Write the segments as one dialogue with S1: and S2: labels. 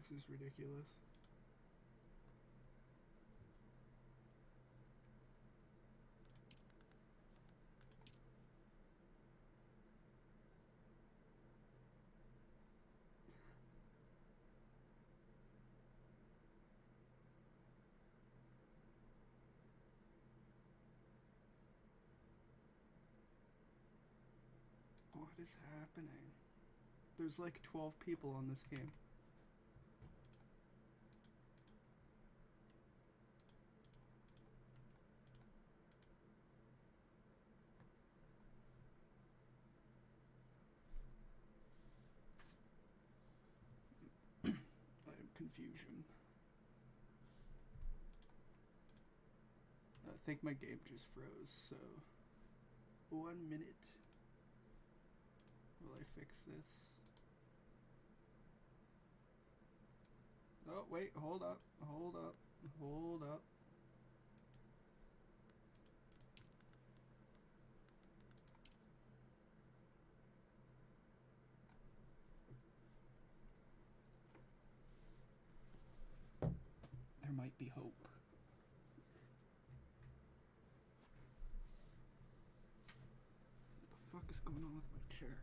S1: This is ridiculous. What is happening? There's like 12 people on this game. I am confusion. I think my game just froze, so 1 minute. Will I fix this? Oh, wait, hold up, hold up, hold up. There might be hope. What the fuck is going on with my chair?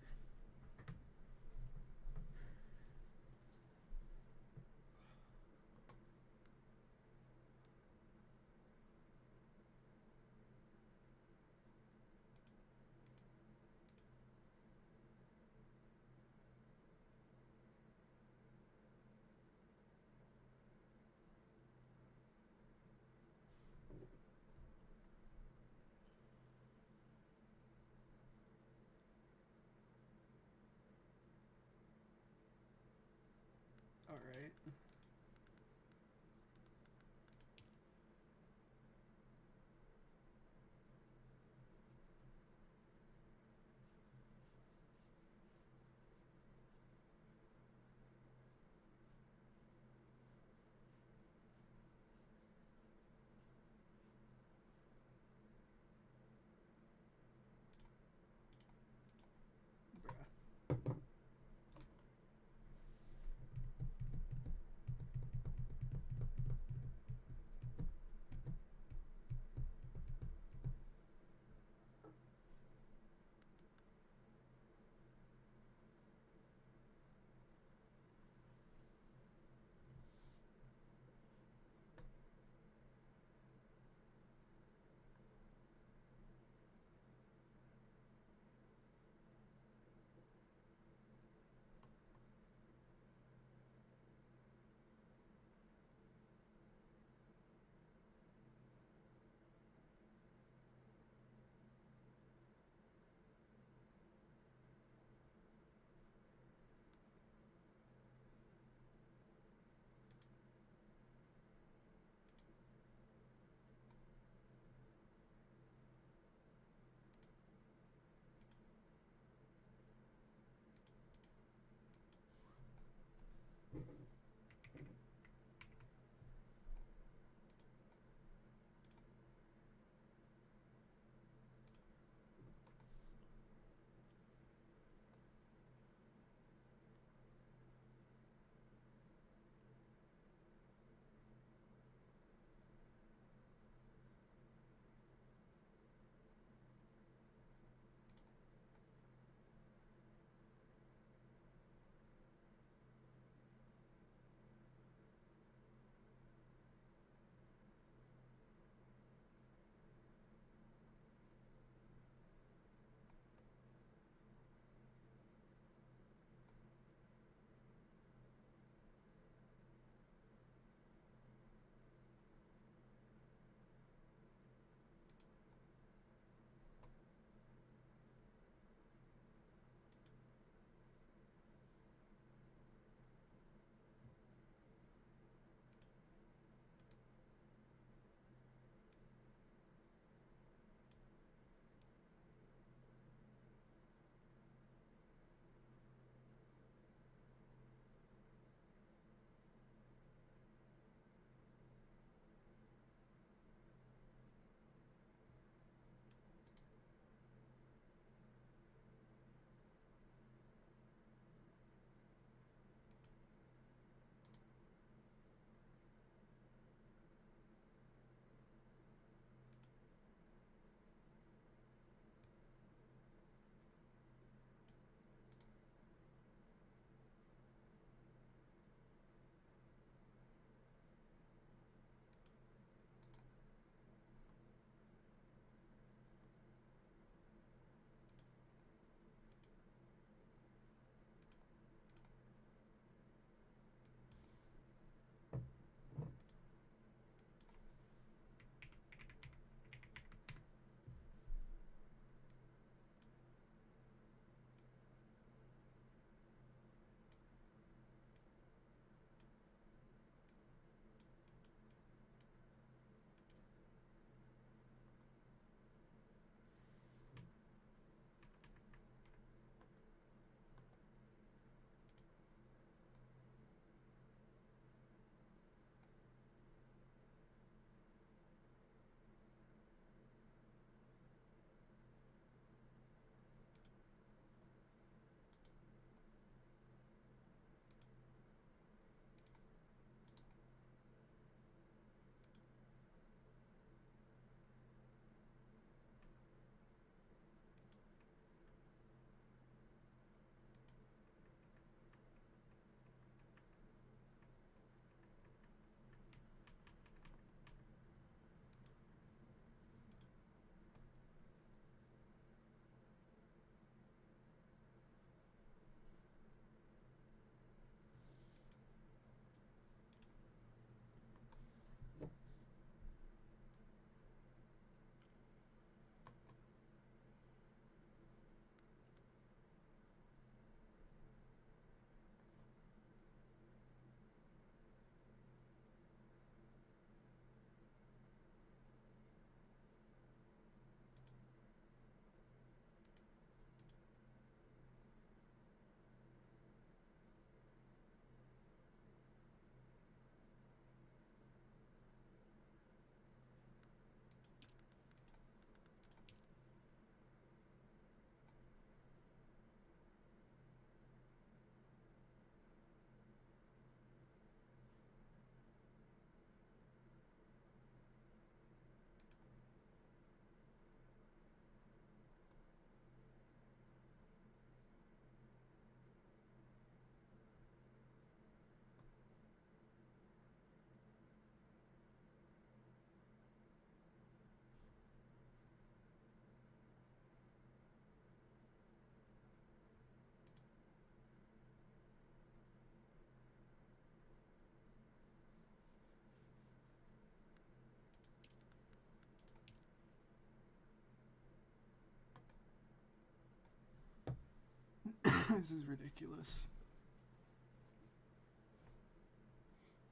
S1: This is ridiculous.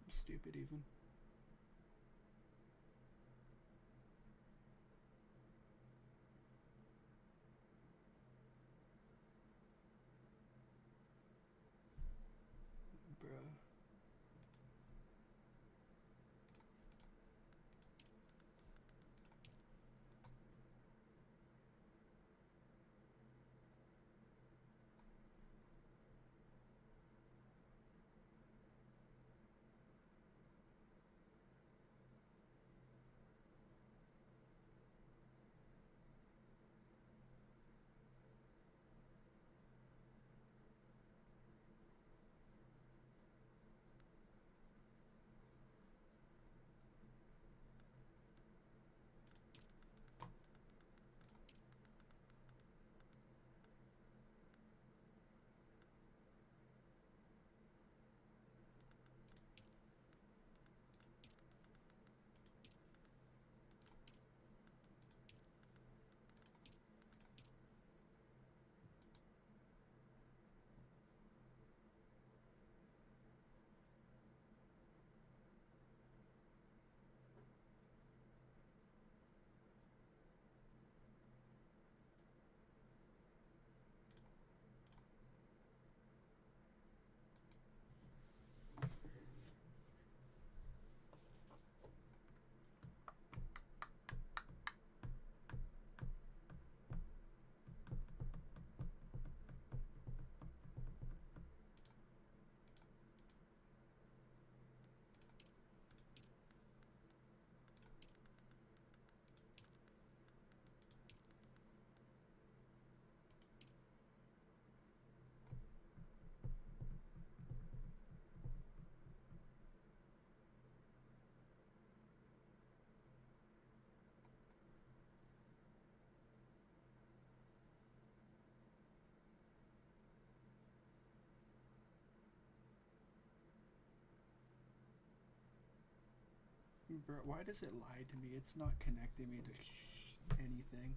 S1: Stupid even. Bruh. Bro, why does it lie to me? It's not connecting me to anything.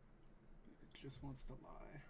S1: It just wants to lie.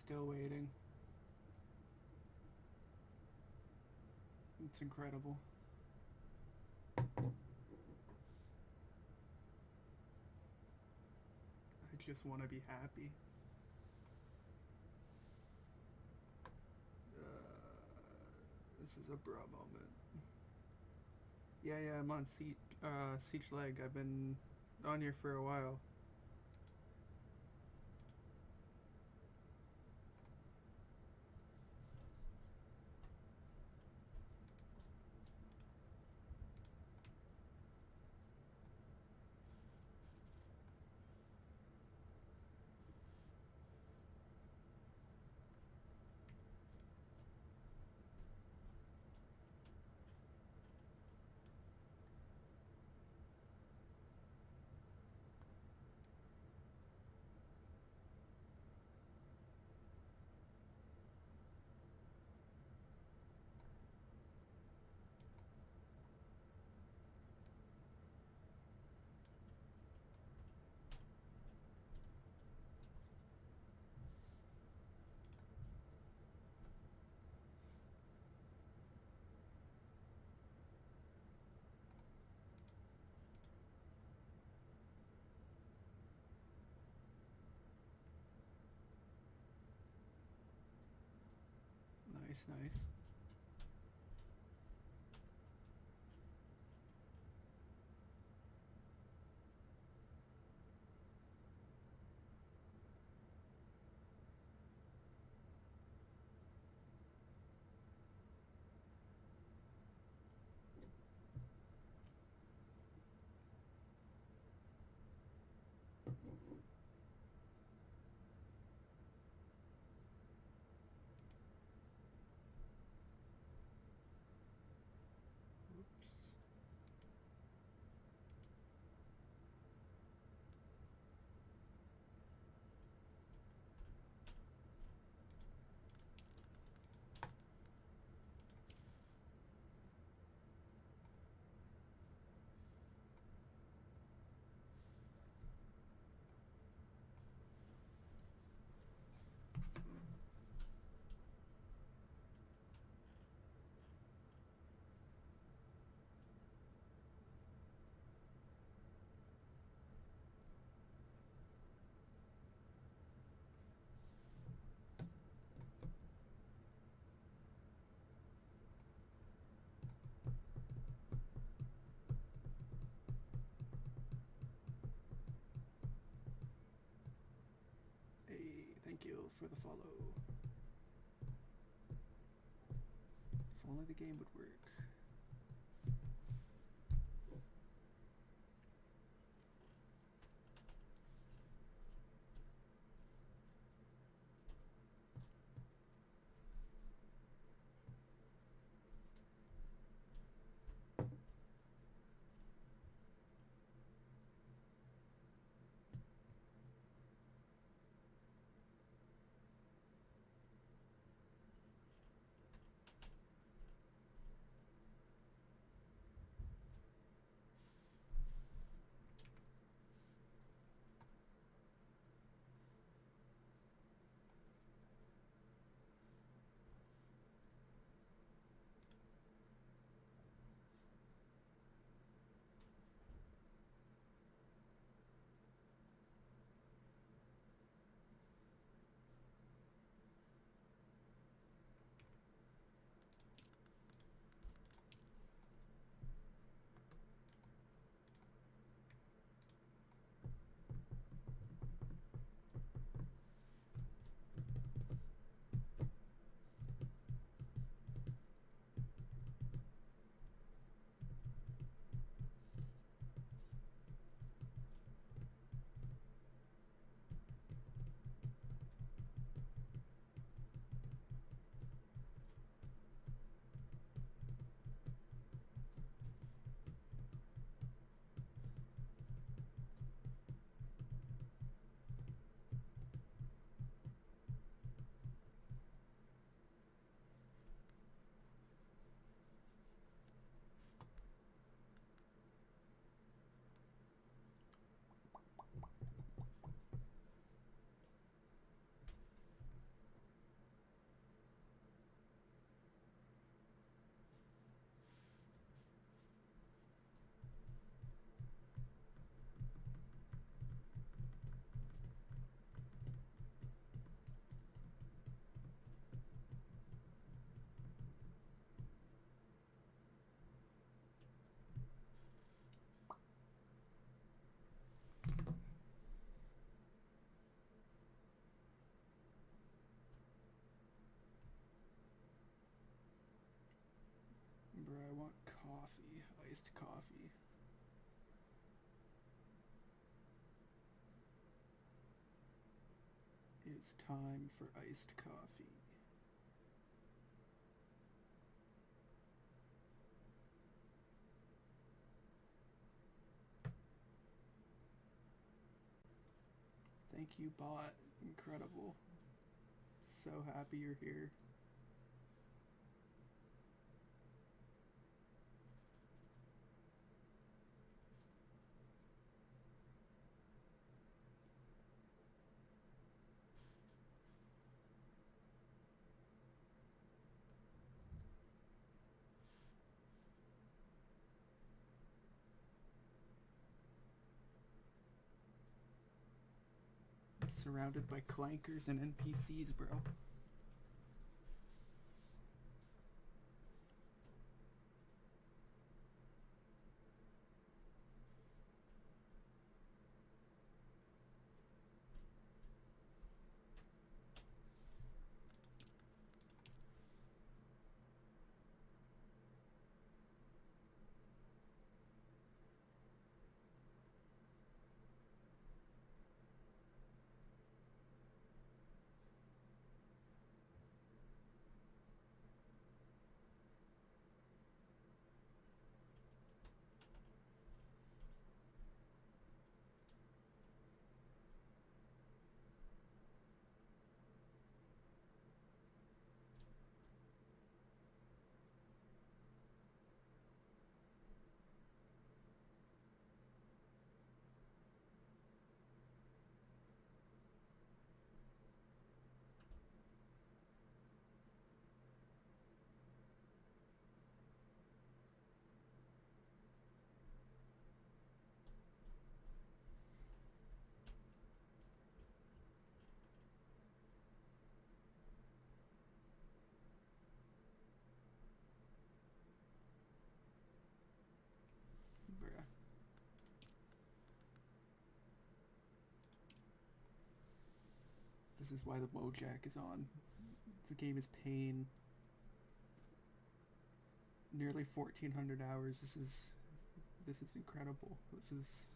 S1: Still waiting. It's incredible. I just want to be happy. This is a bra moment. Yeah, I'm on Siege Leg. I've been on here for a while. Nice. Hey, thank you for the follow. If only the game would work. coffee, iced coffee. It's time for iced coffee. Thank you, bot. Incredible. So happy you're here. I'm surrounded by clankers and NPCs, bro. Bruh. This is why the Mojack is on. The game is pain. Nearly 1,400 hours. This is incredible. This is.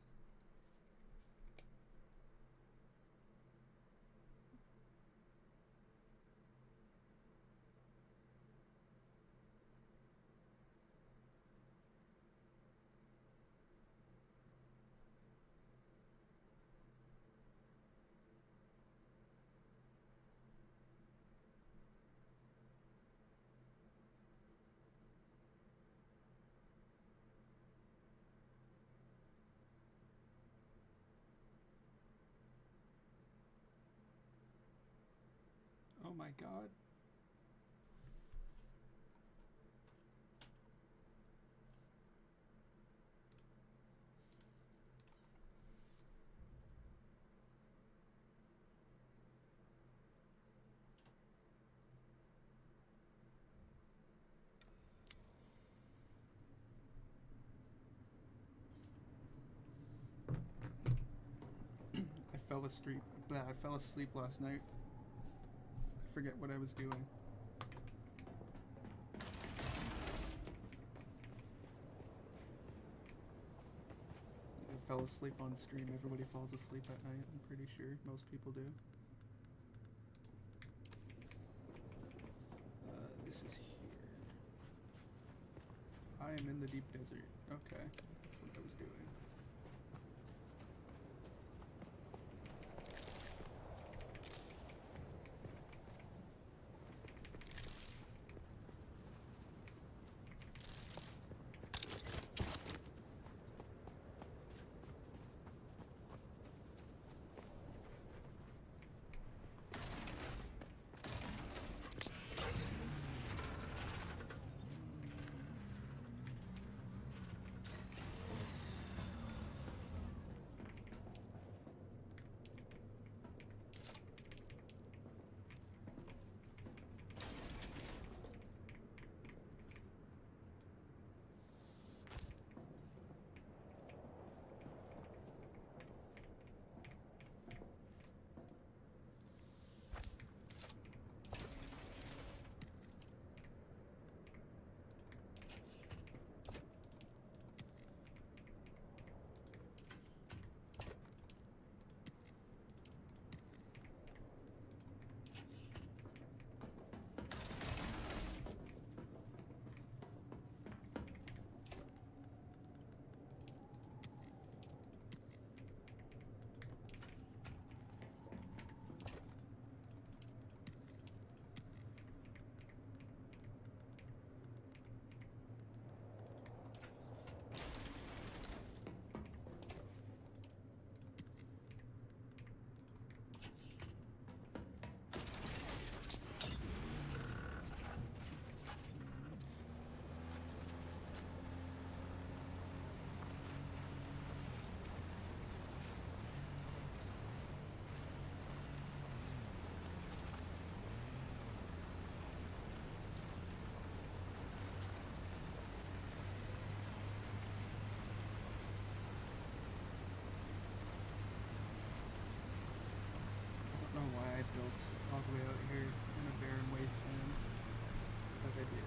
S1: Oh my god. I fell asleep last night. I forget what I was doing. I fell asleep on stream. Everybody falls asleep at night, I'm pretty sure. Most people do. This is here. I am in the deep desert. Okay, that's what I was doing. all the way out here in a barren wasteland, but I did.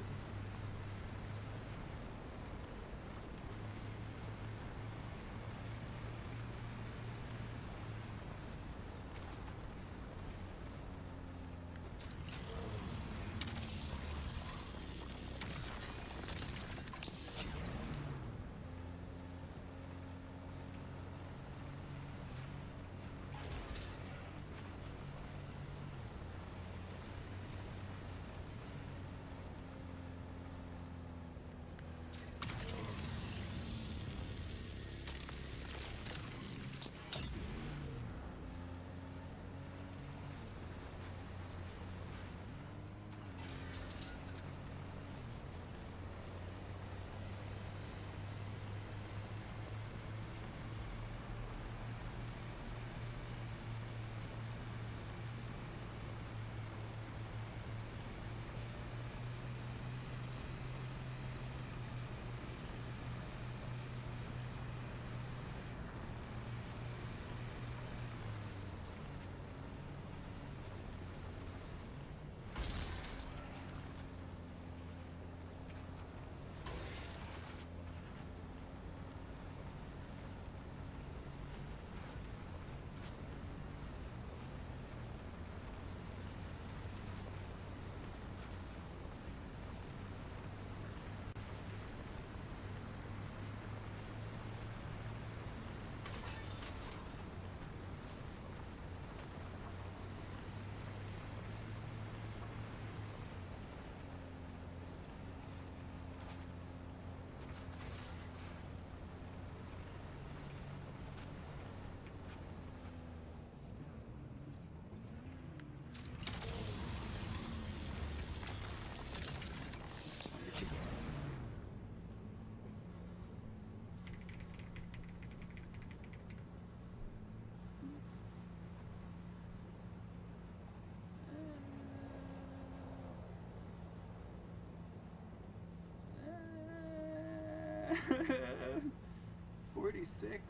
S1: $46.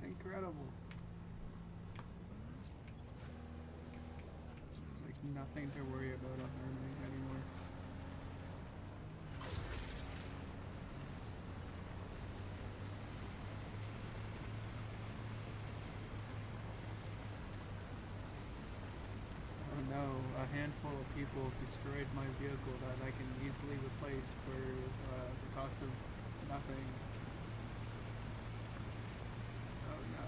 S1: Incredible. It's like nothing to worry about on Harmony anymore. Oh no, a handful of people destroyed my vehicle that I can easily replace for the cost of nothing. Oh no.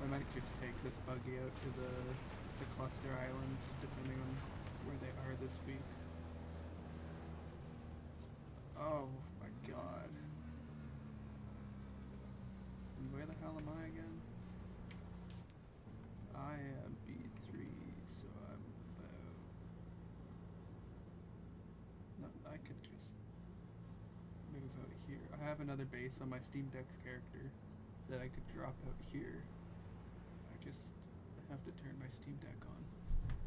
S1: I might just take this buggy out to the cluster islands, depending on where they are this week. Oh my god. And where the hell am I again? I am B3, so I'm about... No, I could just move out here. I have another base on my Steam Deck's character that I could drop out here. I just have to turn my Steam Deck on.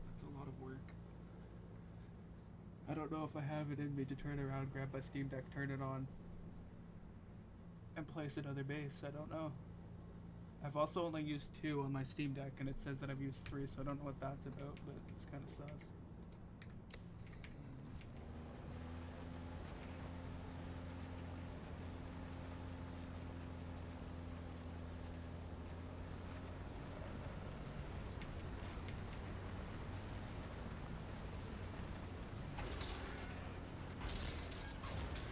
S1: That's a lot of work. I don't know if I have it in me to turn around, grab my Steam Deck, turn it on, and place another base. I don't know. I've also only used 2 on my Steam Deck, and it says that I've used 3, so I don't know what that's about, but it's kind of sus.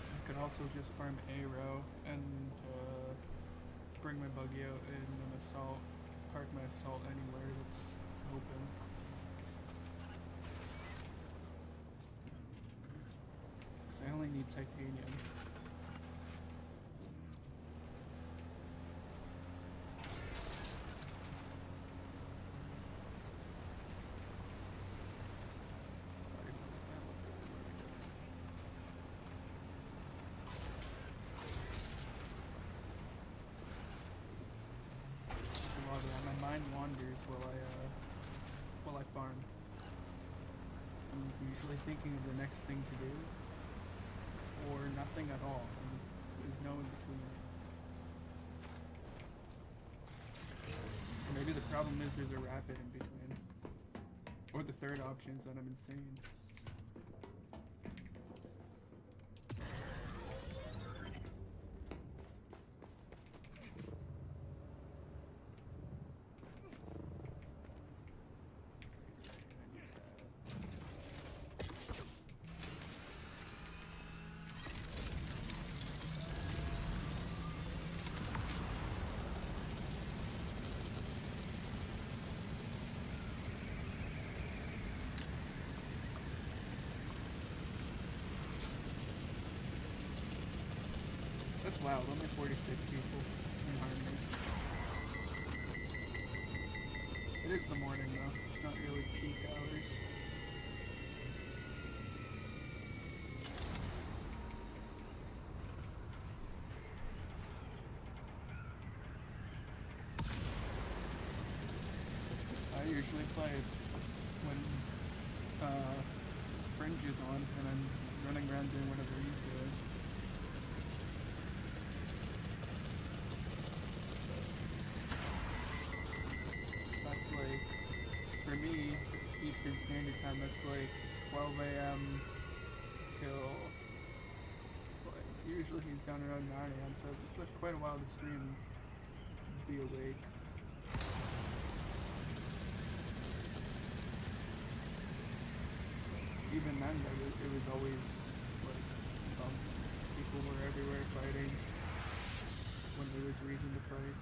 S1: I could also just farm A row and bring my buggy out in an assault, park my assault anywhere that's open. Because I only need titanium. My mind wanders while I farm. I'm usually thinking of the next thing to do, or nothing at all. And there's no in between. Maybe the problem is there's a rapid in between. Or the third option is that I'm insane. That's wild, only 46 people in Harmony. It is the morning though, it's not really peak hours. I usually play when Fringe is on and I'm running around doing whatever he's doing. That's like, for me, Eastern Standard Time, that's like 12 a.m. till, like, usually he's down around 9 a.m. So it's like quite a while to stream and be awake. Even then, it was always like people were everywhere fighting when there was reason to fight.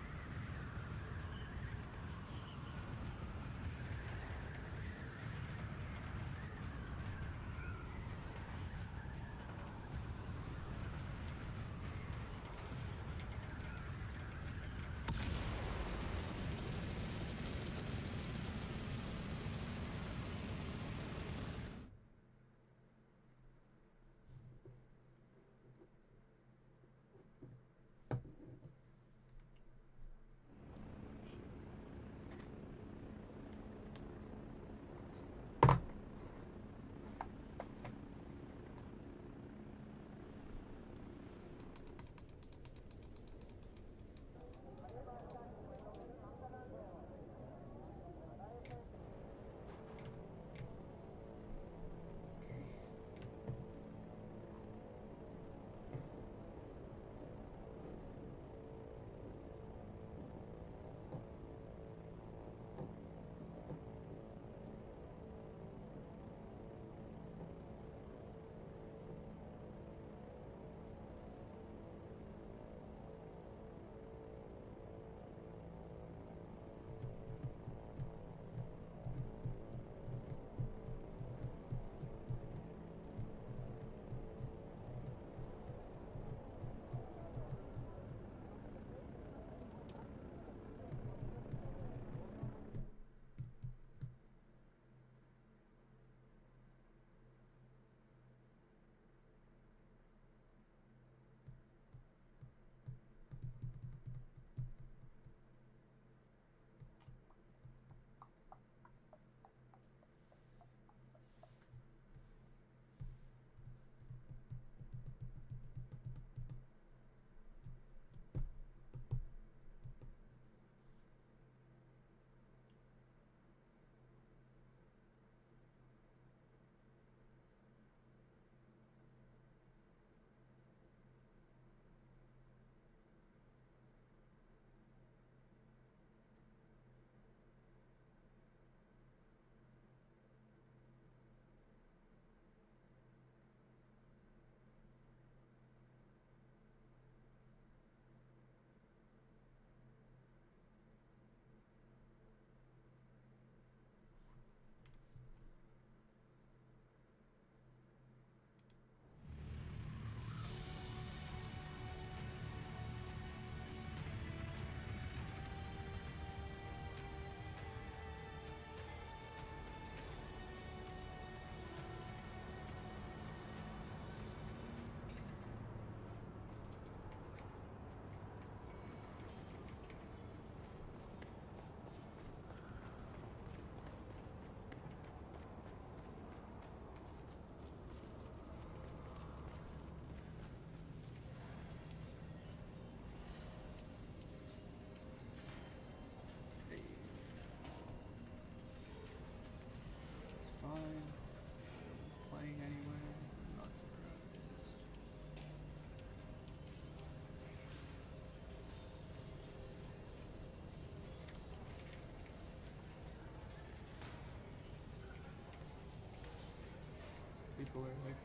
S1: people are like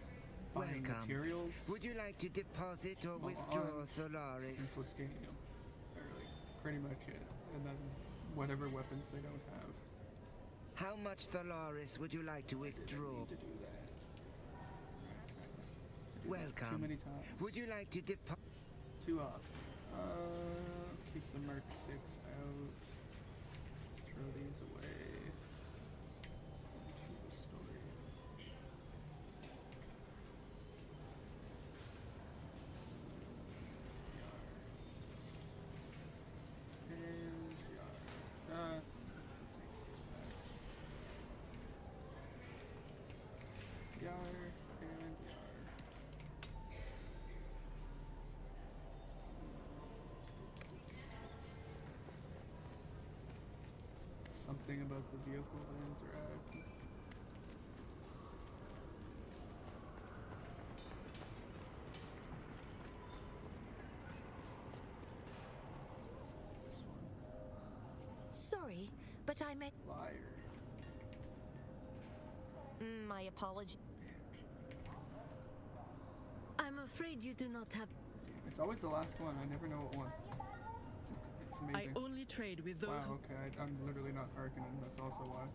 S1: buying
S2: Welcome.
S1: materials.
S2: Would you like to deposit or withdraw
S1: Melange,
S2: Solaris?
S1: and Plastinium are like pretty much it, and then whatever weapons they don't have.
S2: How much Solaris would you like to withdraw?
S1: Need to do that. Too
S2: Welcome.
S1: many times.
S2: Would you like to deposit?
S1: 2 up. Keep the Mark 6 out. Throw these away. Into the storage. And yar. Take this back. Yar and yar. Something about the vehicle lands rad. This one.
S3: Sorry, but I meant
S1: Liar.
S3: my apology.
S4: I'm afraid you do not have.
S1: Damn, it's always the last one. I never know what one. It's
S5: I
S1: amazing.
S5: only trade with those
S1: Wow, okay. I'm literally not hearkening. That's also why.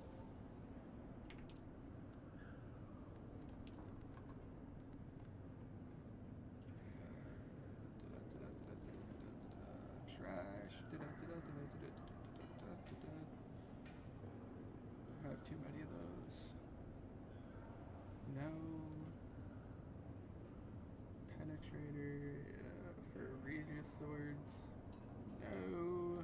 S1: Trash. I have too many of those. No. Penetrator for Regis swords. No.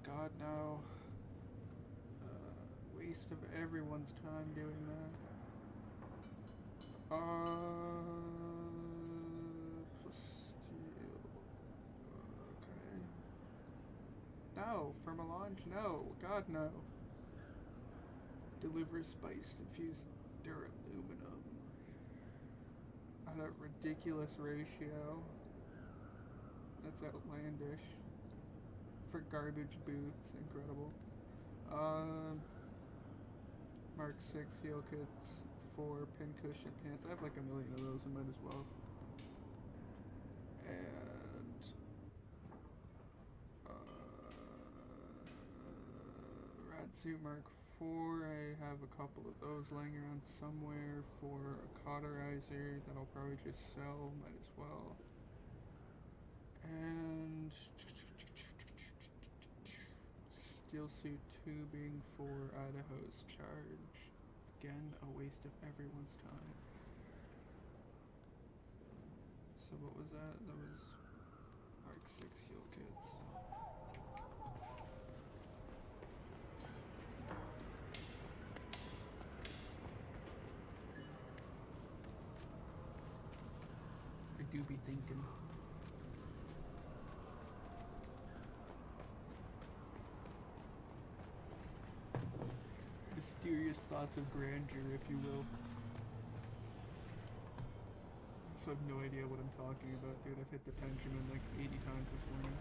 S1: God, no. Waste of everyone's time doing that. Plus steel. Okay. No, for melange, no. God, no. Deliver spice infused duraluminum at a ridiculous ratio. That's outlandish. For garbage boots, incredible. Mark 6 heel kits for pin cushion pants. I have like a million of those, I might as well. And Rad Suit Mark 4, I have a couple of those laying around somewhere for a cauterizer that I'll probably just sell, might as well. And Steel Suit tubing for Idaho's charge. Again, a waste of everyone's time. So what was that? That was Mark 6 heel kits. I do be thinking. Mysterious thoughts of grandeur, if you will. So I have no idea what I'm talking about, dude. I've hit the Benjamin like 80 times this morning.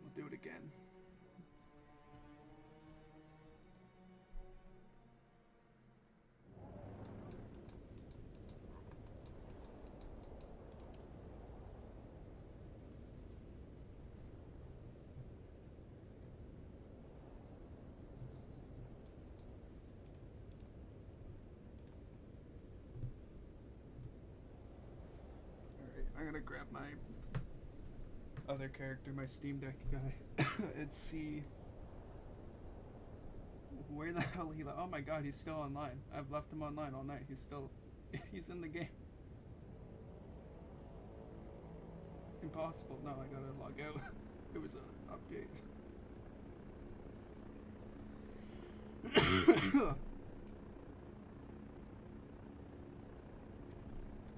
S1: We'll do it again. I'm gonna grab my other character, my Steam Deck guy, and see where the hell he. Oh my god, he's still online. I've left him online all night. He's in the game. Impossible. No, I gotta log out. It was an update.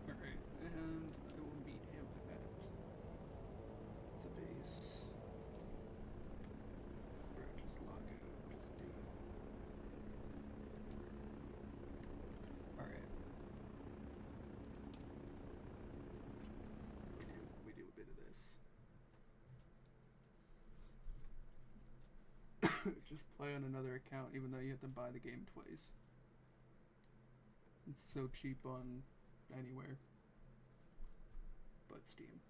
S1: Alright, and I will meet him at the base. Bro, just log out. Just do it. Alright. We do a bit of this. just play on another account, even though you have to buy the game twice. It's so cheap on anywhere but Steam.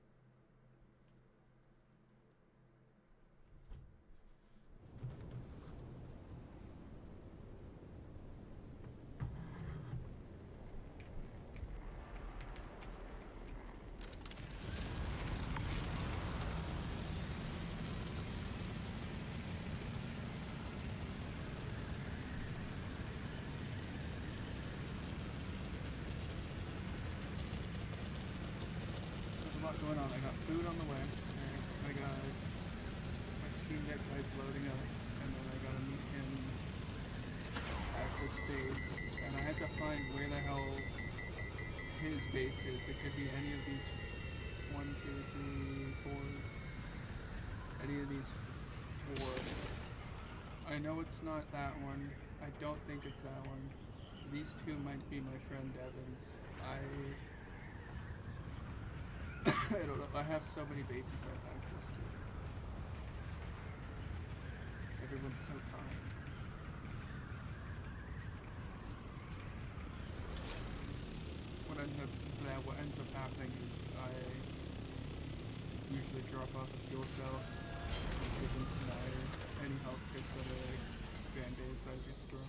S1: Going on. I got food on the way. I got my Steam Deck guy's loading up, and then I gotta meet him at this base. And I had to find where the hell his base is. It could be any of these 1, 2, 3, 4. Any of these 4. I know it's not that one. I don't think it's that one. These 2 might be my friend Devin's. I don't know. I have so many bases I have access to. Everyone's so kind. What ends up happening is I usually drop off a fuel cell, give them some iron, any health kits that are like band-aids I just throw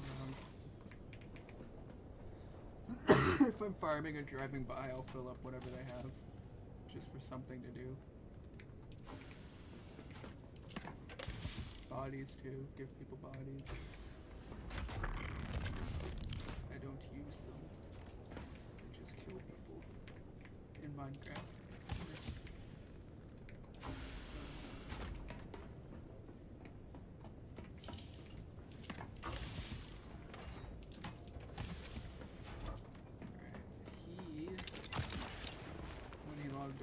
S1: around. If I'm farming or driving by, I'll fill up whatever they have. Just for something to do. Bodies too, give people bodies. I don't use them. I just kill people. In Minecraft.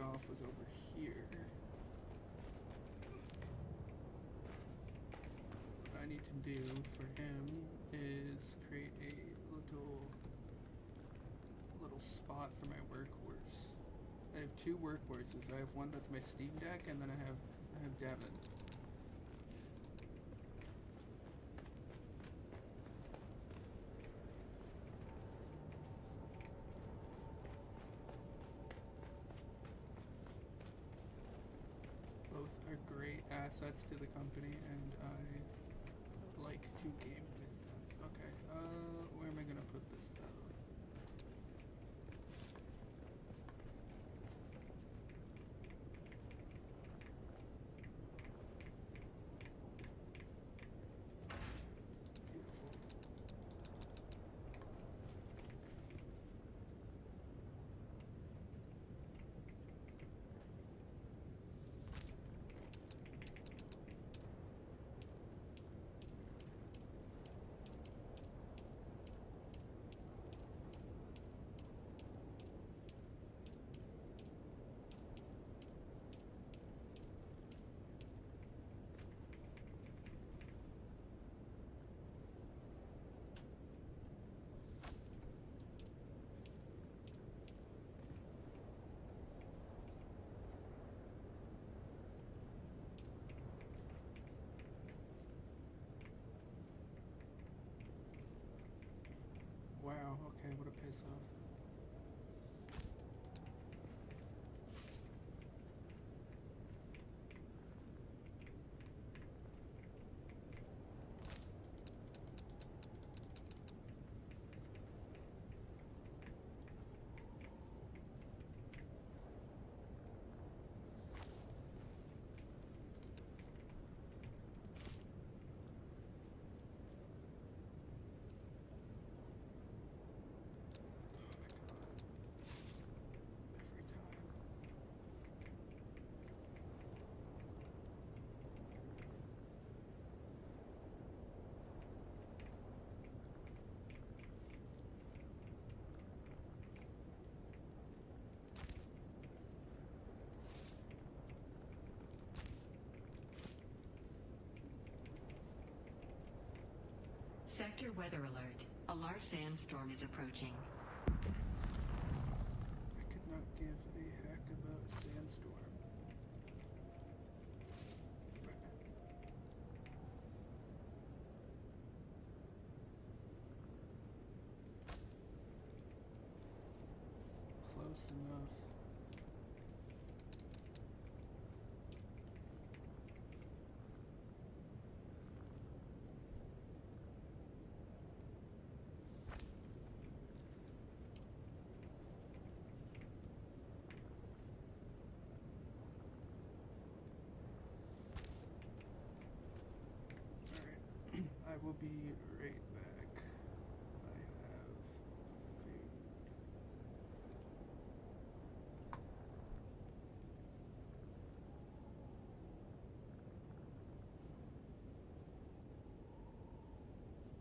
S1: Off was over here. What I need to do for him is create a little spot for my workhorse. I have 2 workhorses. I have one that's my Steam Deck, and then I have Devin. Great assets to the company, and I like to game with them. Okay, where am I gonna put this though? Beautiful. Wow, okay, what a piss off.
S5: Sector weather alert. A large sandstorm is approaching.
S1: I could not give a heck about a sandstorm. close enough. Alright, I will be right back. I have food.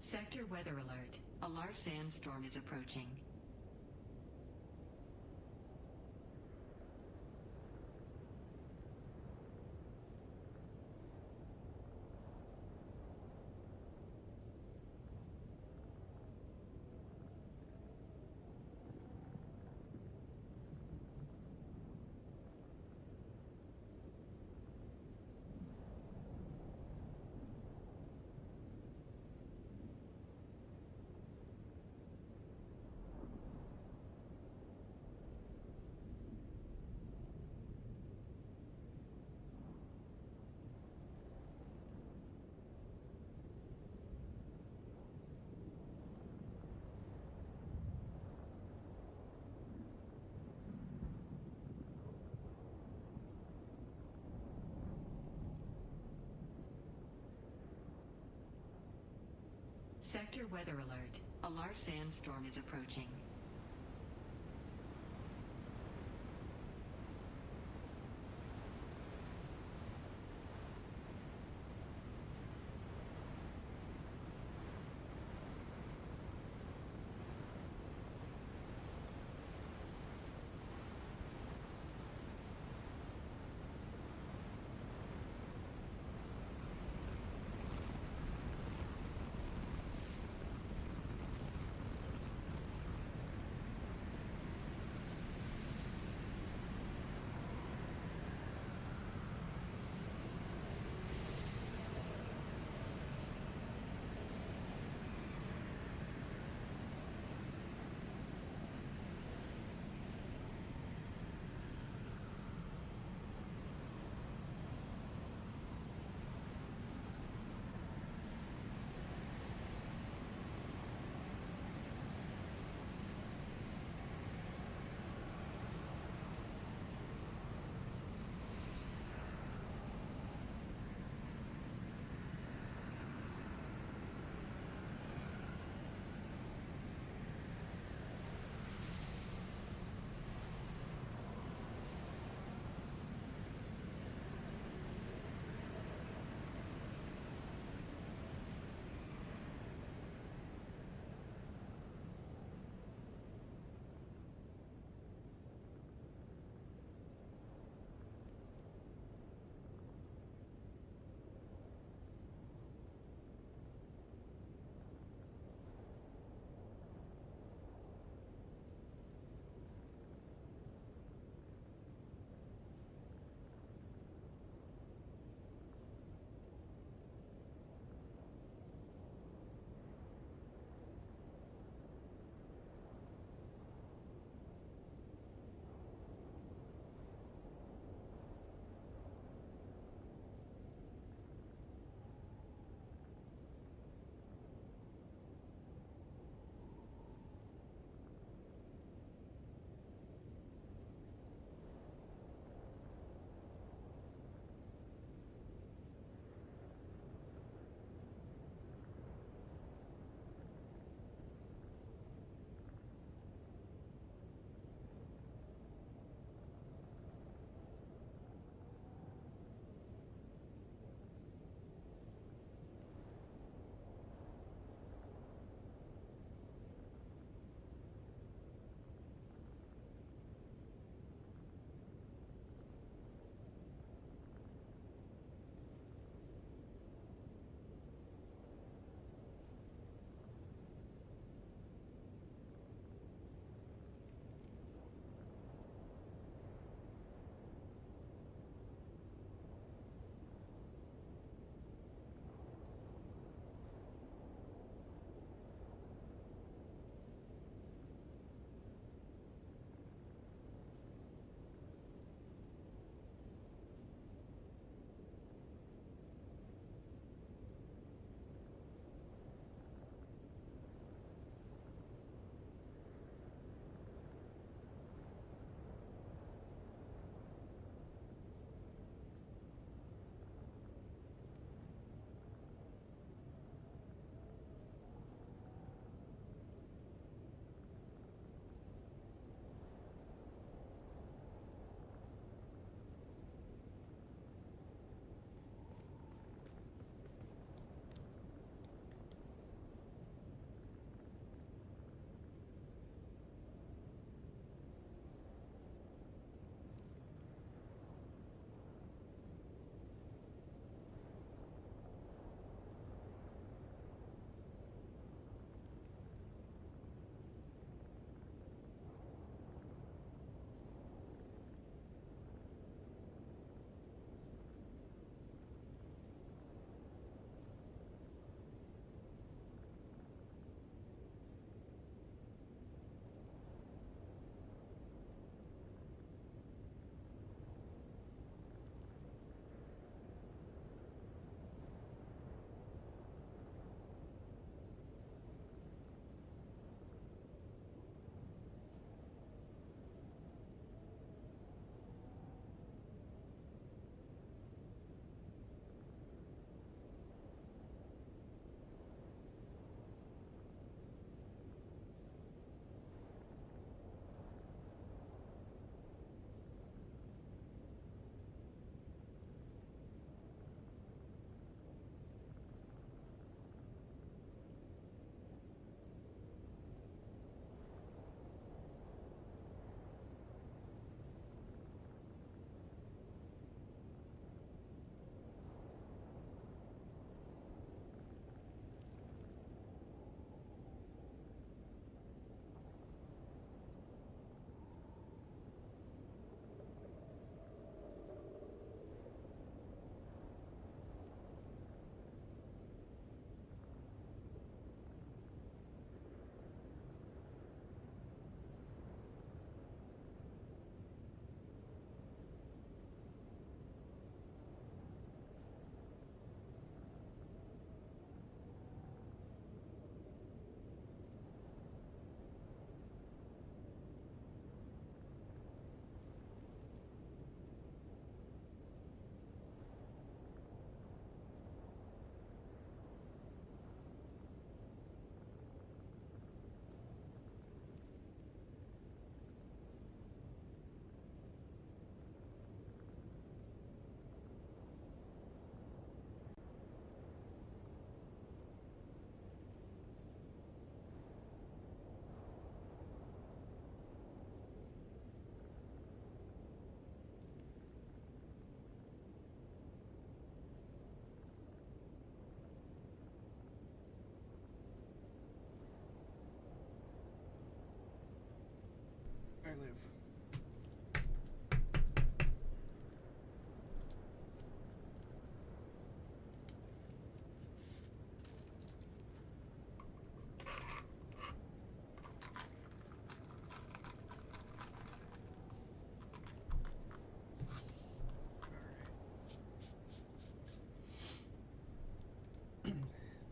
S5: Sector weather alert. A large sandstorm is approaching. Sector weather alert. A large sandstorm is approaching.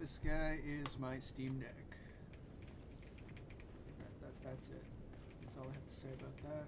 S1: This guy is my Steam Deck. That's it. That's all I have to say about that.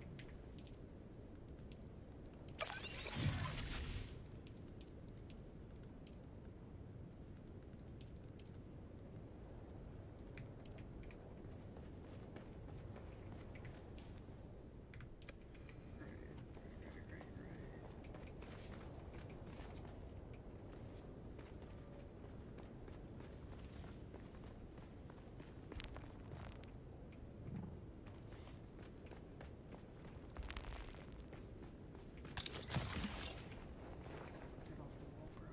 S1: Get off the wall, bro.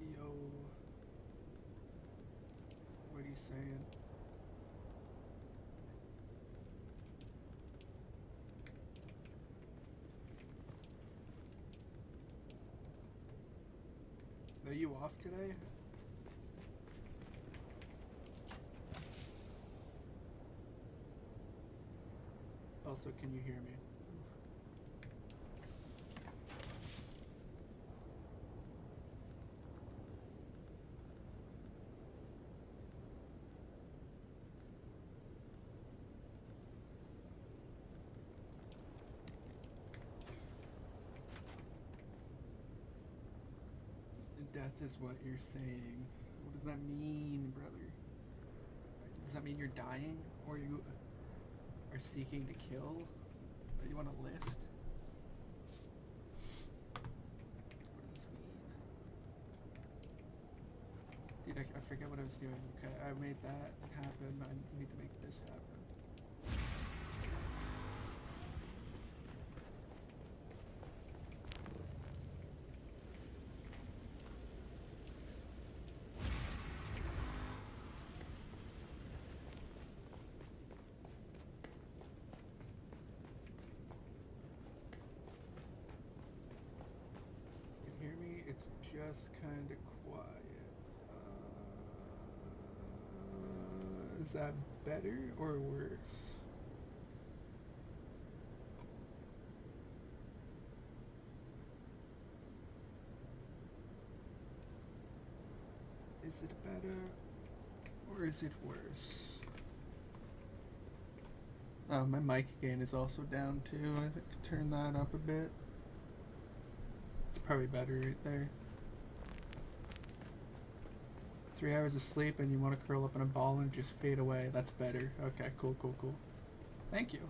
S1: Yo. What are you saying? Are you off today? Also, can you hear me? Death is what you're saying. What does that mean, brother? Does that mean you're dying? Or you are seeking to kill? Or you want a list? What does this mean? Dude, I forget what I was doing. Okay, I made that happen. I need to make this happen. Hear me? It's just kind of quiet. Is that better or worse? Is it better or is it worse? Oh, my mic gain is also down too. I could turn that up a bit. It's probably better right there. 3 hours of sleep and you want to curl up in a ball and just fade away. That's better. Okay, cool. Thank you.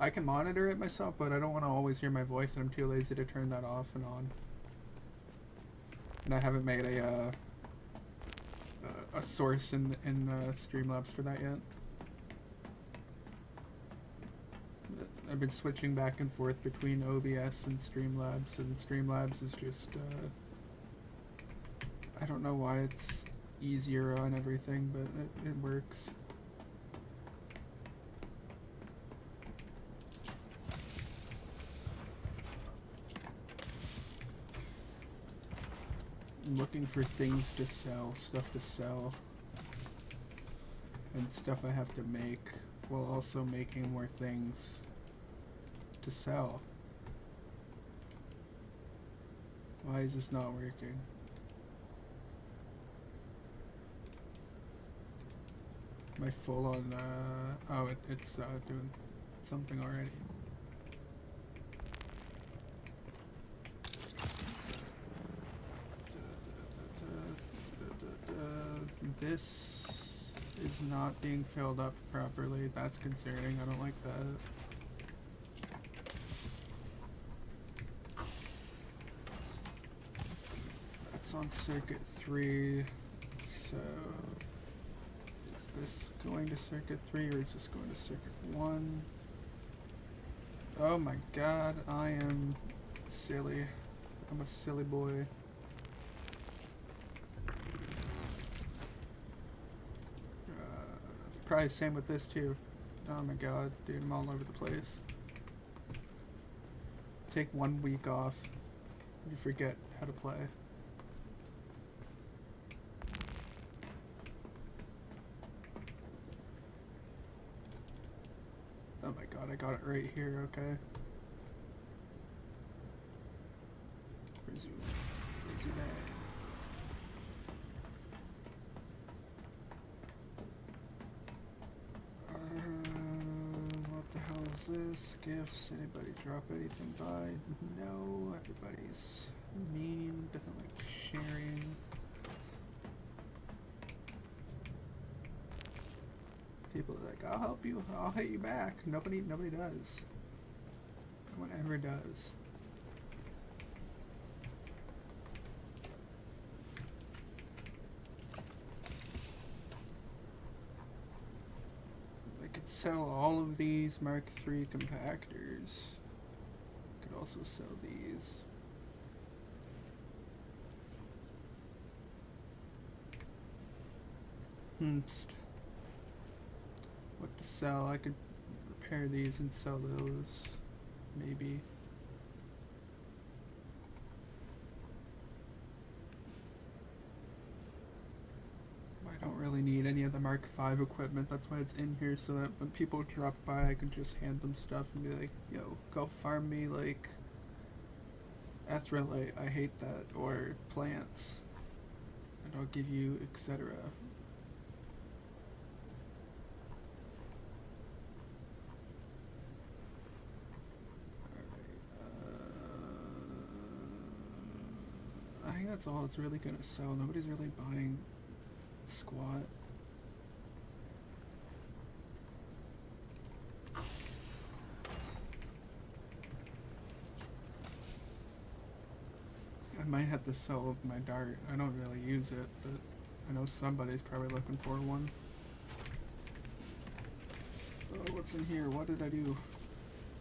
S1: I can monitor it myself, but I don't want to always hear my voice and I'm too lazy to turn that off and on. And I haven't made a source in Streamlabs for that yet. I've been switching back and forth between OBS and Streamlabs is just, I don't know why it's easier on everything, but it works. I'm looking for things to sell, stuff to sell. and stuff I have to make, while also making more things to sell. Why is this not working? My full on, oh, it's doing something already. This is not being filled up properly. That's concerning. I don't like that. That's on circuit 3. So is this going to circuit 3 or is this going to circuit 1? Oh my god, I am silly. I'm a silly boy. Probably same with this too. Oh my god, dude, I'm all over the place. Take 1 week off. You forget how to play. Oh my god, I got it right here, okay. Resume. Resume. What the hell is this? Gifts. Anybody drop anything by? No. Everybody's mean. Doesn't like sharing. People are like, I'll help you. I'll hit you back. Nobody does. No one ever does. Sell all of these Mark III compactors. Could also sell these. What to sell? I could repair these and sell those. Maybe. I don't really need any of the Mark V equipment, that's why it's in here, so that when people drop by I can just hand them stuff and be like, yo, go farm me like Ethrolite, I hate that, or plants, and I'll give you etc. I think that's all it's really gonna sell. Nobody's really buying squat. I might have to sell my dart. I don't really use it, but I know somebody's probably looking for one. Oh, what's in here? What did I do?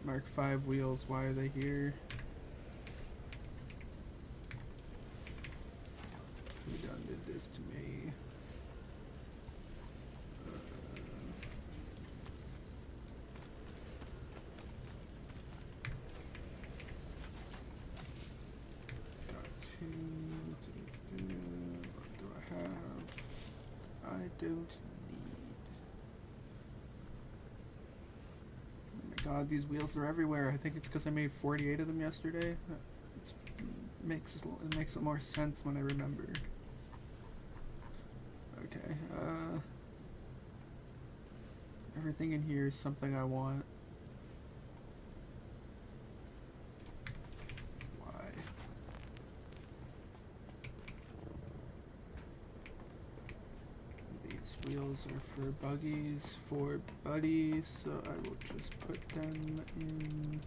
S1: Mark V wheels. Why are they here? Who done did this to me? What do I have? I don't need. Oh my god, these wheels are everywhere. I think it's because I made 48 of them yesterday. It makes it more sense when I remember. Okay, everything in here is something I want. Wheels are for buggies, for buddies, so I will just put them in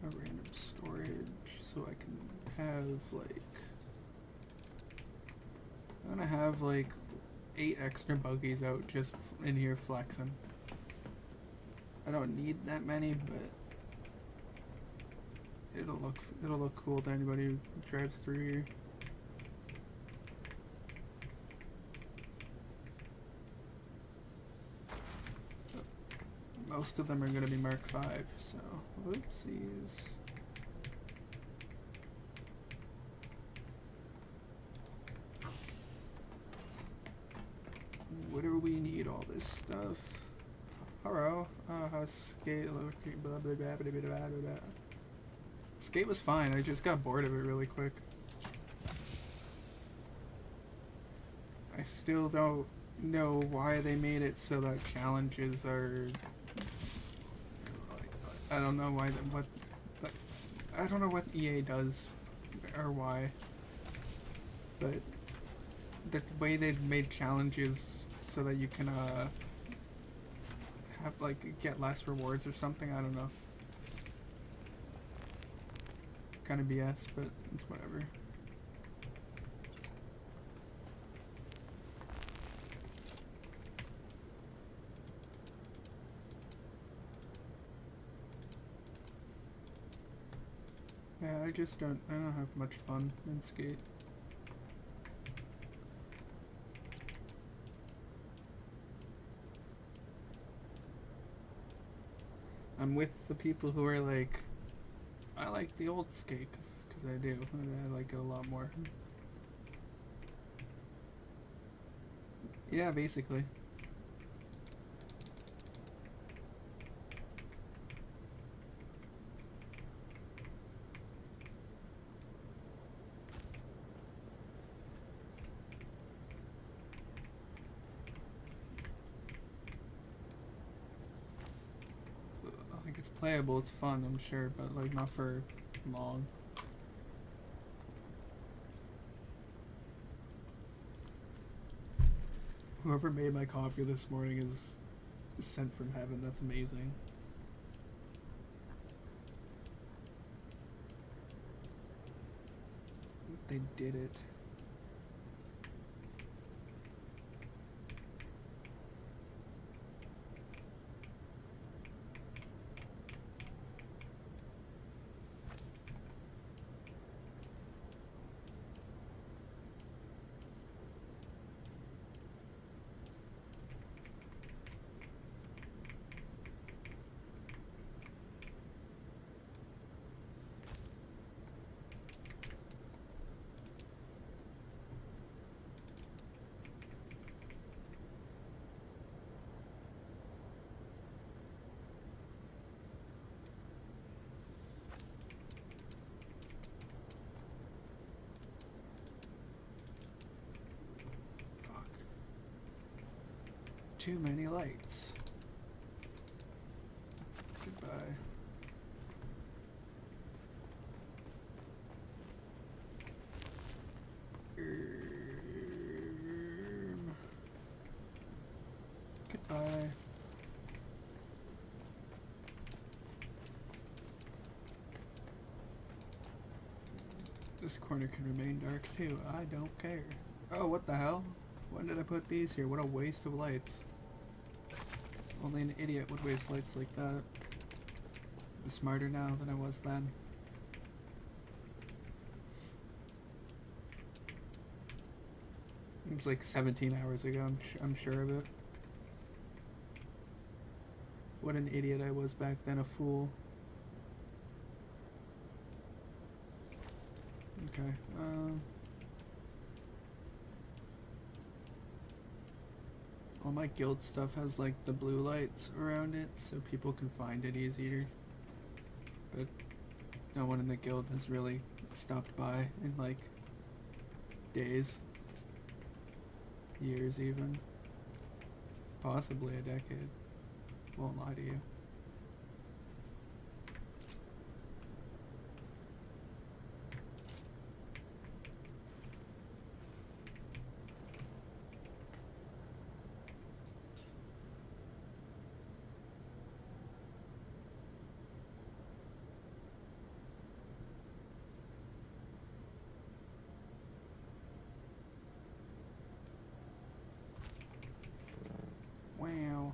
S1: a random storage so I can have like, I'm gonna have like 8 extra buggies out just in here flexing. I don't need that many, but it'll look cool to anybody who drives through here. Most of them are going to be Mark V, so whoopsies. What do we all this stuff. Hello. How skate? Blah, blah, blah, blah, blah, blah, blah, blah. Skate was fine. I just got bored of it really quick. I still don't know why they made it so that challenges are. I don't know why. I don't know what EA does, or why. But the way they made challenges so that you can have like get less rewards or something. I don't know. Kind of BS, but it's whatever. Yeah, I don't have much fun in Skate. I'm with the people who are like, I like the old Skate, cause I do. I like it a lot more. Yeah, basically. It's playable, it's fun, I'm sure, but like not for long. Whoever made my coffee this morning is sent from heaven. That's amazing. They did it. Too many lights. Goodbye. Goodbye. This corner can remain dark too. I don't care. Oh, what the hell? When did I put these here? What a waste of lights. Only an idiot would waste lights like that. I'm smarter now than I was then. It was like 17 hours ago, I'm sure of it. What an idiot I was back then, a fool. Okay, all my guild stuff has like the blue lights around it so people can find it easier. But no one in the guild has really stopped by in like days, years even. Possibly a decade. Won't lie to you. Wow.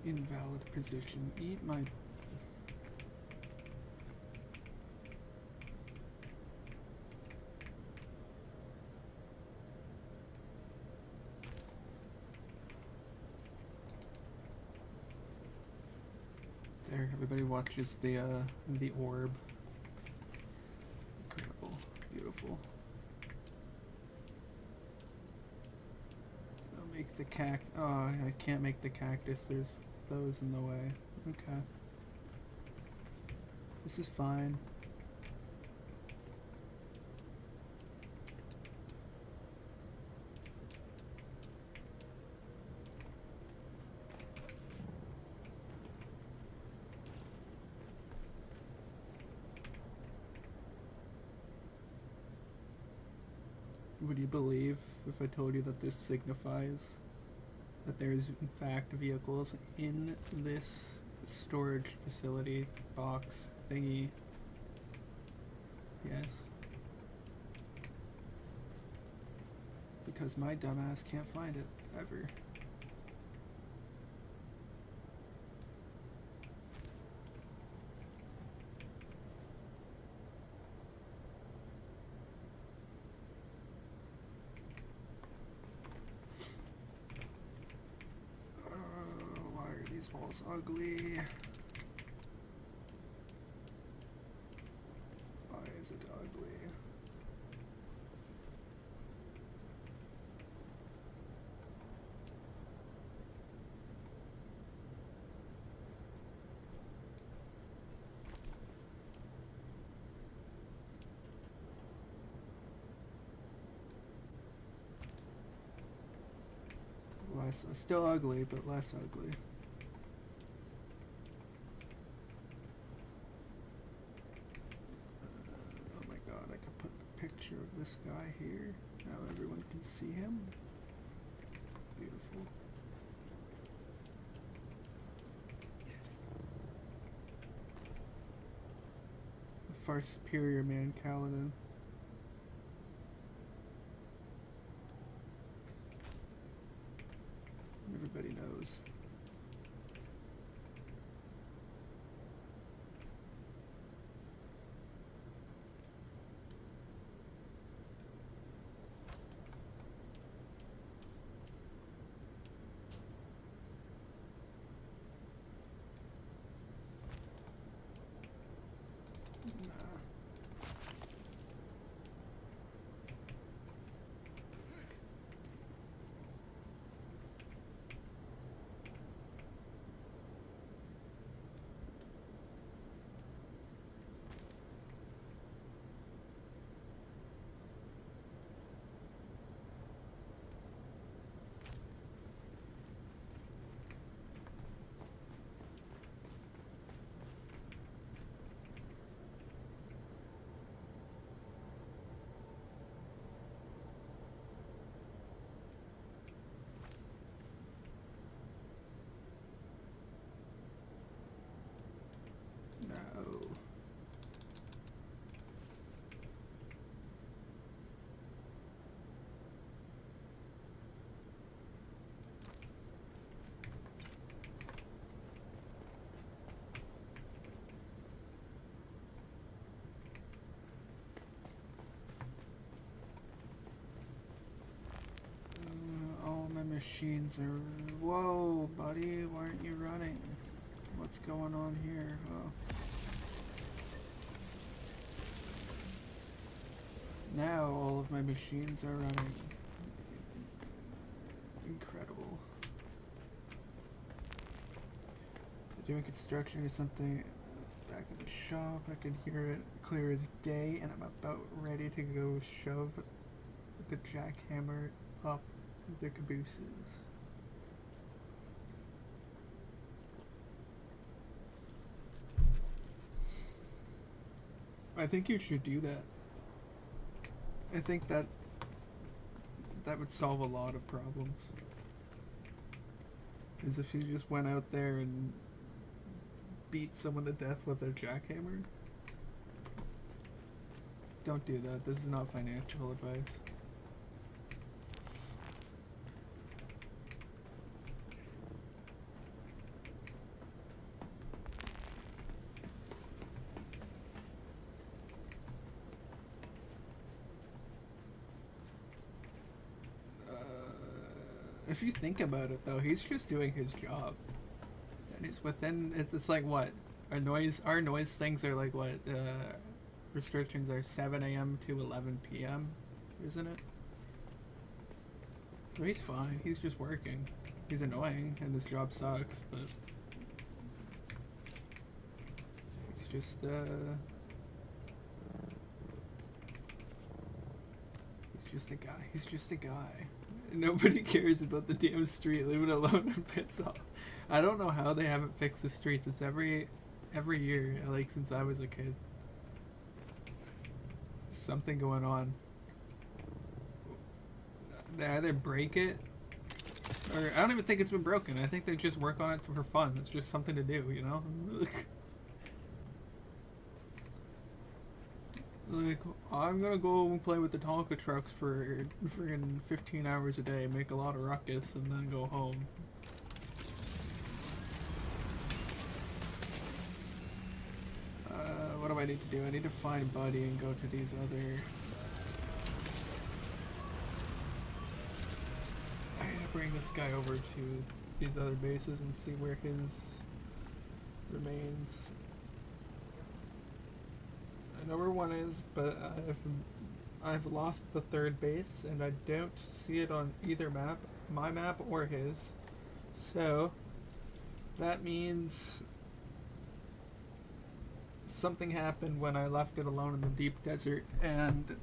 S1: Invalid position. Eat my... There, everybody watches the orb. Incredible. Beautiful. I'll make the oh, I can't make the cactus. There's those in the way. Okay. This is fine. Would you believe if I told you that this signifies that there is in fact vehicles in this storage facility box thingy? Yes. Because my dumbass can't find it, ever. These walls ugly. Why is it ugly? Still ugly, but less ugly. Picture of this guy here. Now everyone can see him. Beautiful. A far superior man, Kaladin. Everybody knows. Machines are... Whoa, buddy, why aren't you running? What's going on here? Oh. Now all of my machines are running. Incredible. They're doing construction or something back at the shop. I can hear it clear as day, and I'm about ready to go shove the jackhammer up the cabooses. I think you should do that. I think that would solve a lot of problems. Is if you just went out there and beat someone to death with a jackhammer. Don't do that. This is not financial advice. If you think about it, though, he's just doing his job, and he's within. It's like what our noise things are like. What restrictions are 7 a.m. to 11 p.m. Isn't it? So he's fine. He's just working. He's annoying, and his job sucks, but he's just a guy. He's just a guy. Nobody cares about the damn street. Leave it alone and piss off. I don't know how they haven't fixed the streets. It's every year, like since I was a kid. Something going on. They either break it, or I don't even think it's been broken. I think they just work on it for fun. It's just something to do, you know? Like, I'm gonna go and play with the Tonka trucks for friggin' 15 hours a day, make a lot of ruckus, and then go home. What do I need to do? I need to find Buddy and go to these other... I need to bring this guy over to these other bases and see where his remains. I know where one is, but I've lost the third base, and I don't see it on either map, my map or his. So that means something happened when I left it alone in the deep desert, and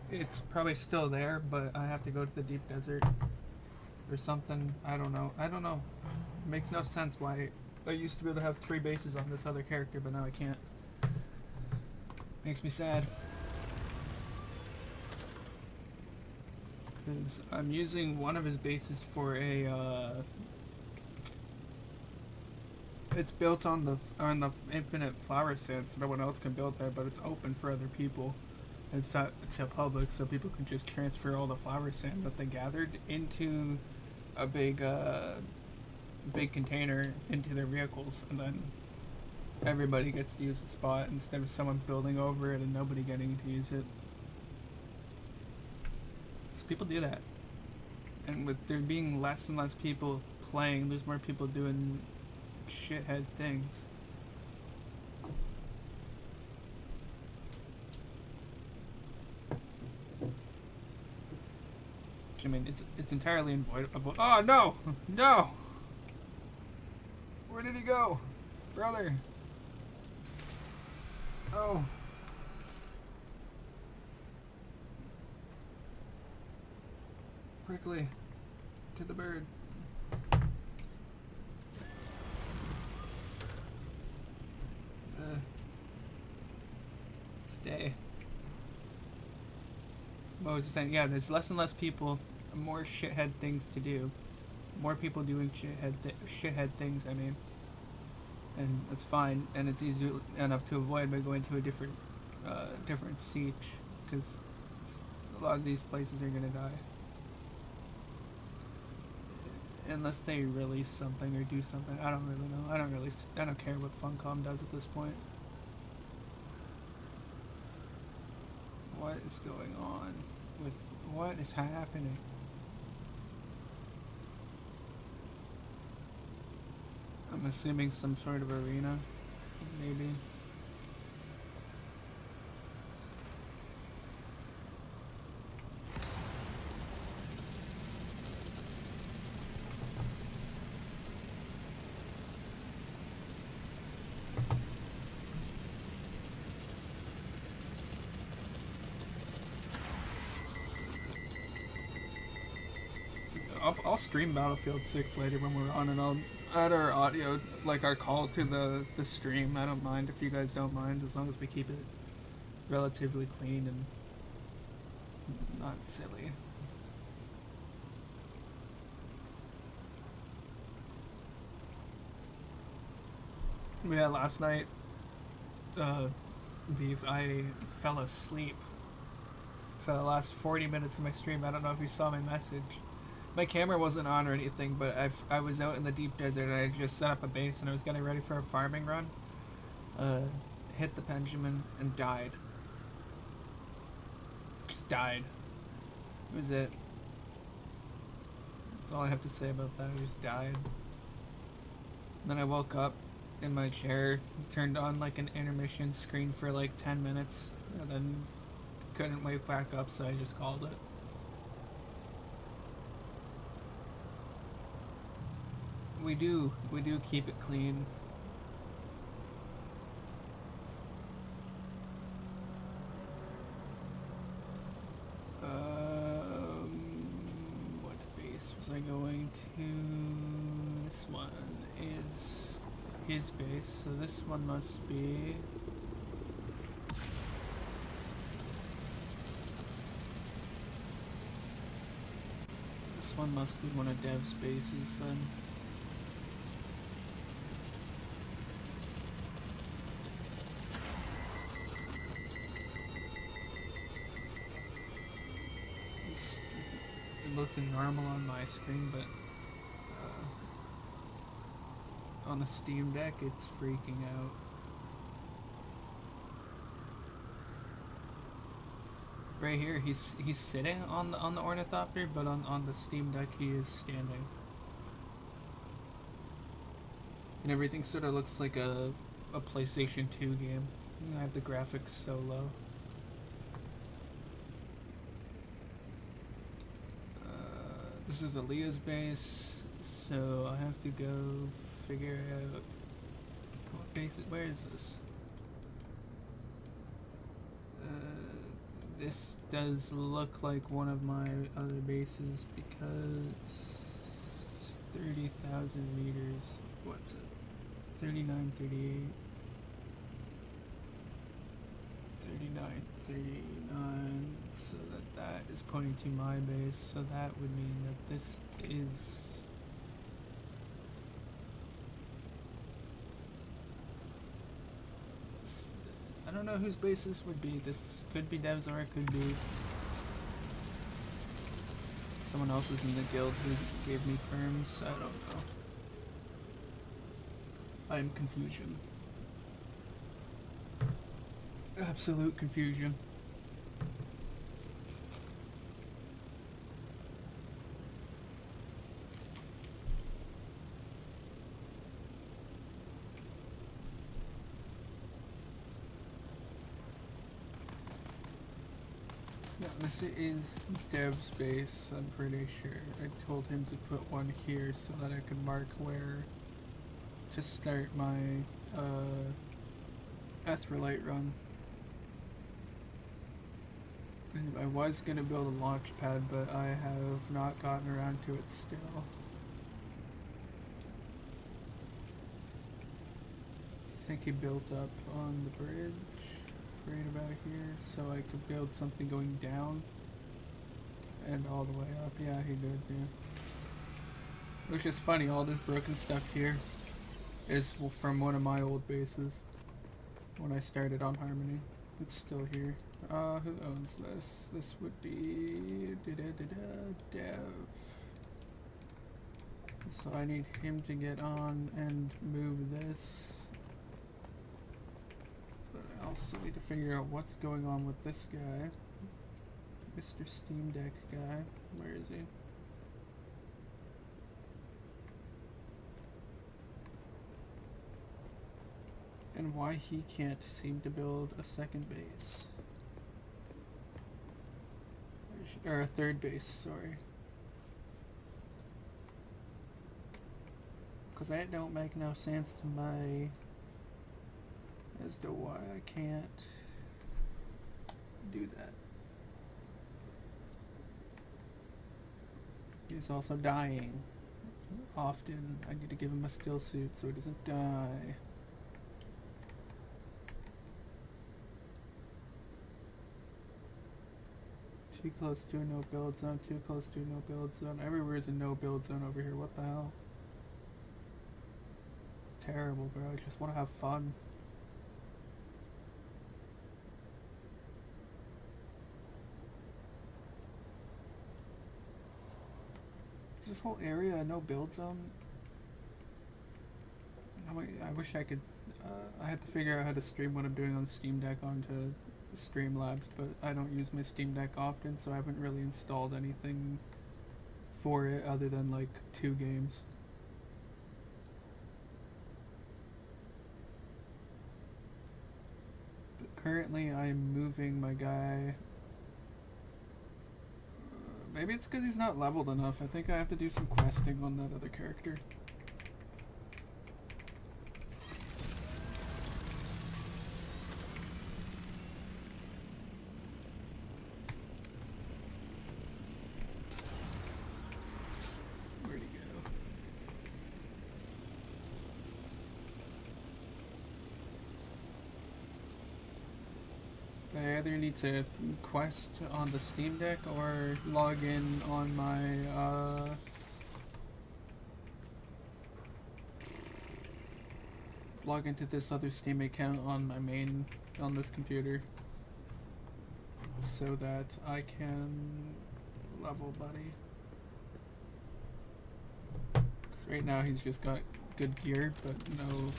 S1: it's probably still there, but I have to go to the deep desert or something. I don't know. It makes no sense why I used to be able to have 3 bases on this other character, but now I can't. Makes me sad. Because I'm using one of his bases for a, it's built on the infinite flower sand, so no one else can build there, but it's open for other people. It's not to public, so people can just transfer all the flower sand that they gathered into a big container into their vehicles, and then everybody gets to use the spot instead of someone building over it and nobody getting to use it. So people do that. And with there being less and less people playing, there's more people doing shithead things. I mean, it's entirely avoidable. Oh, no! No! Where did he go? Brother! Oh. Quickly. To the bird. Stay. What was I saying? Yeah, there's less and less people, more shithead things to do. More people doing shithead things, I mean. And that's fine, and it's easy enough to avoid by going to a different siege, because a lot of these places are gonna die. Unless they release something or do something. I don't really know. I don't care what Funcom does at this point. What is going on with what is happening? I'm assuming some sort of arena, maybe. I'll stream Battlefield 6 later when we're on, and I'll add our audio, like our call to the stream. I don't mind if you guys don't mind, as long as we keep it relatively clean and not silly. Yeah, last night, I fell asleep for the last 40 minutes of my stream. I don't know if you saw my message. My camera wasn't on or anything, but I was out in the deep desert and I just set up a base and I was getting ready for a farming run. Hit the Benjamin and died. Just died. That was it. That's all I have to say about that. I just died. Then I woke up in my chair, turned on like an intermission screen for like 10 minutes, and then couldn't wake back up, so I just called it. We do keep it clean. What base was I going to? This one is his base, so this one must be. This one must be one of Dev's bases then. It looks normal on my screen, but on the Steam Deck, it's freaking out. Right here, he's sitting on the ornithopter, but on the Steam Deck, he is standing, and everything sort of looks like a PlayStation 2 game. I have the graphics so low. This is Aaliyah's base, so I have to go figure out what base. Where is this? This does look like one of my other bases because 30,000 meters. What's it? 39, 38. 39, 39. So that is pointing to my base. So that would mean that this is. I don't know whose base this would be. This could be Dev's, or it could be someone else's in the guild who gave me perms. I don't know. I am confusion. Absolute confusion. Yeah, this is Dev's base, I'm pretty sure. I told him to put one here so that I could mark where to start my Etherlite run. And I was gonna build a launch pad, but I have not gotten around to it still. I think he built up on the bridge right about here, so I could build something going down and all the way up. Yeah, he did, yeah. Which is funny, all this broken stuff here is from one of my old bases when I started on Harmony. It's still here. Who owns this? This would be Dev. So I need him to get on and move this. But I also need to figure out what's going on with this guy. Mr. Steam Deck guy. Where is he? And why he can't seem to build a second base. Or a third base, sorry. Because that don't make no sense to me as to why I can't do that. He's also dying. Often I need to give him a still suit so he doesn't die. Too close to a no build zone, too close to a no build zone. Everywhere is a no build zone over here. What the hell? Terrible, bro. I just want to have fun. Is this whole area a no build zone? I wish I could. I have to figure out how to stream what I'm doing on the Steam Deck onto Streamlabs, but I don't use my Steam Deck often, so I haven't really installed anything for it other than like 2 games. But currently I'm moving my guy. Maybe it's because he's not leveled enough. I think I have to do some questing on that other character. Where'd he go? I either need to quest on the Steam Deck or log in on my log into this other Steam account on my main on this computer so that I can level Buddy. 'Cause right now he's just got good gear but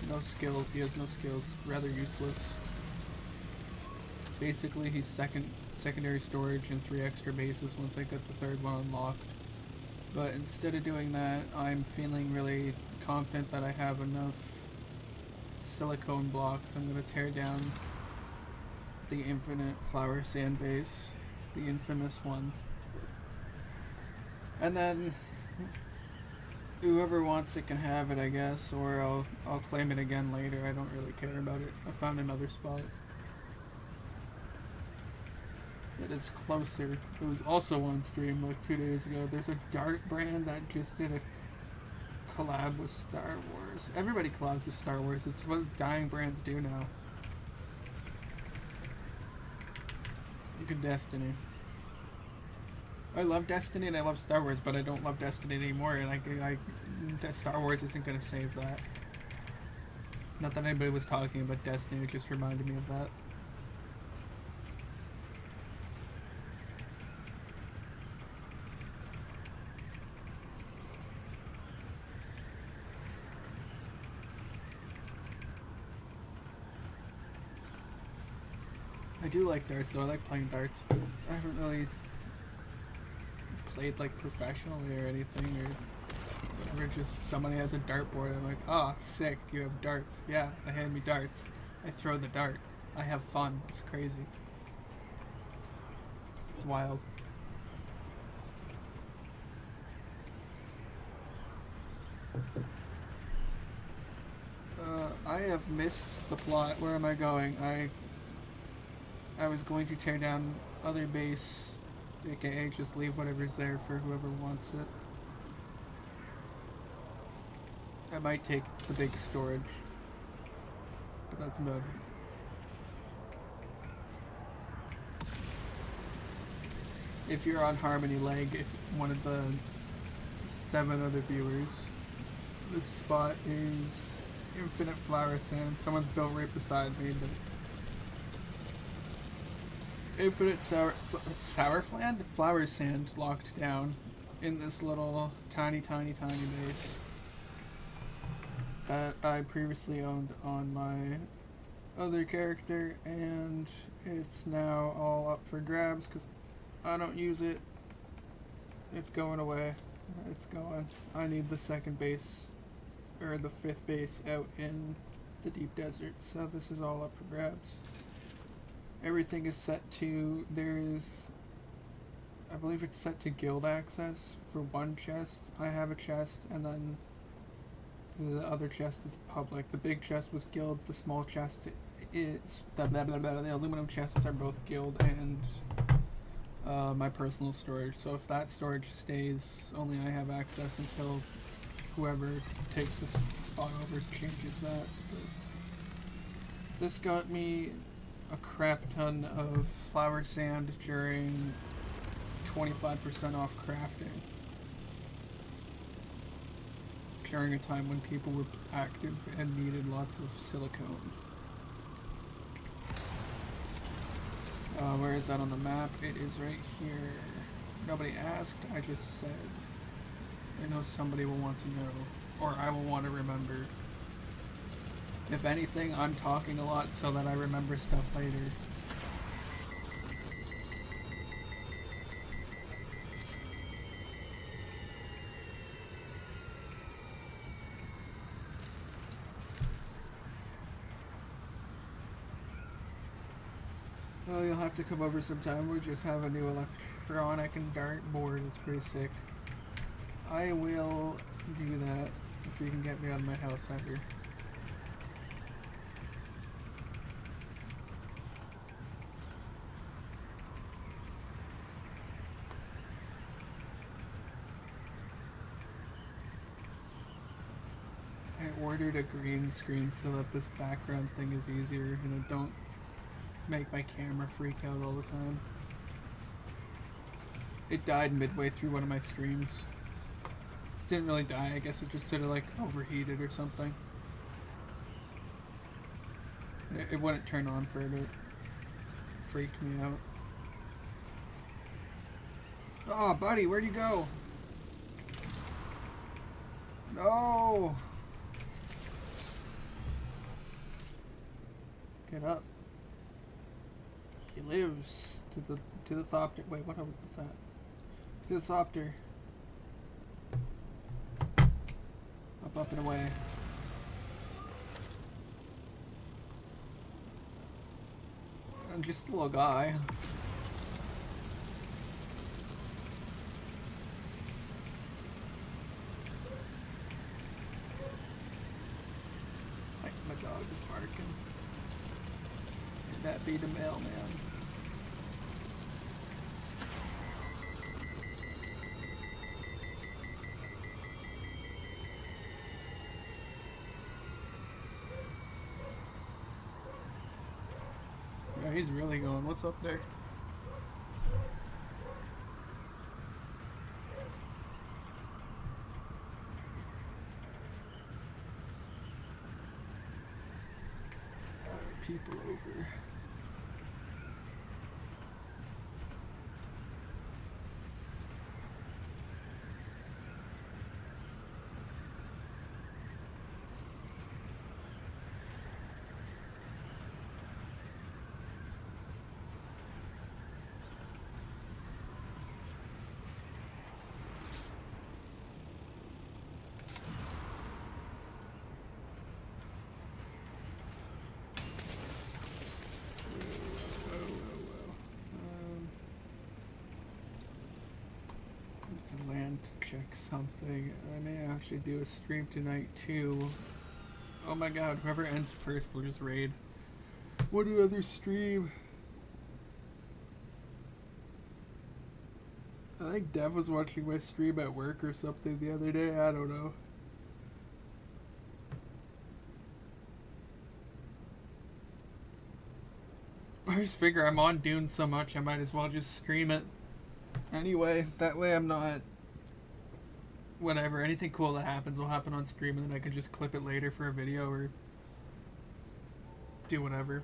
S1: no skills. He has no skills. Rather useless. Basically, he's secondary storage and 3 extra bases once I get the 3rd one unlocked. But instead of doing that, I'm feeling really confident that I have enough silicone blocks. I'm going to tear down the infinite flower sand base, the infamous one. And then whoever wants it can have it, I guess, or I'll claim it again later. I don't really care about it. I found another spot. It is closer. It was also on stream like 2 days ago. There's a dart brand that just did a collab with Star Wars. Everybody collabs with Star Wars. It's what dying brands do now. You can Destiny. I love Destiny and I love Star Wars, but I don't love Destiny anymore. And Star Wars isn't gonna save that. Not that anybody was talking about Destiny. It just reminded me of that. I do like darts though, I like playing darts, but I haven't really played like professionally or anything or whatever, just somebody has a dartboard, I'm like, ah, sick, you have darts. Yeah, they hand me darts. I throw the dart. I have fun. It's crazy. It's wild. I have missed the plot. Where am I going? I was going to tear down other base, aka just leave whatever's there for whoever wants it. I might take the big storage, but that's about it. If you're on Harmony Leg, if one of the 7 other viewers, this spot is infinite flower sand. Someone's built right beside me, but infinite flower sand locked down in this little tiny base that I previously owned on my other character, and it's now all up for grabs because I don't use it. It's going away. It's going. I need the 2nd base, or the 5th base out in the deep desert, so this is all up for grabs. Everything is set to, I believe it's set to guild access for 1 chest. I have a chest, and then the other chest is public. The big chest was guild, the small chest is, the aluminum chests are both guild and my personal storage. So if that storage stays, only I have access until whoever takes this spot over changes that. But this got me a crap ton of flower sand during 25% off crafting. During a time when people were active and needed lots of silicone. Where is that on the map? It is right here. Nobody asked, I just said. I know somebody will want to know, or I will want to remember. If anything, I'm talking a lot so that I remember stuff later. Oh, you'll have to come over sometime. We just have a new electronic and dart board. It's pretty sick. I will do that if you can get me out of my house center. I ordered a green screen so that this background thing is easier and I don't make my camera freak out all the time. It died midway through one of my streams. Didn't really die, I guess it just sort of like overheated or something. It wouldn't turn on for a bit. It freaked me out. Oh, buddy, where'd you go? No! Get up. He lives to the thopter. Wait, what was that? To the thopter. Up and away. I'm just a little guy. Like my dog is barking. Could that be the mailman? Yeah, he's really going. What's up there? People over. Land to check something. I may actually do a stream tonight too. Oh my god, whoever ends first will just raid. What do other stream? I think Dev was watching my stream at work or something the other day. I don't know. I just figure I'm on Dune so much I might as well just stream it. Anyway, that way I'm not... Whatever, anything cool that happens will happen on stream and then I can just clip it later for a video or do whatever.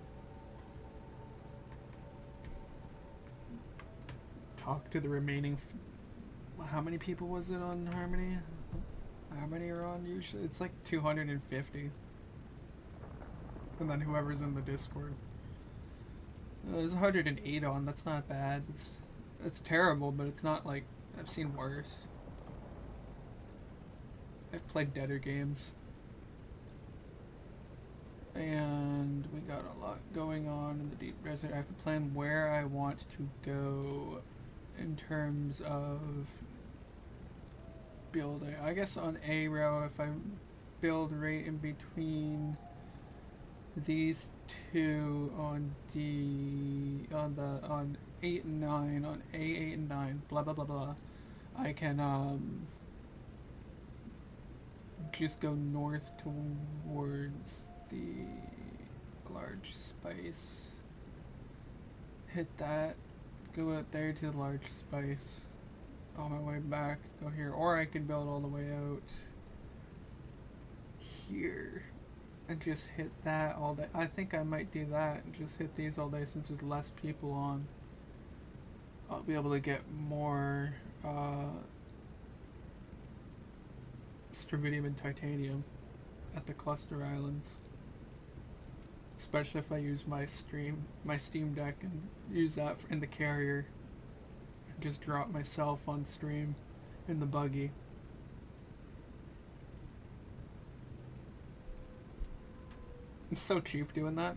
S1: Talk to the remaining... How many people was it on Harmony? How many are on usually? It's like 250. And then whoever's in the Discord. There's 108 on, that's not bad. It's terrible, but it's not like... I've seen worse. I've played deader games. And we got a lot going on in the deep desert. I have to plan where I want to go in terms of building. I guess on A row, if I build right in between these two on on 8 and 9, on A8 and 9, blah blah blah blah, I can just go north towards the large spice, hit that, go out there to the large spice, on my way back, go here, or I can build all the way out here and just hit that all day. I think I might do that and just hit these all day since there's less people on. I'll be able to get more Stravidium and Titanium at the cluster islands. Especially if I use my Steam Deck and use that in the carrier. And just drop myself on stream in the buggy. It's so cheap doing that.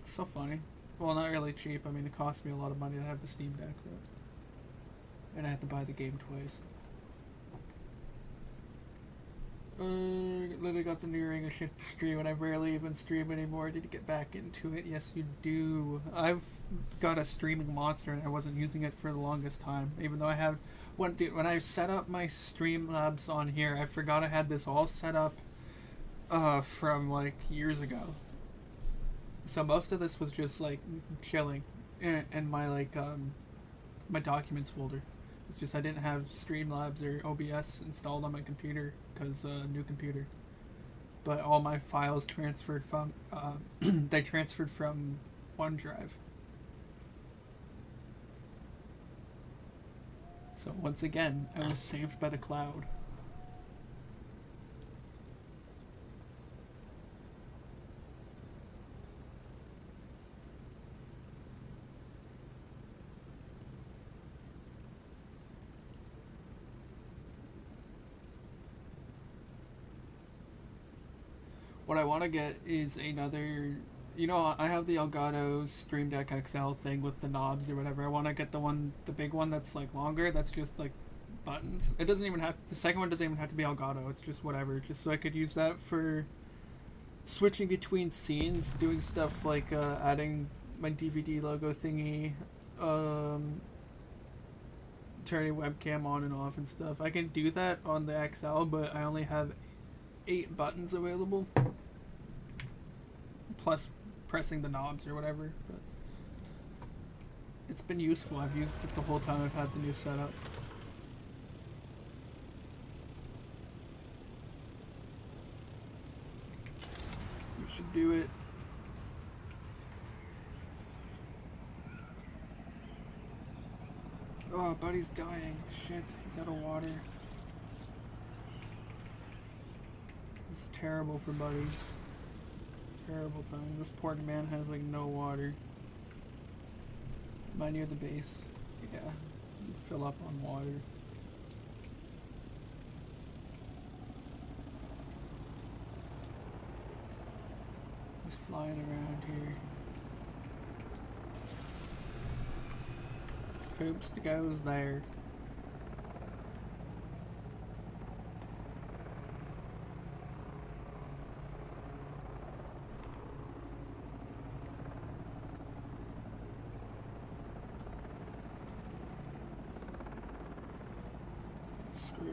S1: It's so funny. Well, not really cheap. I mean, it cost me a lot of money to have the Steam Deck, but... and I had to buy the game twice. Literally got the new Ring of Shit stream, and I barely even stream anymore. I need to get back into it. Yes, you do. I've got a streaming monster, and I wasn't using it for the longest time. Even though I have... When I set up my Streamlabs on here, I forgot I had this all set up from, like, years ago. So most of this was just, like, chilling in my, like, my documents folder. It's just I didn't have Streamlabs or OBS installed on my computer because new computer. But all my files transferred from they transferred from OneDrive. So once again, I was saved by the cloud. What I want to get is another, you know, I have the Elgato Stream Deck XL thing with the knobs or whatever. I want to get the big one that's like longer, that's just like buttons. It doesn't even have, the second one doesn't even have to be Elgato, it's just whatever, just so I could use that for switching between scenes, doing stuff like adding my DVD logo thingy, turning webcam on and off and stuff. I can do that on the XL, but I only have 8 buttons available, plus pressing the knobs or whatever. But it's been useful. I've used it the whole time I've had the new setup. You should do it. Oh, buddy's dying. Shit, he's out of water. This is terrible for Buddy. Terrible time. This poor man has like no water. Am I near the base? Yeah. Fill up on water. He's flying around here. Poops goes there.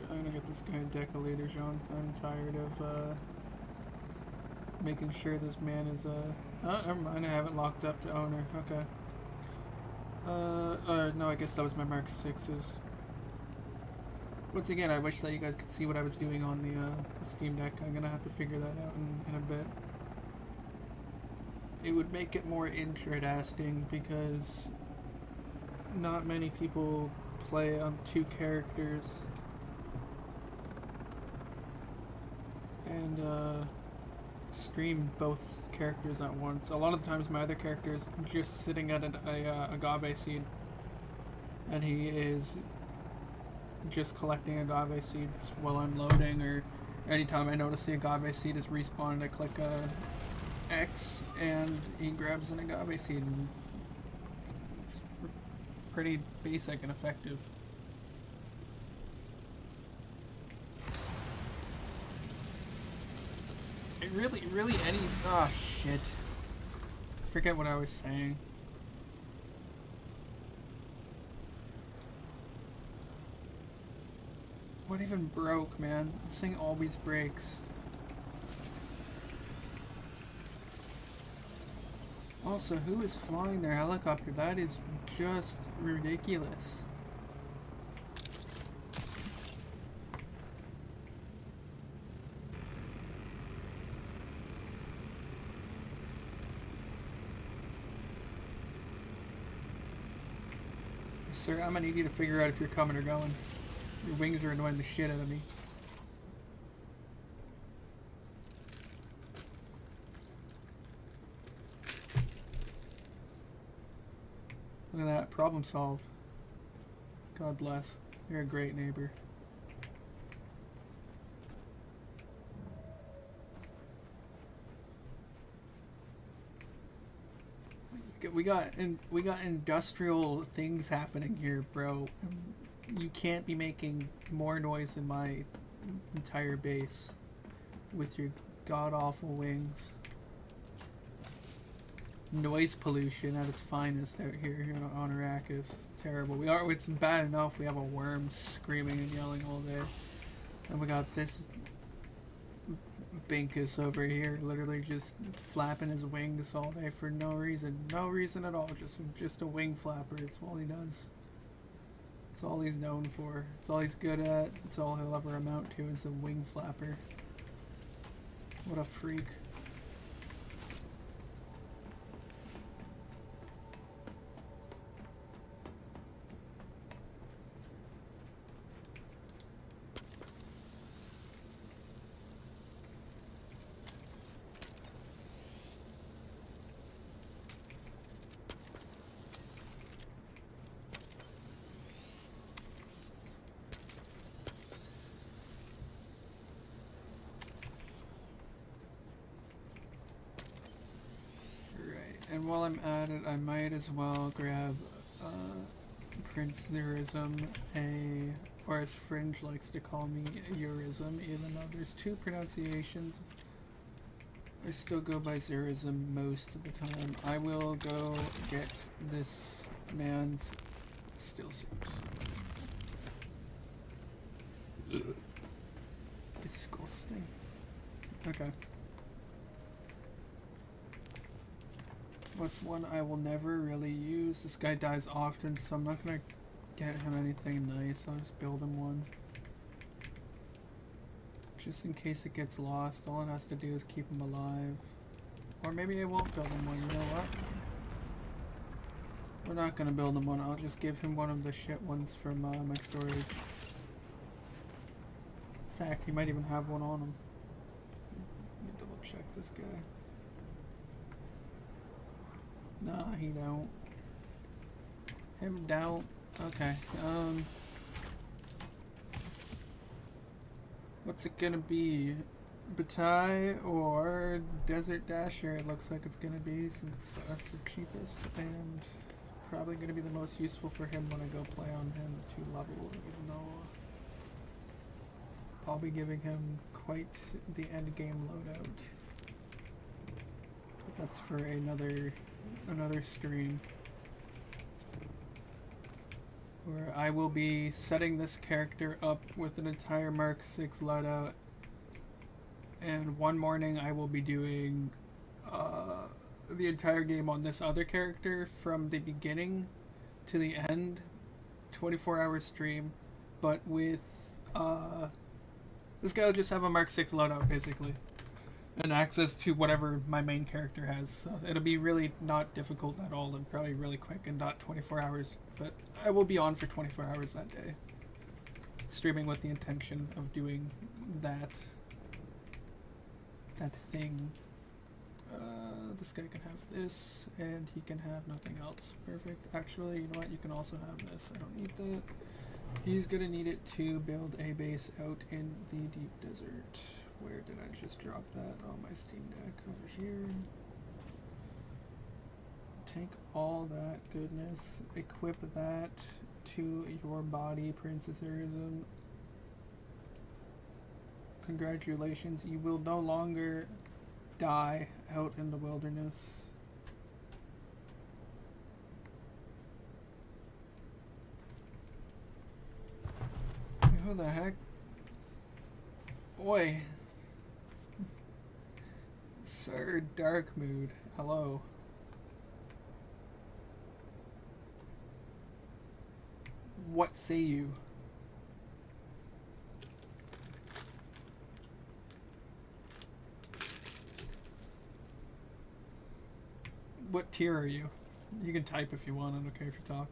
S1: I'm gonna get this guy a deck of later, John. I'm tired of making sure this man is oh, never mind, I have it locked up to owner. Okay. No, I guess that was my Mark 6s. Once again, I wish that you guys could see what I was doing on the Steam Deck. I'm gonna have to figure that out in a bit. It would make it more interesting because not many people play on 2 characters. And stream both characters at once. A lot of the times my other character is just sitting at a agave seed, and he is just collecting agave seeds while I'm loading, or anytime I notice the agave seed is respawned, I click X and he grabs an agave seed, and it's pretty basic and effective. Really any... Oh, shit. Forget what I was saying. What even broke, man? This thing always breaks. Also, who is flying their helicopter? That is just ridiculous. Sir, I'm gonna need you to figure out if you're coming or going. Your wings are annoying the shit out of me. Look at that, problem solved. God bless. You're a great neighbor. we got industrial things happening here, bro. You can't be making more noise in my entire base with your god awful wings. Noise pollution at its finest out here on Arrakis. Terrible. It's bad enough we have a worm screaming and yelling all day. And we got this Binkus over here literally just flapping his wings all day for no reason. No reason at all. Just a wing flapper. It's all he does. It's all he's known for. It's all he's good at. It's all he'll ever amount to is a wing flapper. What a freak. And while I'm at it, I might as well grab Prince Zerism, or as Fringe likes to call me, Eurism, even though there's two pronunciations. I still go by Zerism most of the time. I will go get this man's still suit. Ugh. Disgusting. Okay. What's one I will never really use? This guy dies often, so I'm not gonna get him anything nice. I'll just build him one. Just in case it gets lost, all it has to do is keep him alive. Or maybe I won't build him one, you know what? We're not gonna build him one, I'll just give him one of the shit ones from my storage. In fact, he might even have one on him. Let me double check this guy. Nah, he don't. Him don't. Okay. What's it gonna be? Batai or Desert Dasher? It looks like it's gonna be, since that's the cheapest and probably gonna be the most useful for him when I go play on him to level, even though I'll be giving him quite the endgame loadout. But that's for another stream, where I will be setting this character up with an entire Mark 6 loadout, and one morning I will be doing the entire game on this other character from the beginning to the end, 24-hour stream, but with this guy will just have a Mark 6 loadout basically, and access to whatever my main character has. So it'll be really not difficult at all, and probably really quick, and not 24 hours. But I will be on for 24 hours that day, streaming with the intention of doing that thing. This guy can have this, and he can have nothing else. Perfect. Actually, you know what? You can also have this. I don't need that. He's gonna need it to build a base out in the deep desert. Where did I just drop that? On my Steam Deck over here. Take all that goodness, equip that to your body, Princesserism. Congratulations, you will no longer die out in the wilderness. Who the heck? Oi. Sir Dark Mood, hello. What say you? What tier are you? You can type if you want, I don't care if you talk.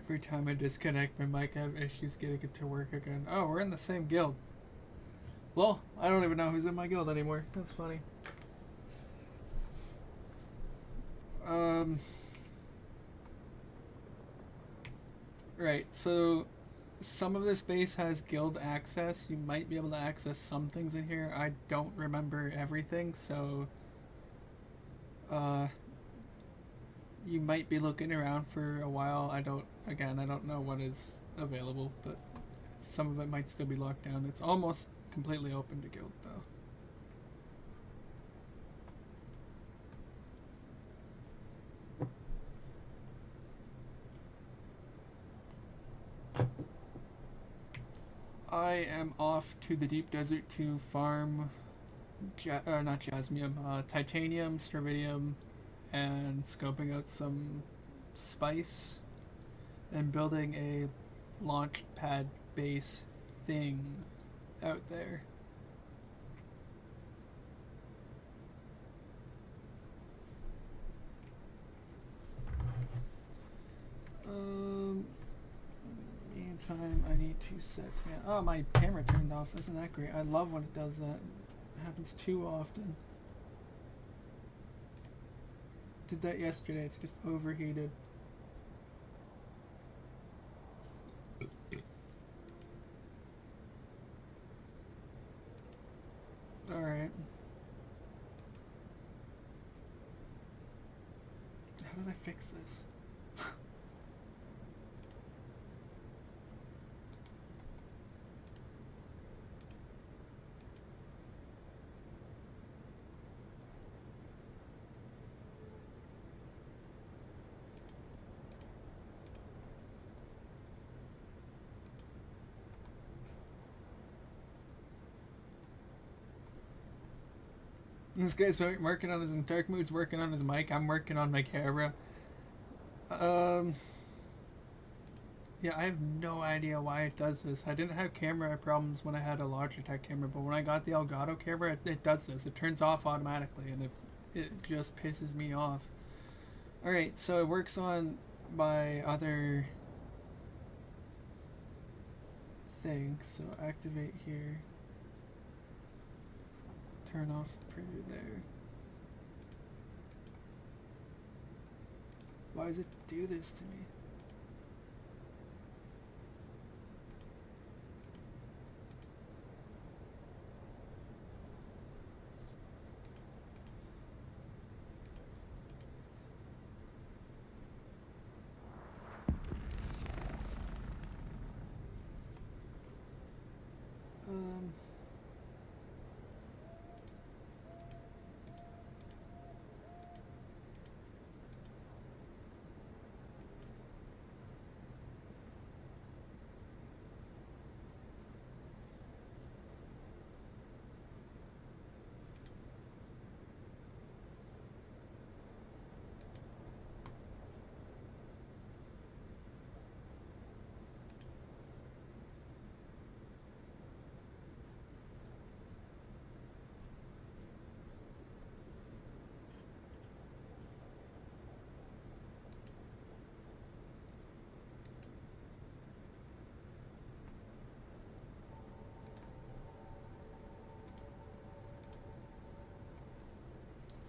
S1: Every time I disconnect my mic, I have issues getting it to work again. Oh, we're in the same guild. Well, I don't even know who's in my guild anymore. That's funny. Right, so some of this base has guild access. You might be able to access some things in here. I don't remember everything, so you might be looking around for a while. I don't know what is available, but some of it might still be locked down. It's almost completely open to guild though. I am off to the deep desert to farm, not jasmium, titanium, strontium, and scoping out some spice, and building a launch pad base thing out there. Meantime, I need to set. Oh, my camera turned off. Isn't that great? I love when it does that. It happens too often. Did that yesterday. It's just overheated. All right. How did I fix this? This guy's working on his Dark Mood's working on his mic. I'm working on my camera. Yeah, I have no idea why it does this. I didn't have camera problems when I had a Logitech camera, but when I got the Elgato camera, it does this. It turns off automatically, and it just pisses me off. Alright, so it works on my other thing. So activate here. Turn off preview there. Why does it do this to me?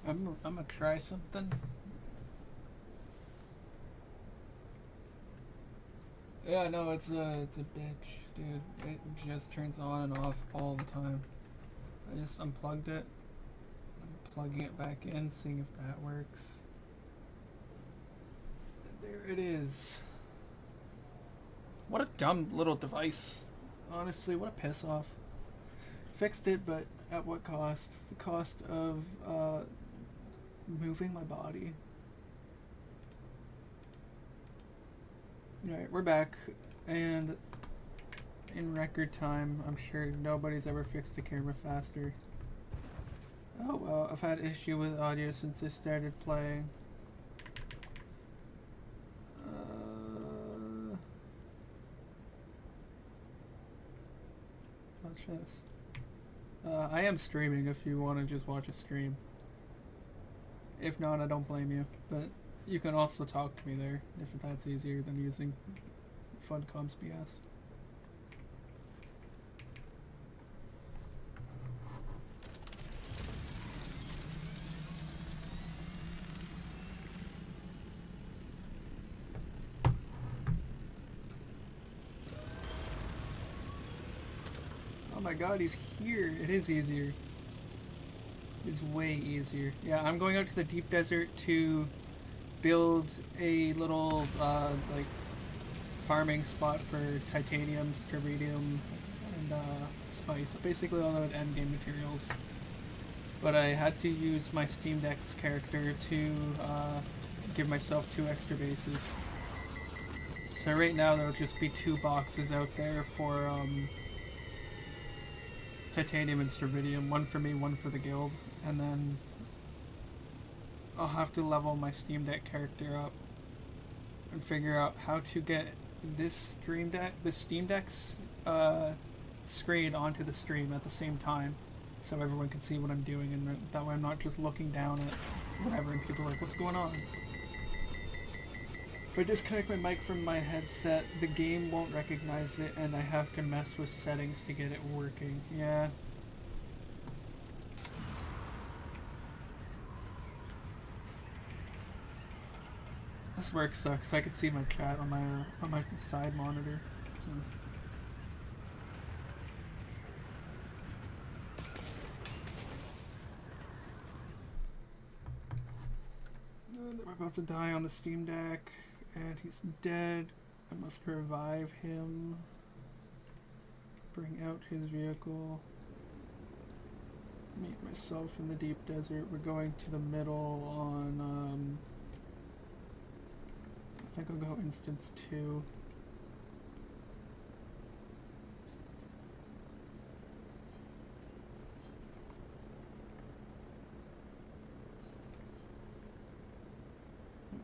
S1: I'm gonna try something. Yeah, no, it's a bitch, dude. It just turns on and off all the time. I just unplugged it. I'm plugging it back in, seeing if that works. There it is. What a dumb little device. Honestly, what a piss off. Fixed it, but at what cost? The cost of moving my body. Alright, we're back, and in record time. I'm sure nobody's ever fixed a camera faster. Oh well, I've had issue with audio since I started playing. Watch this. I am streaming if you want to just watch a stream. If not, I don't blame you. But you can also talk to me there if that's easier than using Funcom's BS. Oh my god, he's here. It is easier. It's way easier. Yeah, I'm going out to the deep desert to build a little like farming spot for titanium, stridium, and spice. So basically all of endgame materials. But I had to use my Steam Deck's character to give myself 2 extra bases. So right now there'll just be 2 boxes out there for titanium and stridium, one for me, one for the guild, and then I'll have to level my Steam Deck character up and figure out how to get this Steam Deck's screen onto the stream at the same time, so everyone can see what I'm doing, and that way I'm not just looking down at whatever and people are like, what's going on? If I disconnect my mic from my headset, the game won't recognize it, and I have to mess with settings to get it working. Yeah. This work sucks. I can see my chat on my side monitor. So. We're about to die on the Steam Deck. And he's dead. I must revive him. Bring out his vehicle. Meet myself in the deep desert. We're going to the middle on, I think I'll go instance 2.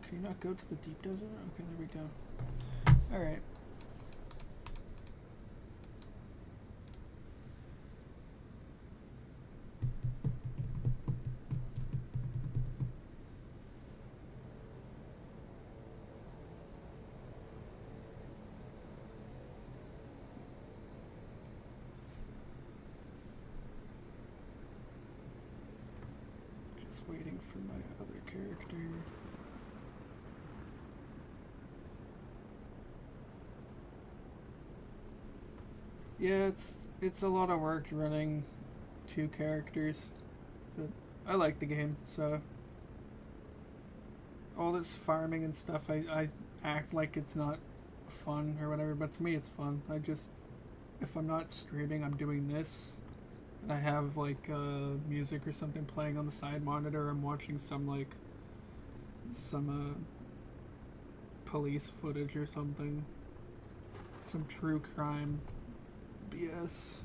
S1: Can you not go to the deep desert? Okay, there we go. Alright. Just waiting for my other character. Yeah, it's a lot of work running 2 characters, but I like the game, so all this farming and stuff, I act like it's not fun or whatever, but to me it's fun. If I'm not streaming, I'm doing this, and I have like music or something playing on the side monitor. I'm watching some police footage or something, some true crime BS.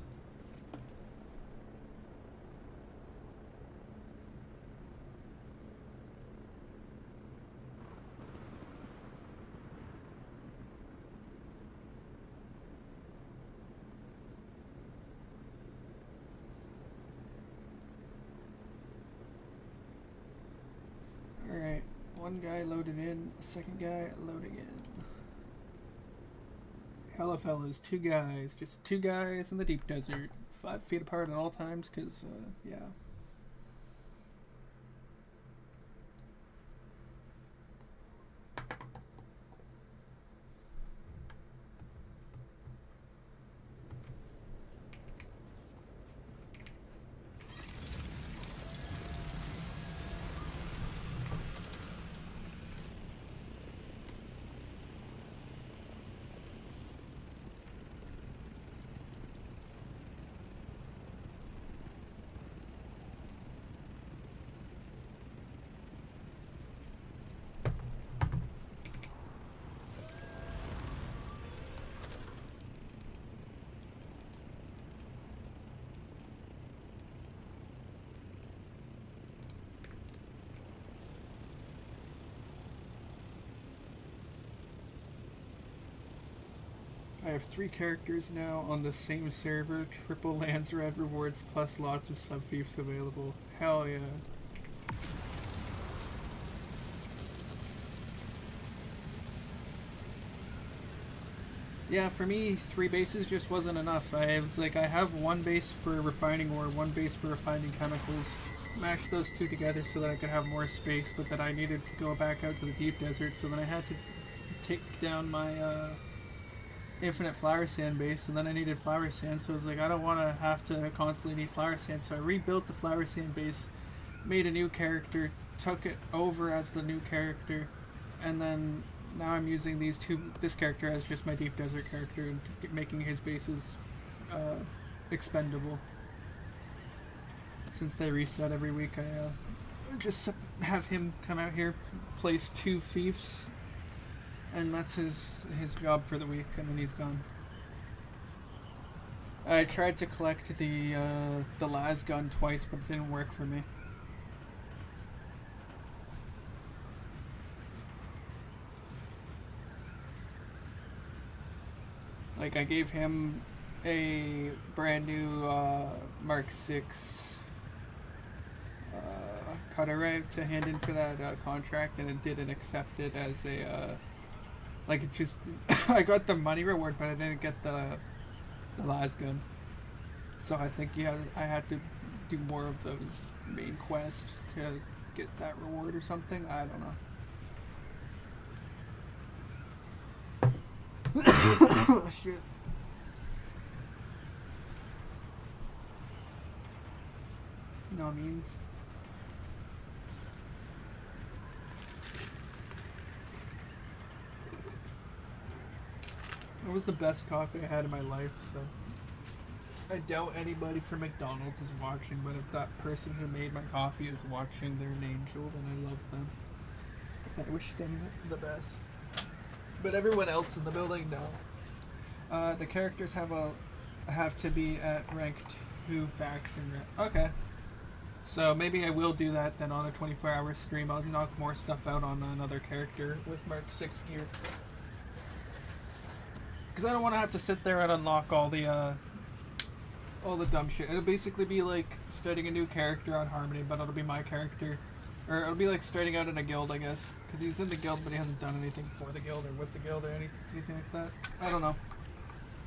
S1: Alright, one guy loaded in, second guy loading in. Hella fellas, 2 guys, just 2 guys in the deep desert, 5 feet apart at all times, cause yeah. I have 3 characters now on the same server, triple lands red rewards plus lots of sub-fiefs available. Hell yeah. Yeah, for me, 3 bases just wasn't enough. I was like, I have 1 base for refining ore, 1 base for refining chemicals. Mash those 2 together so that I could have more space, but that I needed to go back out to the deep desert, so then I had to take down my infinite flower sand base, and then I needed flower sand, so I was like, I don't want to have to constantly need flower sand, so I rebuilt the flower sand base, made a new character, took it over as the new character, and then now I'm using this character as just my deep desert character, and making his bases expendable. Since they reset every week, I just have him come out here, place 2 fiefs, and that's his job for the week, and then he's gone. I tried to collect the las gun twice, but it didn't work for me. Like, I gave him a brand new Mark 6 cutter right to hand in for that contract, and it didn't accept it as a like, it just I got the money reward, but I didn't get the las gun, so I think I had to do more of the main quest to get that reward or something. I don't know. Shit. No means. It was the best coffee I had in my life, so I doubt anybody from McDonald's is watching, but if that person who made my coffee is watching, they're an angel, then I love them. I wish them the best. But everyone else in the building, no. The characters have to be at rank 2 faction. Okay. So maybe I will do that then on a 24-hour stream. I'll knock more stuff out on another character with Mark 6 gear. Because I don't want to have to sit there and unlock all the dumb shit. It'll basically be like starting a new character on Harmony, but it'll be my character. Or it'll be like starting out in a guild, I guess. Because he's in the guild, but he hasn't done anything for the guild or with the guild or anything like that. I don't know.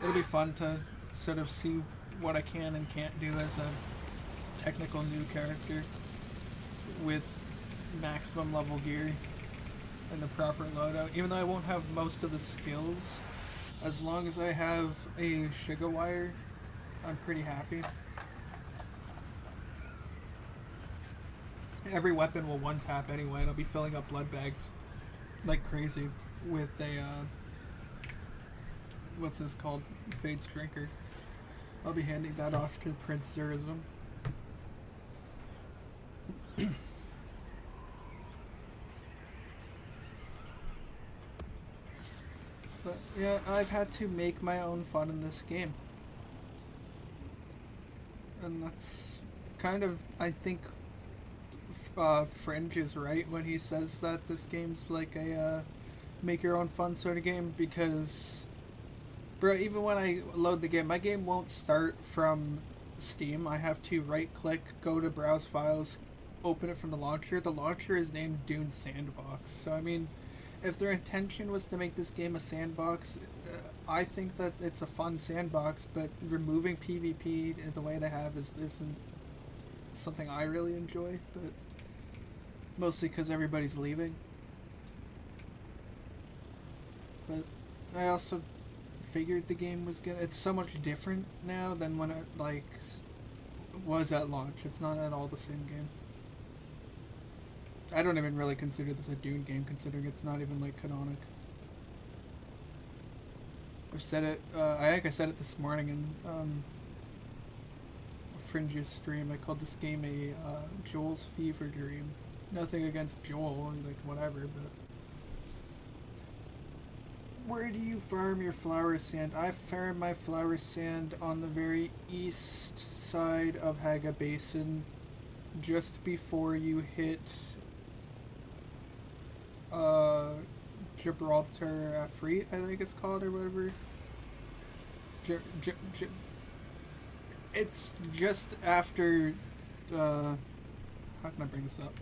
S1: It'll be fun to sort of see what I can and can't do as a technical new character with maximum level gear and the proper loadout. Even though I won't have most of the skills, as long as I have a Shiga wire, I'm pretty happy. Every weapon will one tap anyway, and I'll be filling up blood bags like crazy with a what's this called? Fade's Drinker. I'll be handing that off to Prince Zerism. But yeah, I've had to make my own fun in this game. And that's kind of, I think, Fringe is right when he says that this game's like a make your own fun sort of game, because bro, even when I load the game, my game won't start from Steam. I have to right click, go to browse files, open it from the launcher. The launcher is named Dune Sandbox, so I mean, if their intention was to make this game a sandbox, I think that it's a fun sandbox, but removing PvP the way they have isn't something I really enjoy, but mostly because everybody's leaving. But I also figured the game was gonna, it's so much different now than when it like was at launch. It's not at all the same game. I don't even really consider this a Dune game, considering it's not even like canonic. I've said it, I think I said it this morning in Fringe's stream. I called this game a Joel's Fever Dream. Nothing against Joel, like whatever, but where do you farm your flower sand? I farm my flower sand on the very east side of Haga Basin, just before you hit Gibraltar Afreet, I think it's called, or whatever. It's just after, how can I bring this up?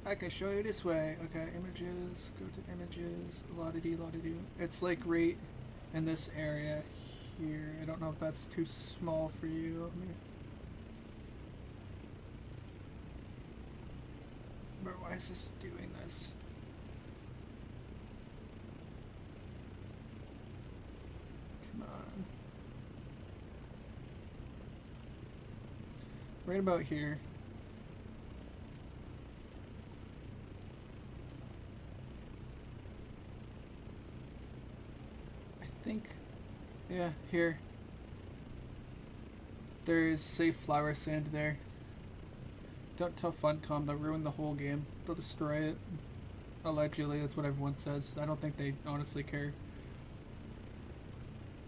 S1: I can show you this way. Okay, images. Go to images. La-da-dee, la-da-doo. It's like right in this area here. I don't know if that's too small for you. Let me... But why is this doing this? Come on. Right about here. I think, yeah, here. There's safe flower sand there. Don't tell Funcom, they'll ruin the whole game. They'll destroy it. Allegedly, that's what everyone says. I don't think they honestly care.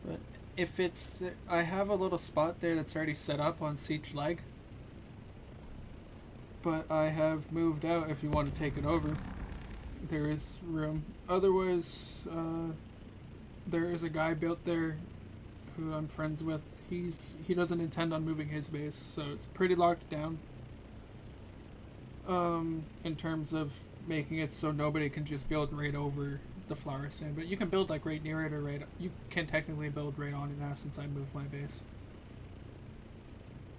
S1: But if it's... I have a little spot there that's already set up on Siege Leg. But I have moved out if you want to take it over. There is room. Otherwise, there is a guy built there who I'm friends with. He doesn't intend on moving his base, so it's pretty locked down. In terms of making it so nobody can just build right over the flower stand, but you can build like right near it or right. You can technically build right on it now since I moved my base.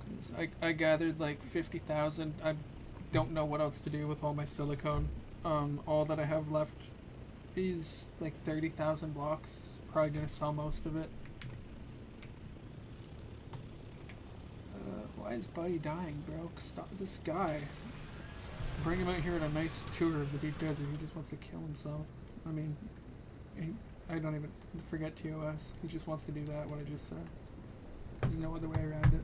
S1: Because I gathered like 50,000. I don't know what else to do with all my silicone. All that I have left is like 30,000 blocks. Probably gonna sell most of it. Why is Buddy dying, bro? Stop this guy. Bring him out here on a nice tour of the deep desert. He just wants to kill himself. I mean, I don't even forget TOS. He just wants to do that, what I just said. There's no other way around it.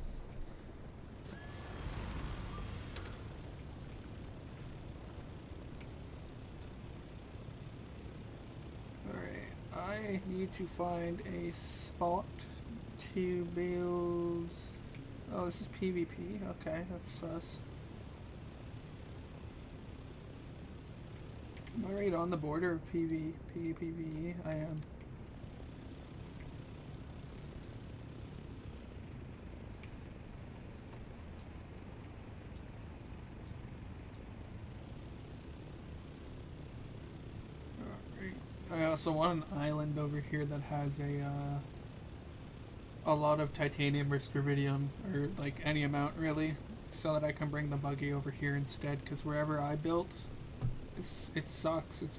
S1: Alright, I need to find a spot to build... Oh, this is PvP? Okay, that's sus. Am I right on the border of PvE? I am. Alright. I also want an island over here that has a lot of titanium or scrividium, or like any amount really, so that I can bring the buggy over here instead, because wherever I built, it sucks. It's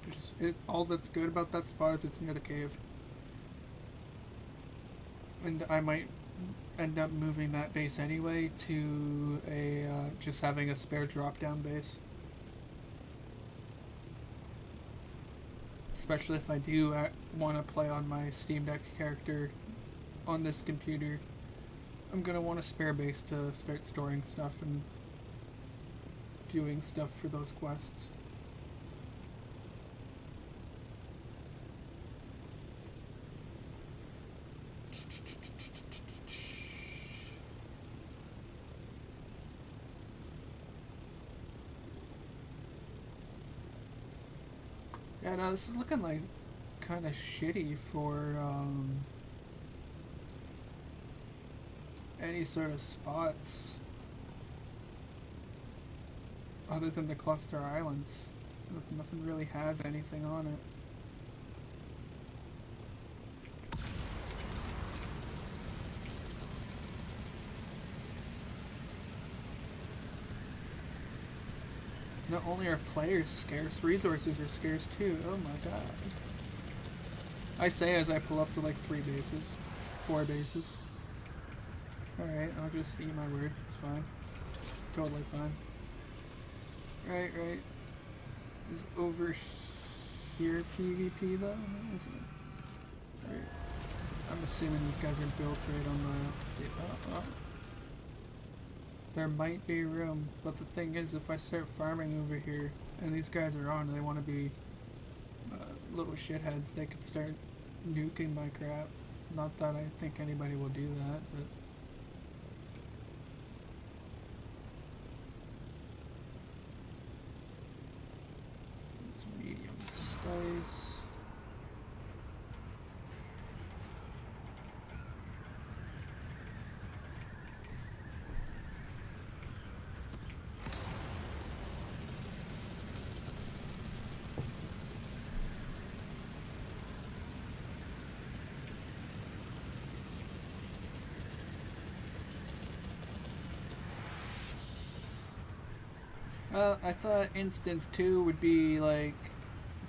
S1: all that's good about that spot is it's near the cave. And I might end up moving that base anyway to a just having a spare drop down base. Especially if I do want to play on my Steam Deck character on this computer. I'm gonna want a spare base to start storing stuff and doing stuff for those quests. Yeah, no, this is looking like kind of shitty for any sort of spots other than the cluster islands. Nothing really has anything on it. Not only are players scarce, resources are scarce too. Oh my god. I say as I pull up to like 3 bases. 4 bases. Alright, I'll just eat my words, it's fine. Totally fine. Right. Is over here PvP though? Isn't it? Right. I'm assuming these guys are built right on the... There might be room, but the thing is, if I start farming over here, and these guys are on, they want to be little shitheads, they could start nuking my crap. Not that I think anybody will do that, but... It's medium spice. I thought Instance 2 would be, like,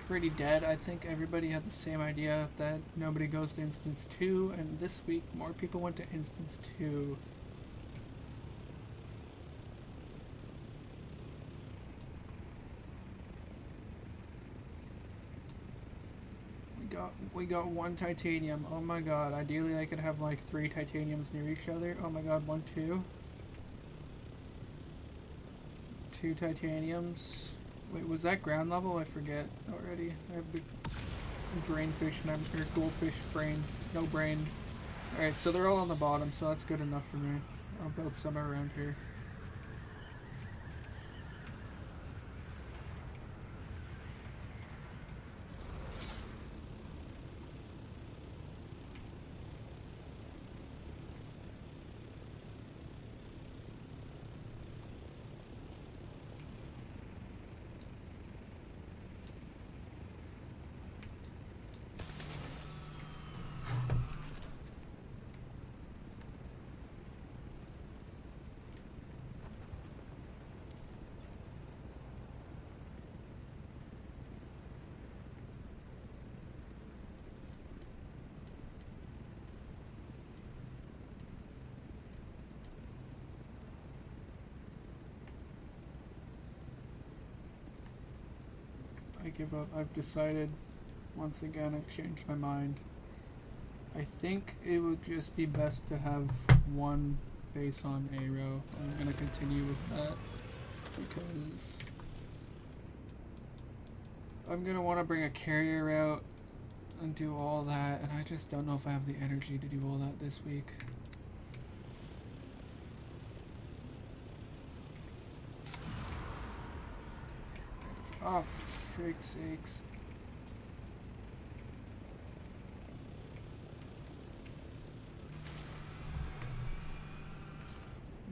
S1: pretty dead. I think everybody had the same idea that nobody goes to Instance 2, and this week more people went to Instance 2. We got one titanium. Oh my god. Ideally I could have like 3 titaniums near each other. Oh my god, 1, 2. 2 titaniums. Wait, was that ground level? I forget already. I have the brainfish and or goldfish brain. No brain. Alright, so they're all on the bottom, so that's good enough for me. I'll build somewhere around here. I give up. I've decided. Once again, I've changed my mind. I think it would just be best to have one base on A row. I'm gonna continue with that because I'm gonna want to bring a carrier out and do all that, and I just don't know if I have the energy to do all that this week. Oh, for frig's sakes.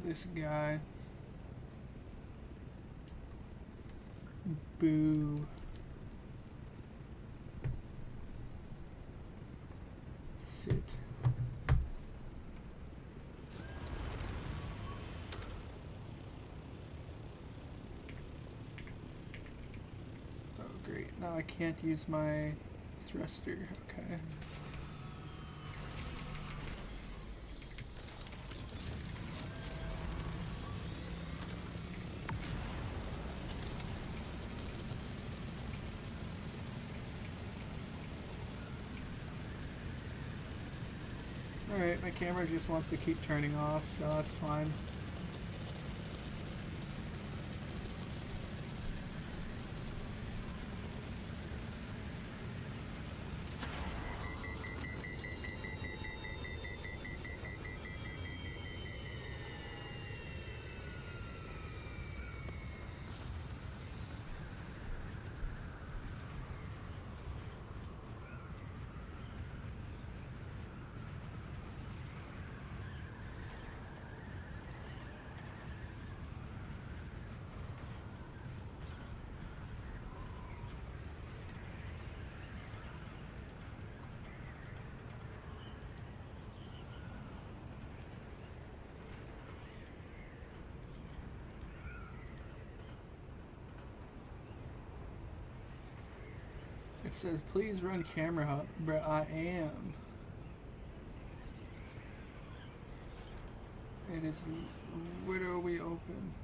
S1: This guy. Boo. Sit. Oh, great. Now I can't use my thruster. Okay. Alright, my camera just wants to keep turning off, so that's fine. It says, please run camera hub, but I am. It is Widow we open.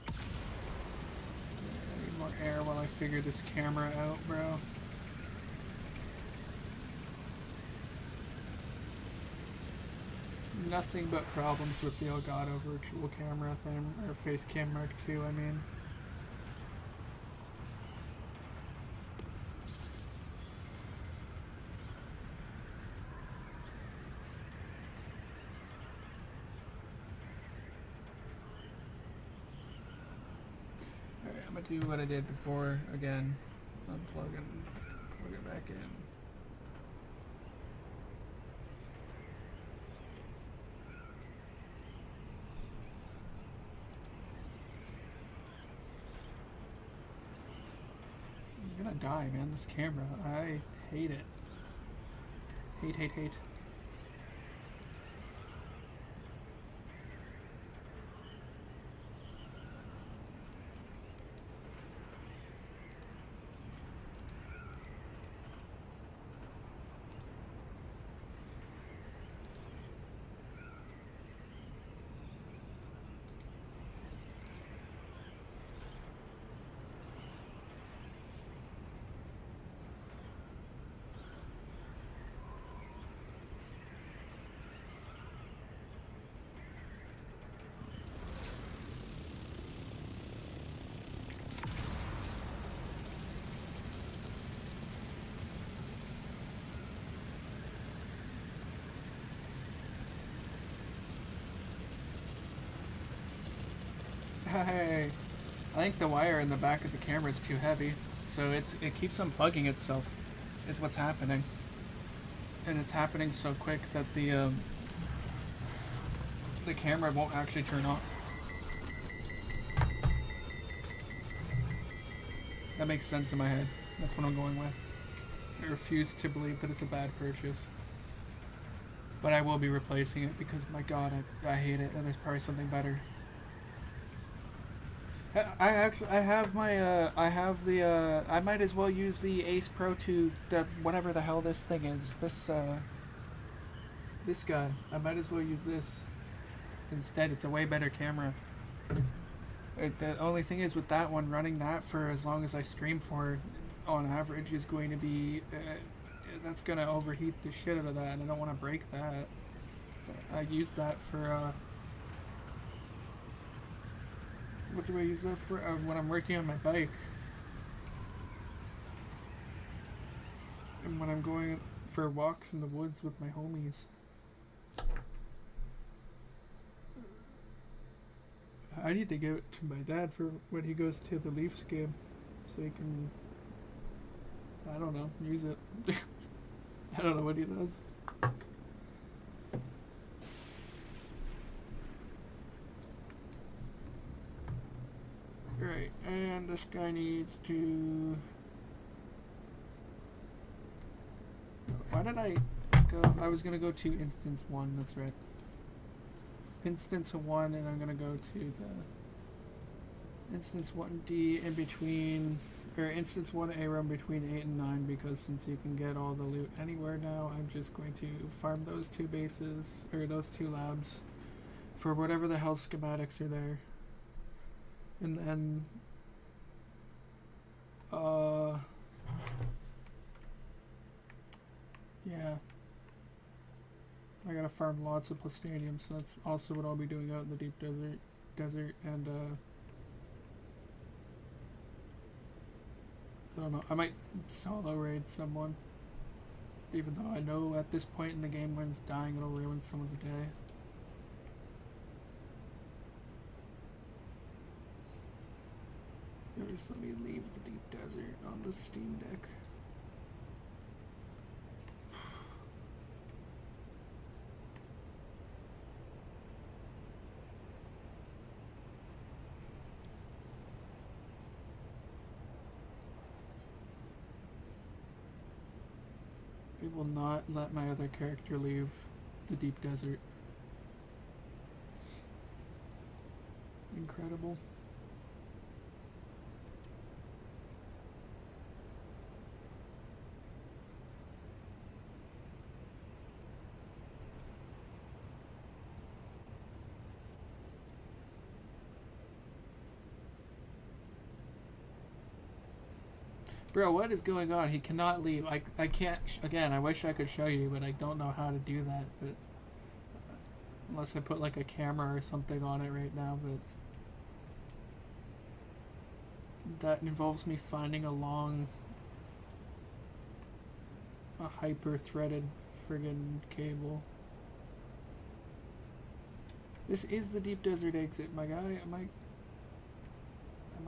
S1: I need more air while I figure this camera out, bro. Nothing but problems with the Elgato virtual camera thing, or Facecam Mark II, I mean. Alright, I'm gonna do what I did before again. Unplug and plug it back in. I'm gonna die, man. This camera, I hate it. Hate, hate, hate. Hey, I think the wire in the back of the camera is too heavy, so it keeps unplugging itself. Is what's happening, and it's happening so quick that the camera won't actually turn off. That makes sense in my head. That's what I'm going with. I refuse to believe that it's a bad purchase, but I will be replacing it because my God, I hate it, and there's probably something better. I might as well use the Ace Pro 2, whatever the hell this thing is. This guy. I might as well use this instead. It's a way better camera. The only thing is with that one, running that for as long as I stream for, on average, is going to be, that's going to overheat the shit out of that, and I don't want to break that. I use that for, what do I use that for? When I'm working on my bike. And when I'm going for walks in the woods with my homies. I need to give it to my dad for when he goes to the Leafs game. So he can, I don't know, use it. I don't know what he does. Right, and this guy needs to... Why did I go? I was gonna go to instance 1, that's right. Instance 1, and I'm gonna go to the instance 1D in between, or instance 1A room between 8 and 9, because since you can get all the loot anywhere now, I'm just going to farm those 2 bases, or those 2 labs, for whatever the hell schematics are there. And then, yeah, I gotta farm lots of plastanium, so that's also what I'll be doing out in the deep desert, and, I don't know, I might solo raid someone, even though I know at this point in the game when it's dying it'll ruin someone's day. Just let me leave the deep desert on the Steam Deck. I will not let my other character leave the deep desert. Incredible. Bro, what is going on? He cannot leave. I can't, again, I wish I could show you, but I don't know how to do that, but unless I put like a camera or something on it right now, but that involves me finding a hyper-threaded friggin' cable. This is the deep desert exit, my guy. Am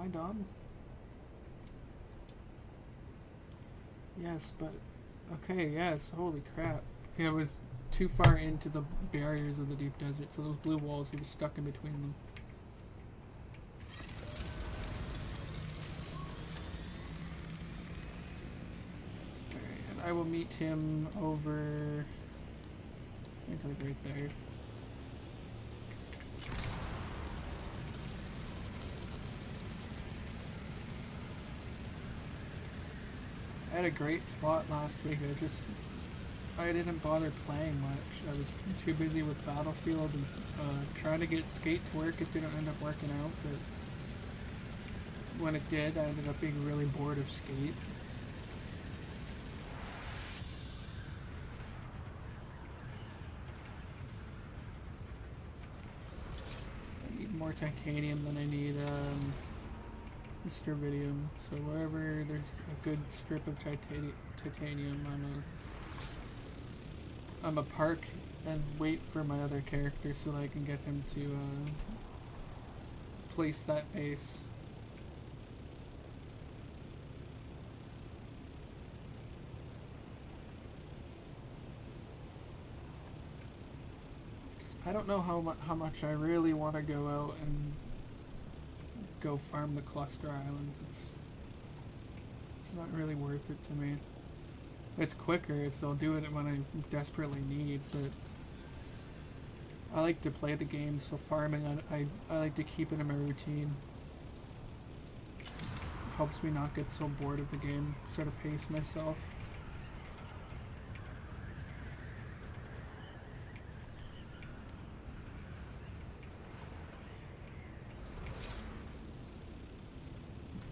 S1: I dumb? Yes, but okay, yes, holy crap. I was too far into the barriers of the deep desert, so those blue walls, he was stuck in between them. Alright, and I will meet him over, I think like right there. I had a great spot last week. I didn't bother playing much. I was too busy with Battlefield and trying to get Skate to work. It didn't end up working out, but when it did, I ended up being really bored of Skate. I need more titanium than I need Mr. Vidium. So wherever there's a good strip of titanium, I'm a park and wait for my other character so that I can get him to place that base. I don't know how much I really want to go out and go farm the cluster islands. It's not really worth it to me. It's quicker, so I'll do it when I desperately need, but I like to play the game, so farming, I like to keep it in my routine. Helps me not get so bored of the game, sort of pace myself.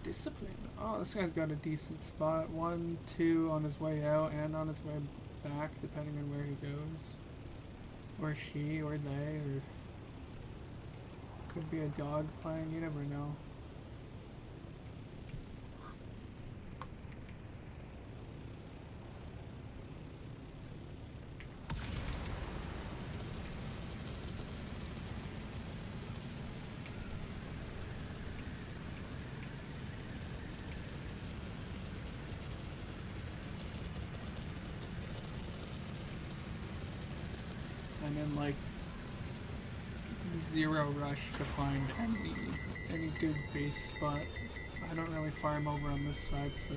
S1: Discipline. Oh, this guy's got a decent spot. 1, 2 on his way out and on his way back, depending on where he goes. Or she, or they, or could be a dog playing, you never know. I'm in like zero rush to find any good base spot. I don't really farm over on this side, so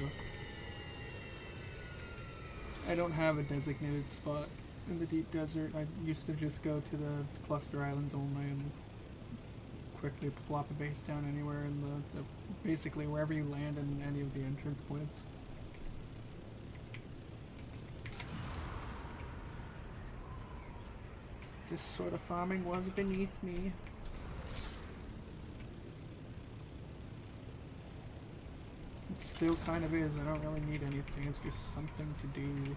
S1: I don't have a designated spot in the deep desert. I used to just go to the cluster islands only and quickly plop a base down anywhere in the basically wherever you land in any of the entrance points. This sort of farming was beneath me. It still kind of is. I don't really need anything. It's just something to do.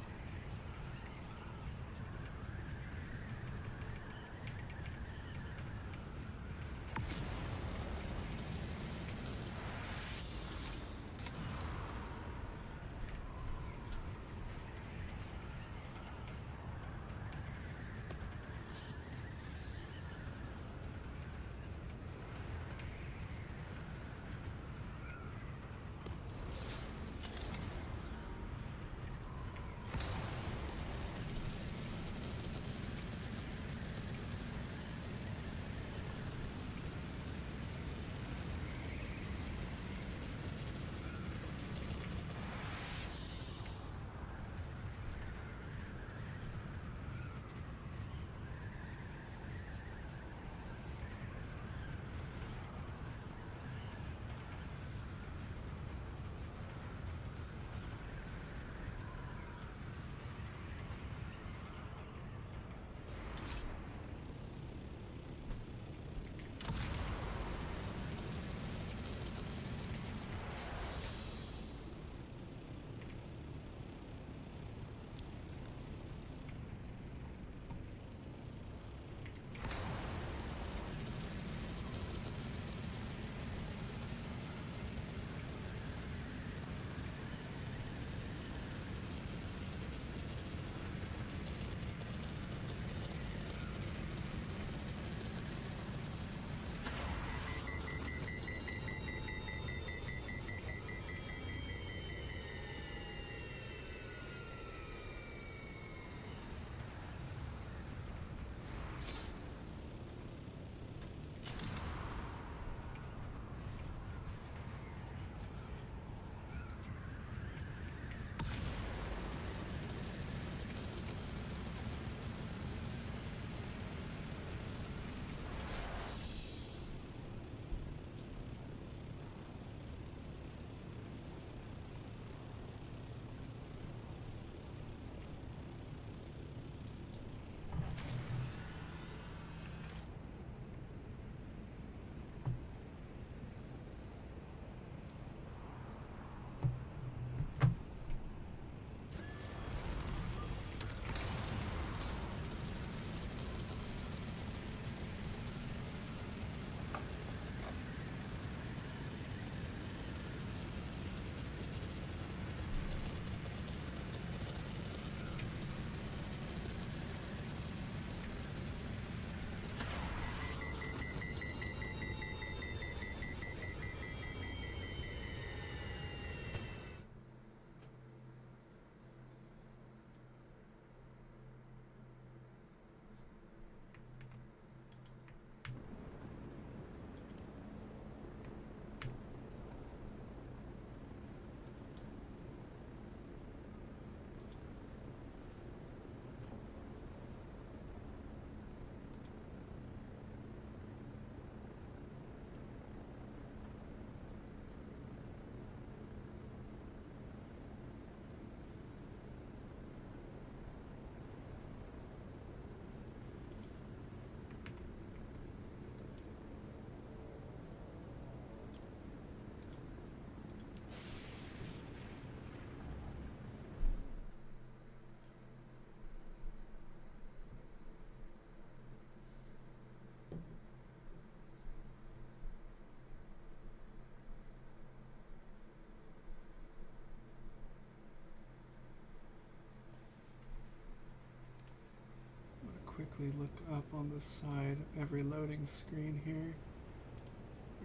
S1: quickly look up on the side of every loading screen here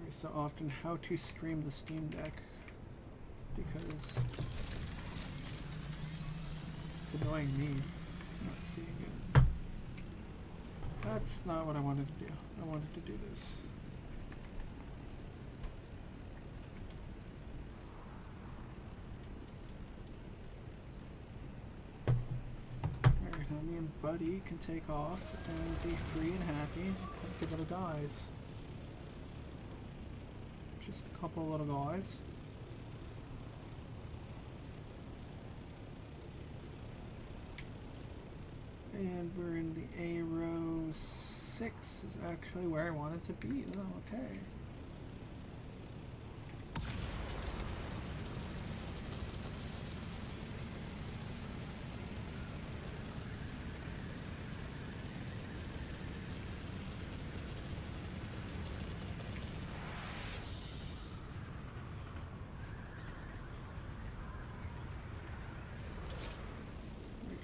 S1: every so often how to stream the Steam Deck, because it's annoying me not seeing it. That's not what I wanted to do. I wanted to do this. Alright, now me and Buddy can take off and be free and happy like the little guys. Just a couple little guys. And we're in the A row 6 is actually where I wanted to be. Oh, okay.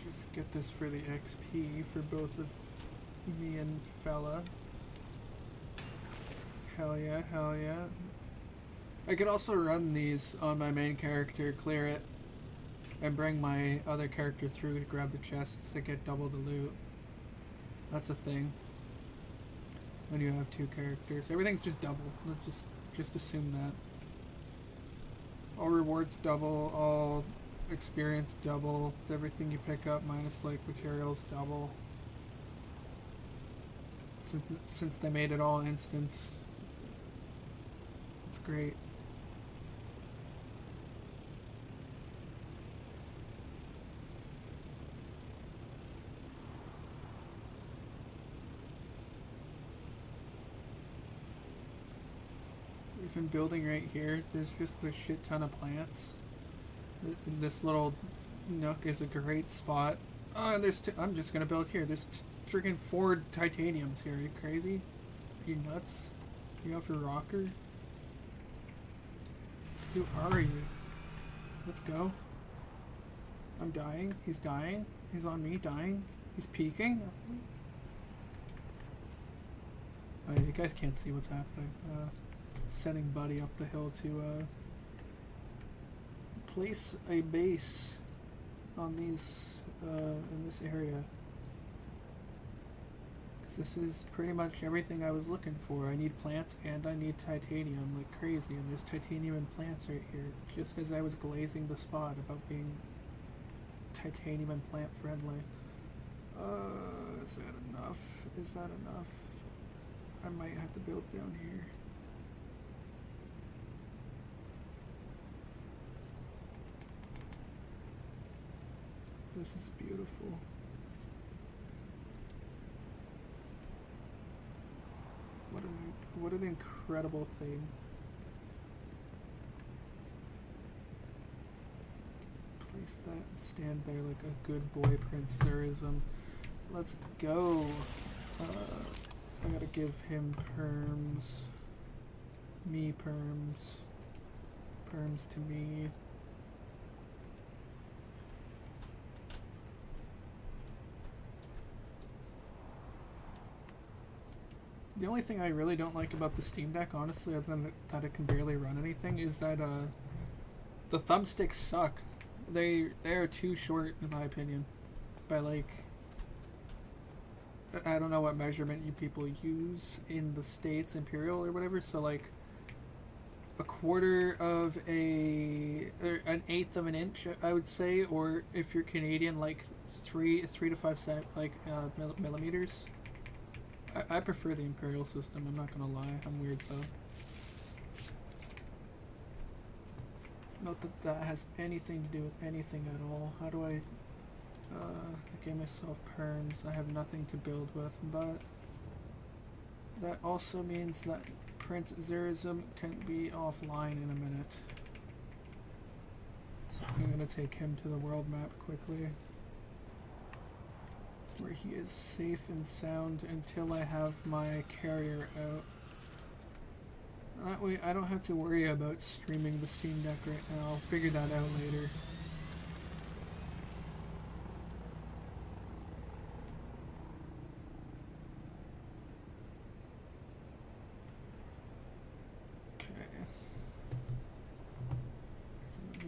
S1: Just get this for the XP for both of me and fella. Hell yeah, hell yeah. I could also run these on my main character, clear it, and bring my other character through to grab the chests to get double the loot. That's a thing. When you have two characters. Everything's just double. Just assume that. All rewards double, all experience double, everything you pick up minus like materials double. Since they made it all instance, it's great. Even building right here, there's just a shit ton of plants. This little nook is a great spot. Oh, there's I'm just gonna build here. There's freaking 4 titaniums here. Are you crazy? Are you nuts? You off your rocker? Who are you? Let's go. I'm dying. He's dying. He's on me dying. He's peeking. Oh, yeah, you guys can't see what's happening. Setting Buddy up the hill to place a base on these in this area, because this is pretty much everything I was looking for. I need plants and I need titanium like crazy, and there's titanium and plants right here, just as I was glazing the spot about being titanium and plant friendly. Is that enough? Is that enough? I might have to build down here. This is beautiful. What an incredible thing. Place that and stand there like a good boy, Prince Zerism. Let's go. I gotta give him perms. Me perms. Perms to me. The only thing I really don't like about the Steam Deck, honestly, other than that it can barely run anything, is that the thumbsticks suck. They are too short, in my opinion. By like, I don't know what measurement you people use in the States, Imperial or whatever. So like, a quarter of or an eighth of an inch, I would say, or if you're Canadian, like 3 to 5 millimeters. I prefer the Imperial system, I'm not gonna lie. I'm weird though. Not that that has anything to do with anything at all. How do I get myself perms? I have nothing to build with, but that also means that Prince Zerism can be offline in a minute. So I'm gonna take him to the world map quickly, where he is safe and sound until I have my carrier out. That way I don't have to worry about streaming the Steam Deck right now. I'll figure that out later.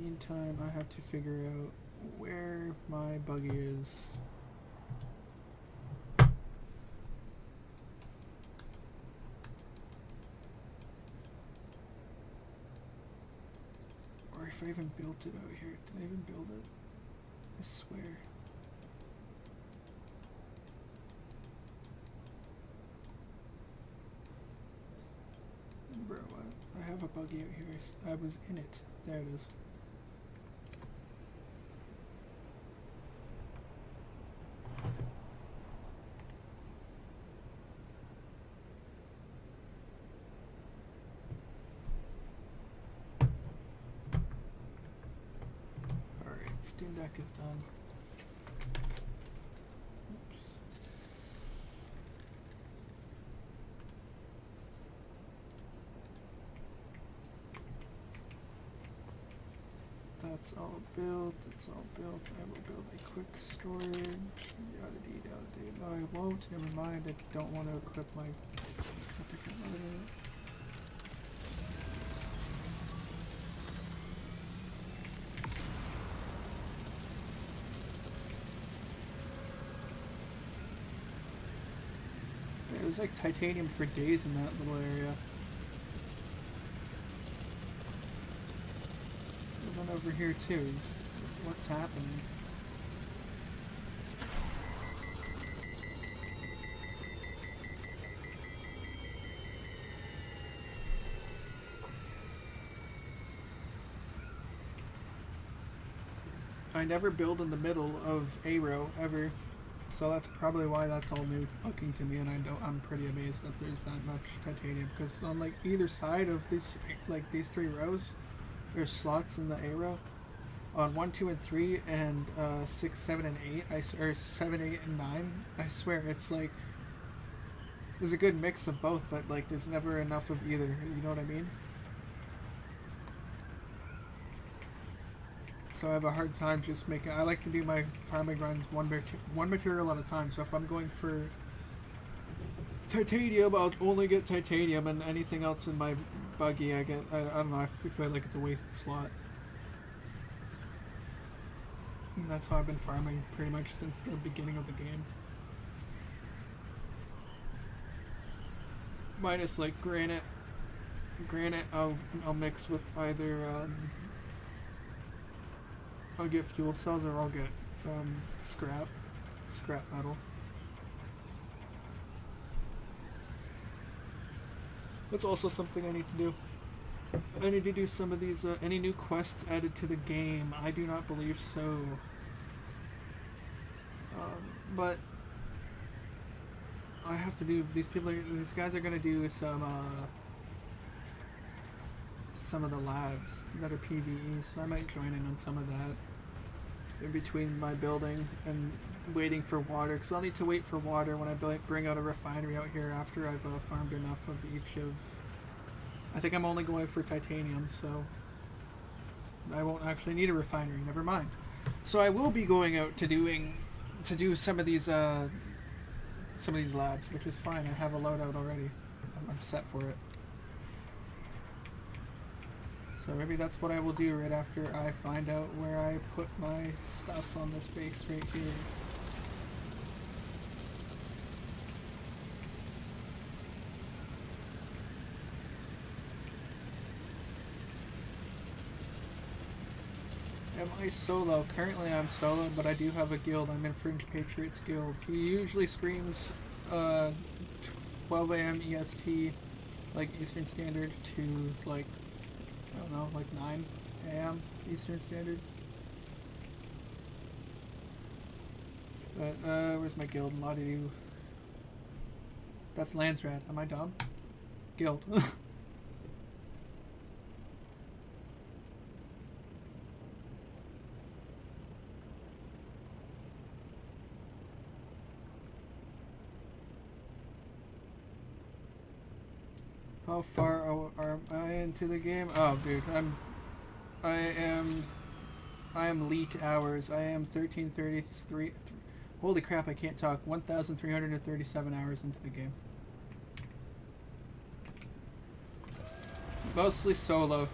S1: meantime, I have to figure out where my buggy is. Or if I even built it out here. Did I even build it? I swear. Bro, I have a buggy out here. I was in it. There it is. Alright, Steam Deck is done. Oops. That's all built. It's all built. I will build a quick storage. Yada dee yada dee. No, I won't. Never mind. I don't want to equip my different mode. It was like titanium for days in that little area. And then over here too. Just what's happening? I never build in the middle of a row ever. So that's probably why that's all new looking to me, and I'm pretty amazed that there's that much titanium, because on like either side of this, like these 3 rows, there's slots in the A row. On 1, 2, and 3, and 6, 7, and 8, or 7, 8, and 9. I swear it's like there's a good mix of both, but like there's never enough of either. You know what I mean? So I have a hard time just making. I like to do my farming runs one material at a time. So if I'm going for titanium, I'll only get titanium, and anything else in my buggy I get. I don't know. I feel like it's a wasted slot. And that's how I've been farming pretty much since the beginning of the game. Minus like granite. Granite I'll mix with either. I'll get fuel cells or I'll get scrap metal. That's also something I need to do. I need to do some of these, any new quests added to the game. I do not believe so. But I have to do, these guys are gonna do some of the labs that are PvE, so I might join in on some of that in between my building and waiting for water, because I'll need to wait for water when I bring out a refinery out here after I've farmed enough of each of. I think I'm only going for titanium, so I won't actually need a refinery. Never mind. So I will be going out to do some of these labs, which is fine. I have a loadout already. I'm set for it. So maybe that's what I will do right after I find out where I put my stuff on this base right here. Am I solo? Currently I'm solo, but I do have a guild. I'm in Fringe Patriots Guild. He usually screams 12 a.m. EST, like Eastern Standard, to like, I don't know, like 9 a.m. Eastern Standard. But, where's my guild? Ladu. That's Landsrat. Am I dumb? Guild. How far am I into the game? Oh, dude, I am late hours. I am 1333. Holy crap! I can't talk. 1,337 hours into the game. Mostly solo.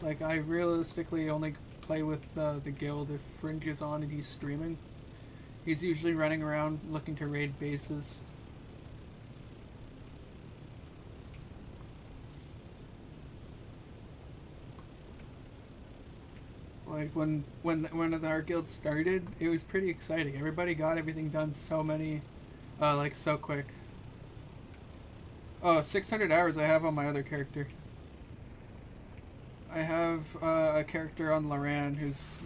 S1: Like I realistically only play with the guild if Fringe is on and he's streaming. He's usually running around looking to raid bases. Like when our guild started, it was pretty exciting. Everybody got everything done so quick. Oh, 600 hours I have on my other character. I have a character on Loran who's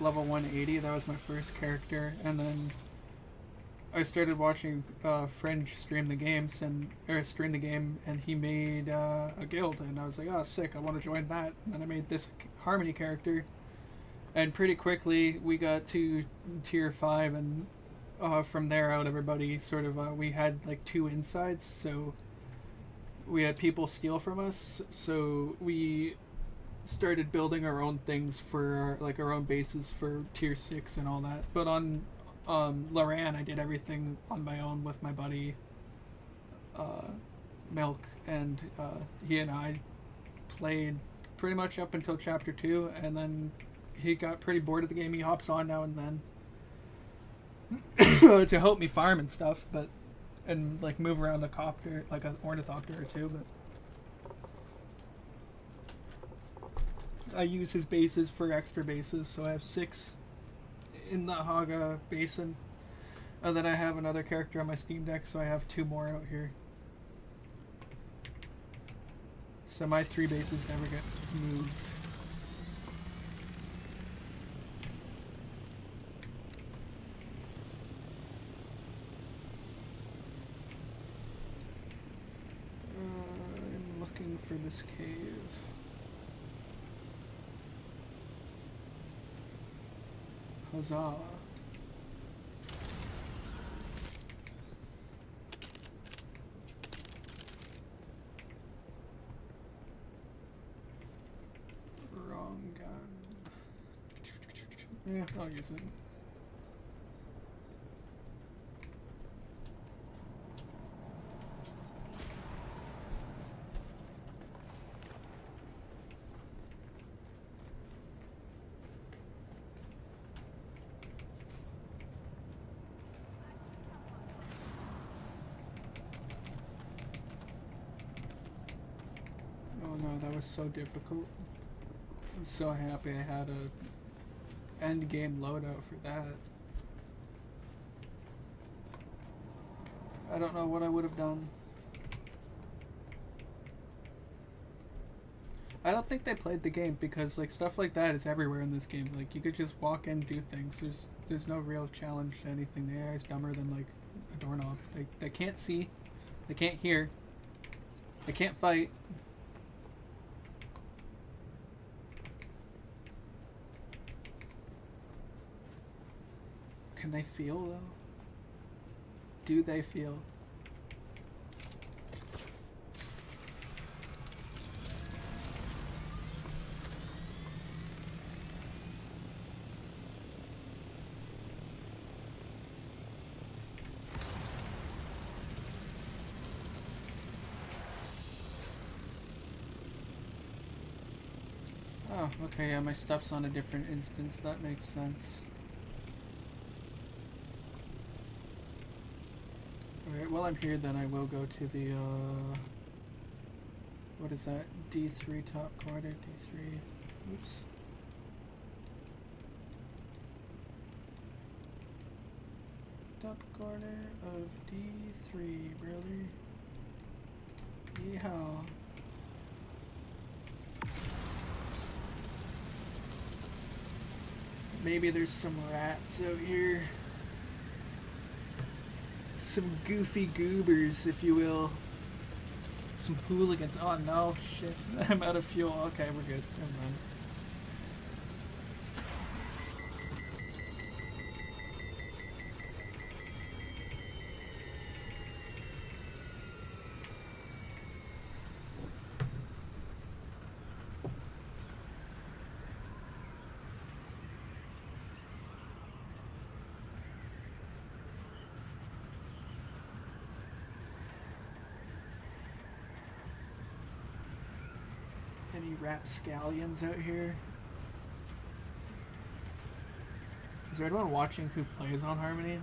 S1: level 180. That was my first character, and then I started watching Fringe stream the game, and he made a guild, and I was like, oh, sick! I want to join that. And then I made this Harmony character, and pretty quickly we got to tier 5, and from there out, everybody sort of we had like 2 insides, so we had people steal from us, so we started building our own things for our own bases for tier 6 and all that. But on Loran, I did everything on my own with my buddy Milk, and he and I played pretty much up until chapter 2, and then he got pretty bored of the game. He hops on now and then to help me farm and stuff, and like move around the copter, like an ornithopter or two, but I use his bases for extra bases, so I have 6 in the Haga basin, and then I have another character on my Steam Deck, so I have 2 more out here. So my 3 bases never get moved. I'm looking for this cave. Huzzah. Wrong gun. Yeah, I'll use it. Oh no, that was so difficult. I'm so happy I had a endgame loadout for that. I don't know what I would have done. I don't think they played the game because like stuff like that is everywhere in this game. Like you could just walk in, do things. There's no real challenge to anything. The AI is dumber than like a doorknob. They can't see, they can't hear, they can't fight. Can they feel though? Do they feel? Oh, okay, yeah, my stuff's on a different instance. That makes sense. Alright, while I'm here then I will go to the, what is that? D3 top corner, D3, oops. Top corner of D3, brother. Yeehaw. Maybe there's some rats out here. Some goofy goobers, if you will. Some hooligans. Oh no, shit. I'm out of fuel. Okay, we're good. Never mind. Any rapscallions out here? Is there anyone watching who plays on Harmony?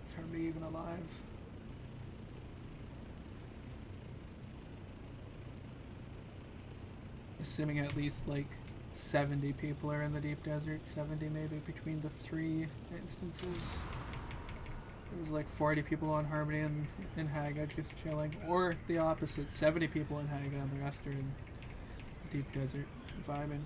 S1: Is Harmony even alive? Assuming at least like 70 people are in the deep desert, 70 maybe between the 3 instances. There's like 40 people on Harmony and in Haga just chilling. Or the opposite, 70 people in Haga and the rest are in the deep desert vibing.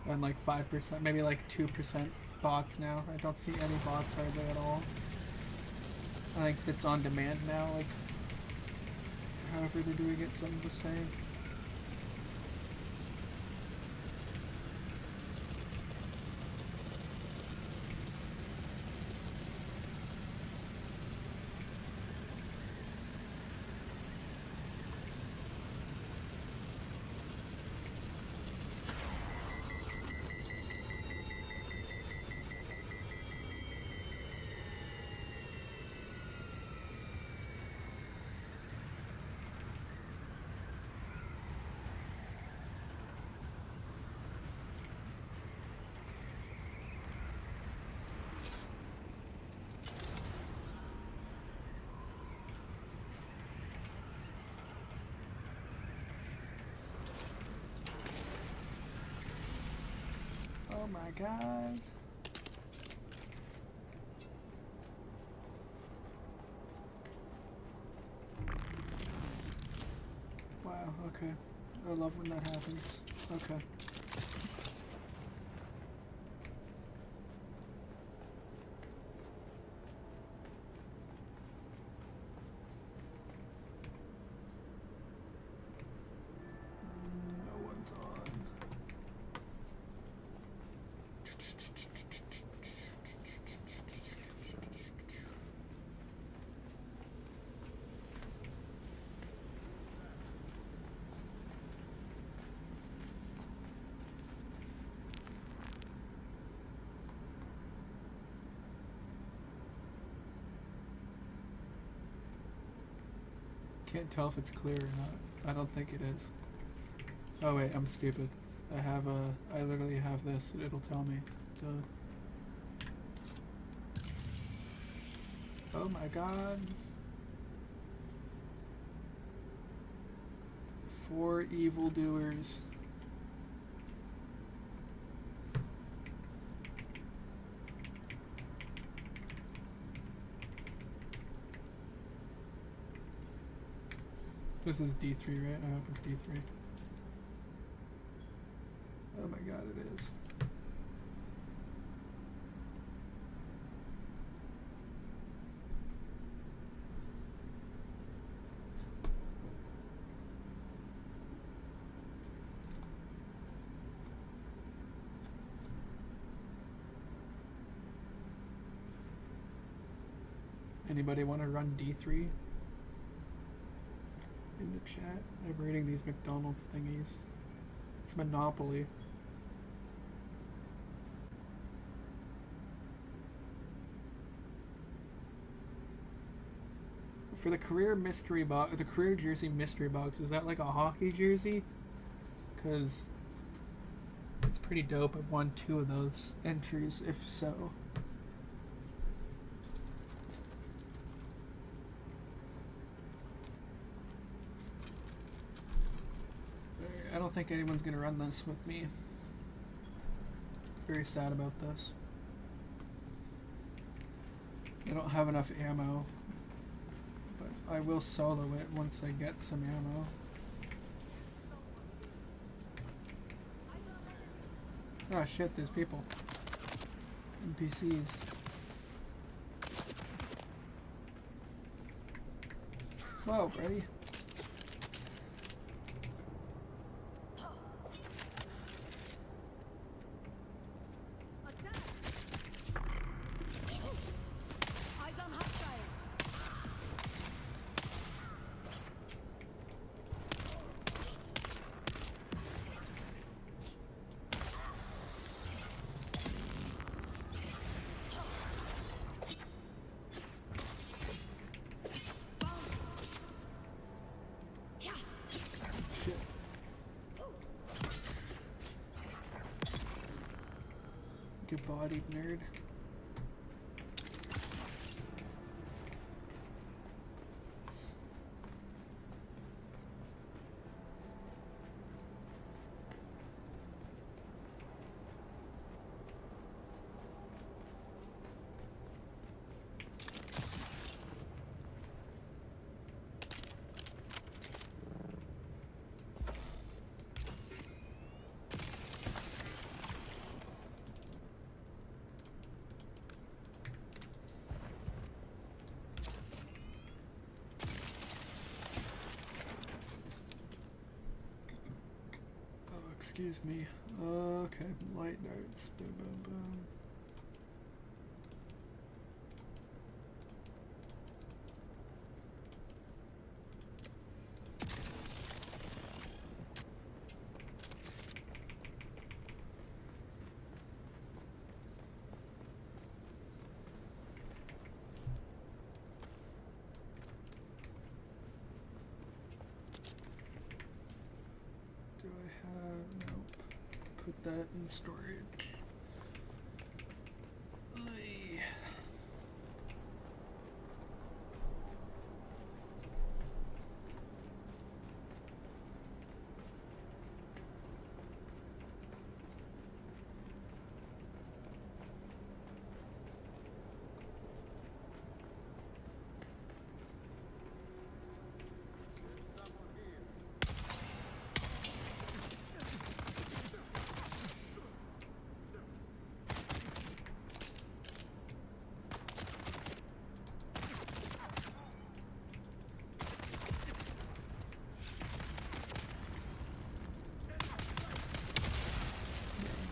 S1: And like 5%, maybe like 2% bots now. I don't see any bots hardly at all. I think that's on demand now, like however they're doing it, something to say. Oh my god. Wow, okay. I love when that happens. Okay. No one's on. Can't tell if it's clear or not. I don't think it is. Oh wait, I'm stupid. I literally have this. It'll tell me. Duh. Oh my god. 4 evildoers. This is D3, right? I hope it's D3. Oh my god, it is. Anybody want to run D3? In the chat. I'm reading these McDonald's thingies. It's Monopoly. For the career mystery box, the career jersey mystery box, is that like a hockey jersey? Because it's pretty dope. I've won 2 of those entries, if so. I don't think anyone's gonna run this with me. Very sad about this. I don't have enough ammo, but I will solo it once I get some ammo. Oh shit, there's people. NPCs. Whoa, buddy. bodied nerd. Excuse me. Okay, light darts. Boom, boom, boom. Do I have... Nope. Put that in storage. Oy.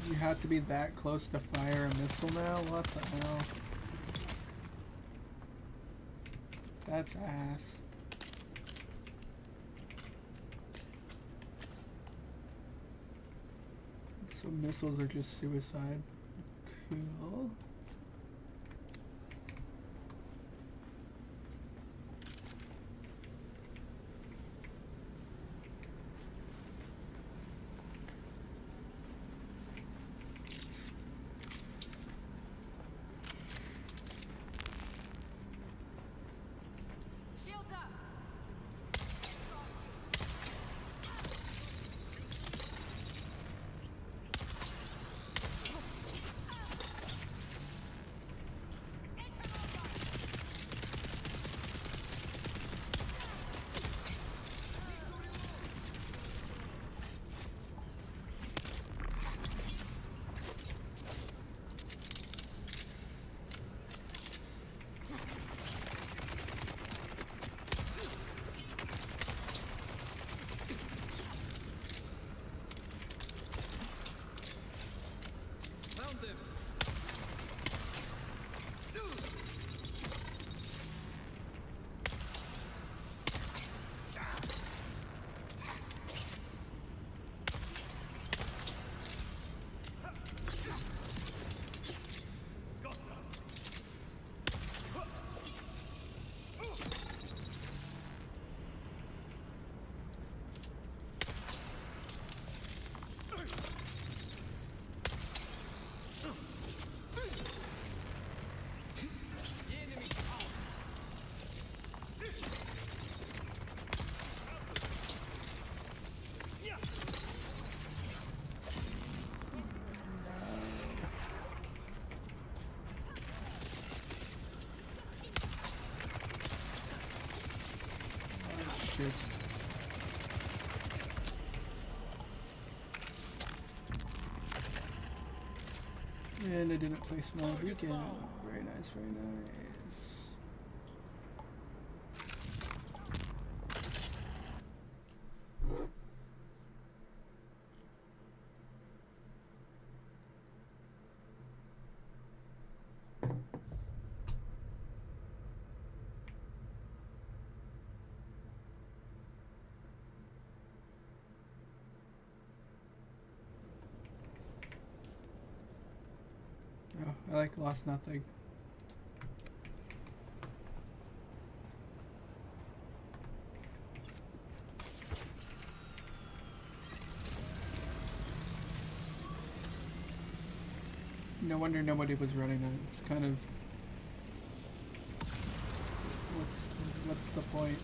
S1: You have to be that close to fire a missile now? What the hell? That's ass. So missiles are just suicide. Cool. Shit. And I didn't place my beacon. Very nice, very nice. Oh, I lost nothing. No wonder nobody was running that. It's kind of what's the point?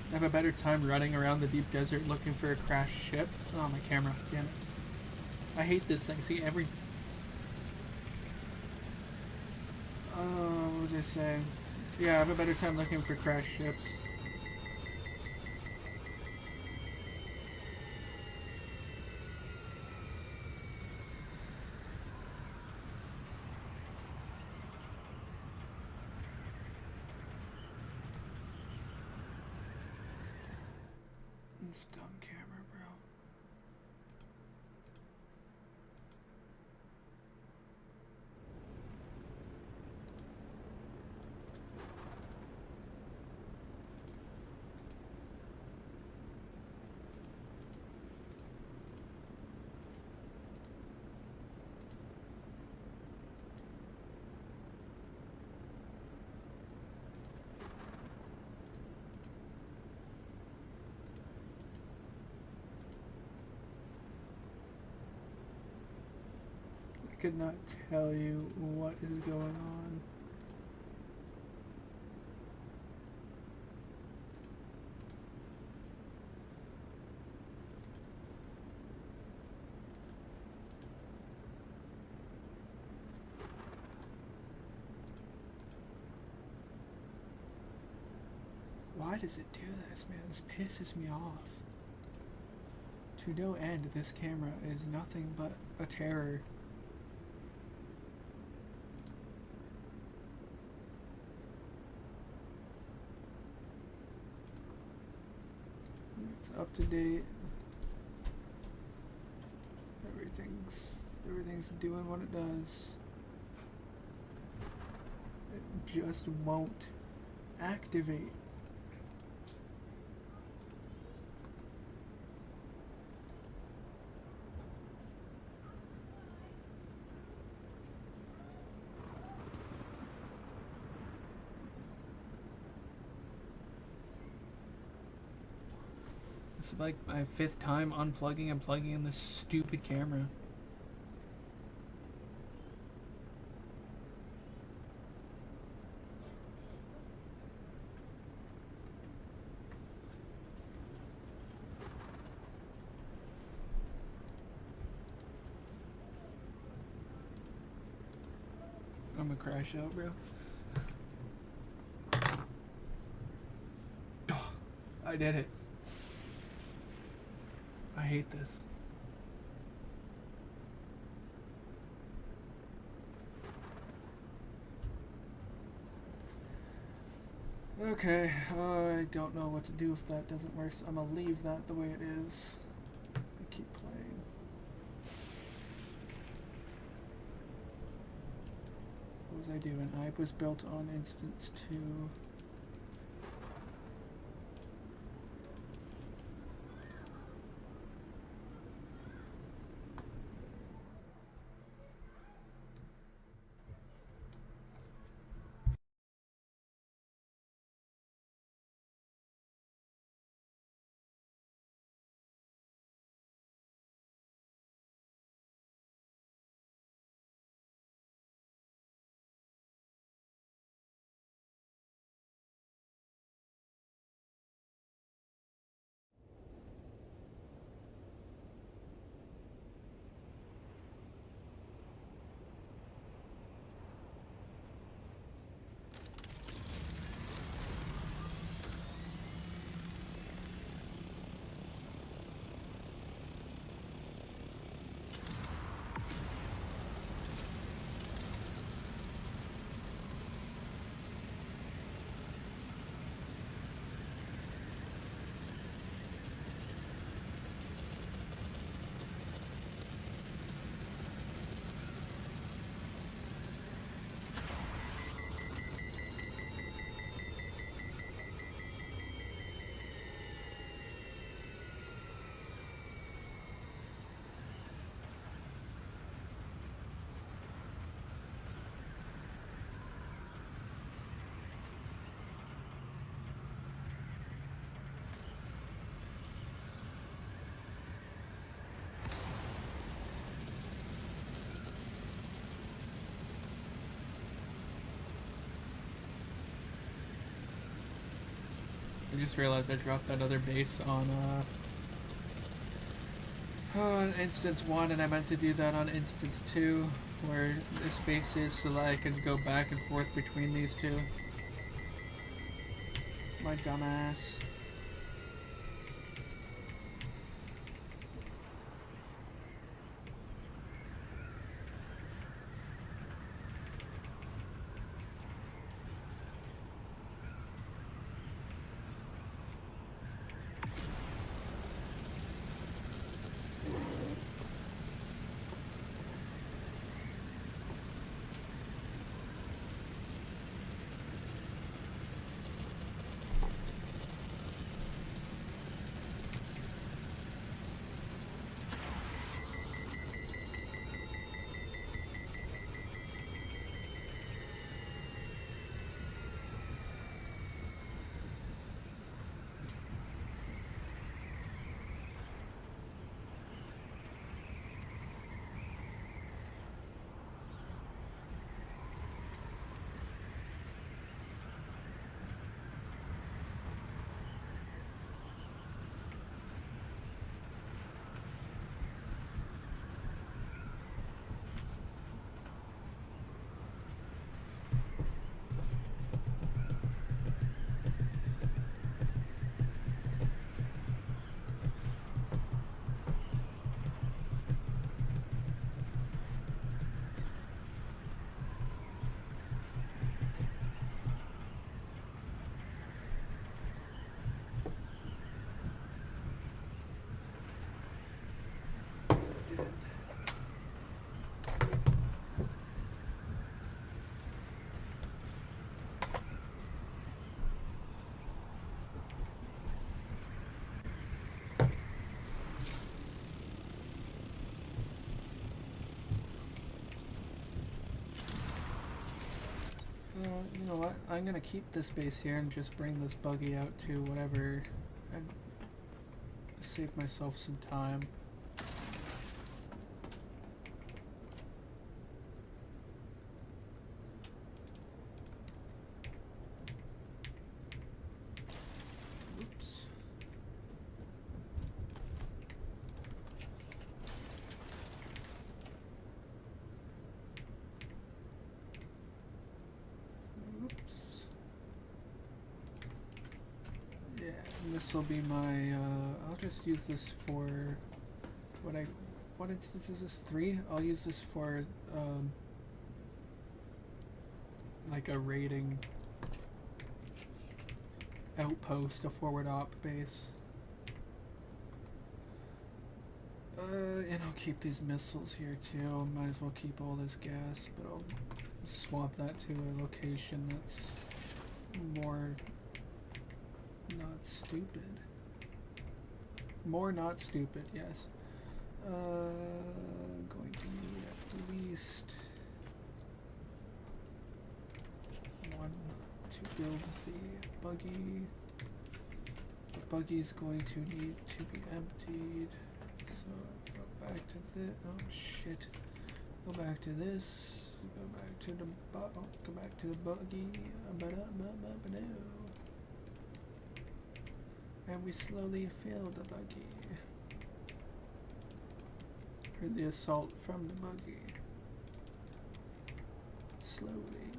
S1: I have a better time running around the deep desert looking for a crashed ship. Oh, my camera. Damn it. I hate this thing. See, every... what was I saying? Yeah, I have a better time looking for crashed ships. This dumb camera, bro. I could not tell you what is going on. Why does it do this, man? This pisses me off. To no end, this camera is nothing but a terror. It's up to date. Everything's doing what it does. It just won't activate. This is like my 5th time unplugging and plugging in this stupid camera. I'm gonna crash out, bro. I did it. I hate this. Okay, I don't know what to do if that doesn't work, so I'm gonna leave that the way it is. I keep playing. What was I doing? I was built on instance 2. just realized I dropped that other base on instance 1, and I meant to do that on instance 2, where this base is, so that I can go back and forth between these two. My dumbass. You know what? I'm gonna keep this base here and just bring this buggy out to whatever and save myself some time. Oops. Oops. Yeah, and this will be my, I'll just use this for, what instance is this? 3? I'll use this for, like a raiding outpost, a forward op base. And I'll keep these missiles here too. Might as well keep all this gas, but I'll swap that to a location that's more not stupid. More not stupid, yes. Going to need at least one to build the buggy. The buggy's going to need to be emptied. So go back to this. Oh shit. Go back to this. Go back to the go back to the buggy. And we slowly fill the buggy. Or the assault from the buggy. Slowly.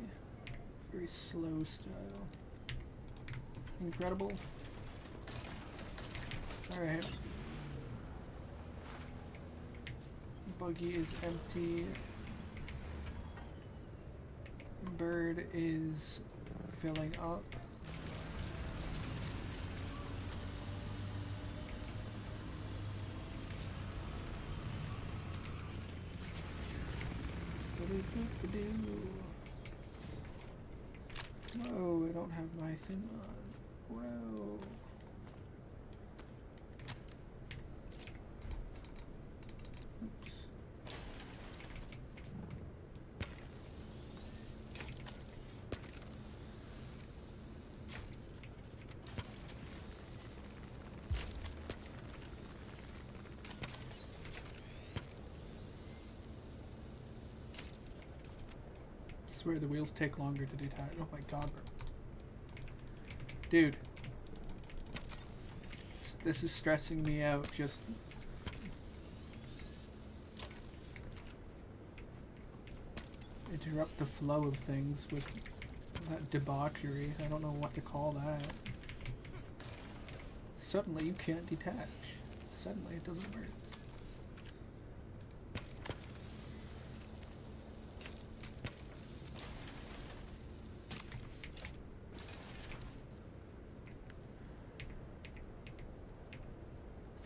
S1: Very slow style. Incredible. Alright. Buggy is empty. Bird is filling up. Whoa, I don't have my thing on. Whoa. Oops. I swear the wheels take longer to detach. Oh my god, bro. Dude. This is stressing me out. Just interrupt the flow of things with that debauchery. I don't know what to call that. Suddenly you can't detach. Suddenly it doesn't work.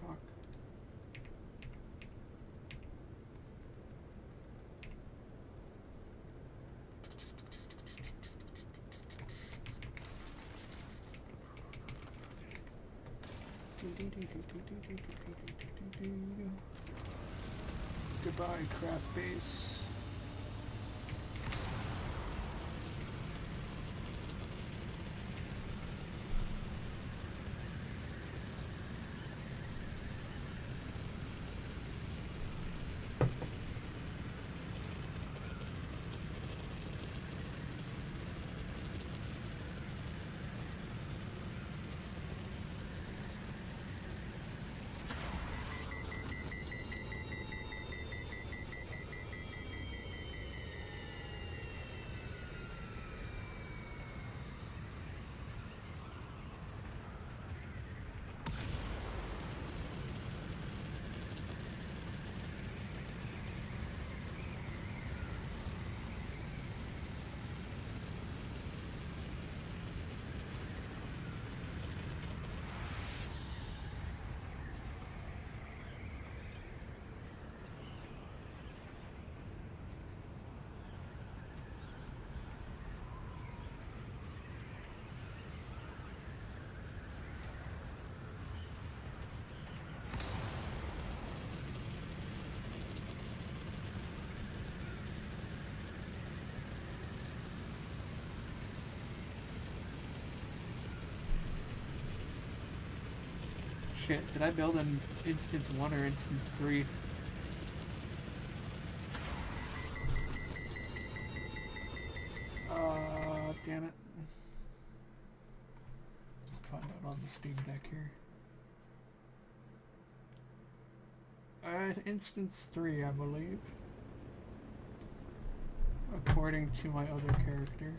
S1: Fuck. Goodbye, crap base. Shit, did I build an instance 1 or instance 3? Damn it. Find out on the Steam Deck here. Instance 3, I believe. According to my other character.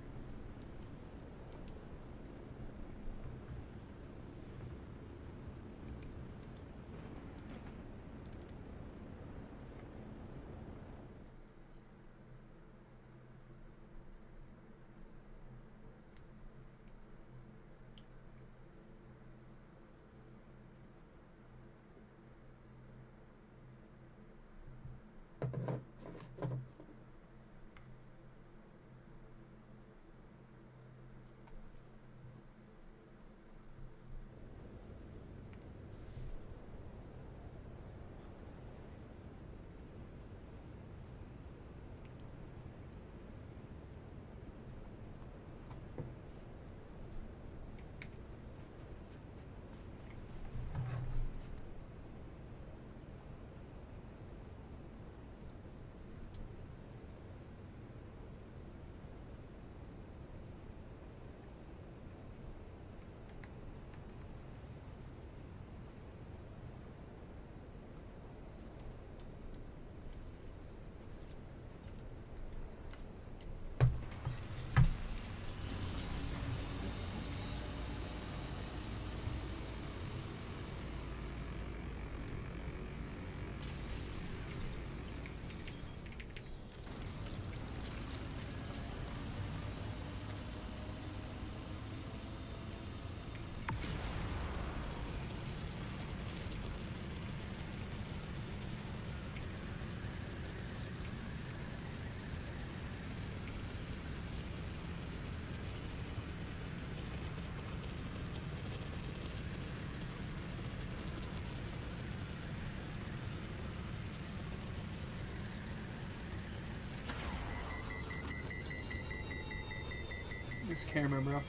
S1: This camera, bro.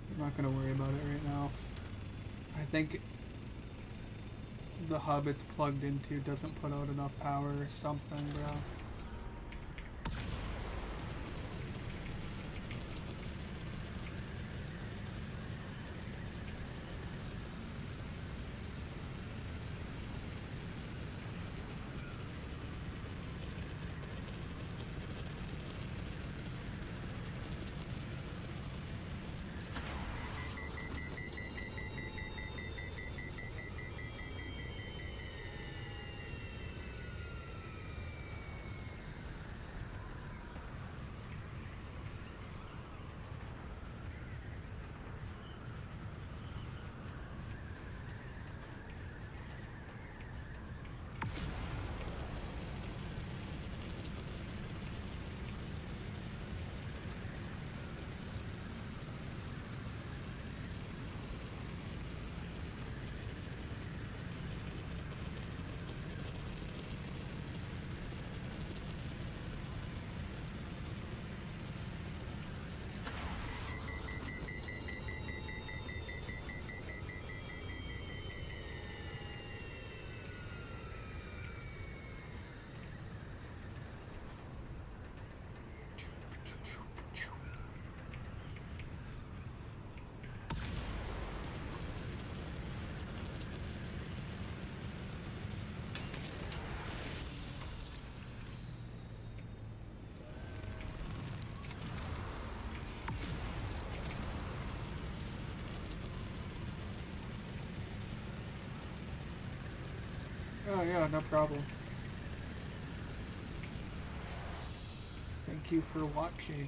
S1: I'm not gonna worry about it right now. I think the hub it's plugged into doesn't put out enough power or something, bro. yeah, no problem. Thank you for watching.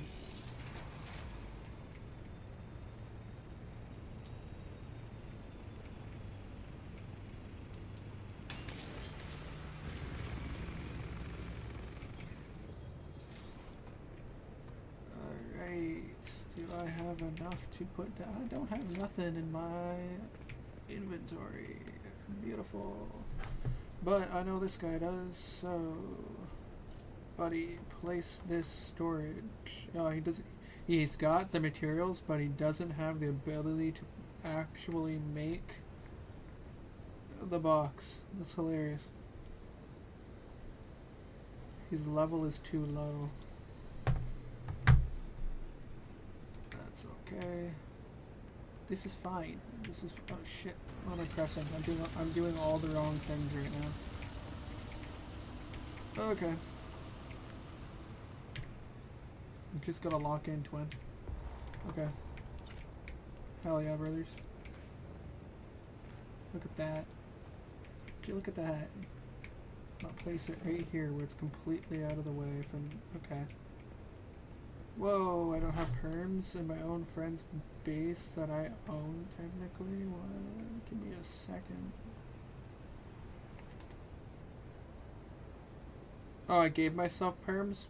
S1: Alright, do I have enough to put down? I don't have nothing in my inventory. Beautiful. But I know this guy does, so... Buddy, place this storage. Oh, he doesn't... He's got the materials, but he doesn't have the ability to actually make the box. That's hilarious. His level is too low. That's okay. This is fine. This is... Oh shit. What am I pressing? I'm doing all the wrong things right now. Okay. I'm just gonna lock in twin. Okay. Hell yeah, brothers. Look at that. Would you look at that? I'll place it right here where it's completely out of the way from... Okay. Whoa, I don't have perms in my own friend's base that I own, technically? What? Give me a second. Oh, I gave myself perms?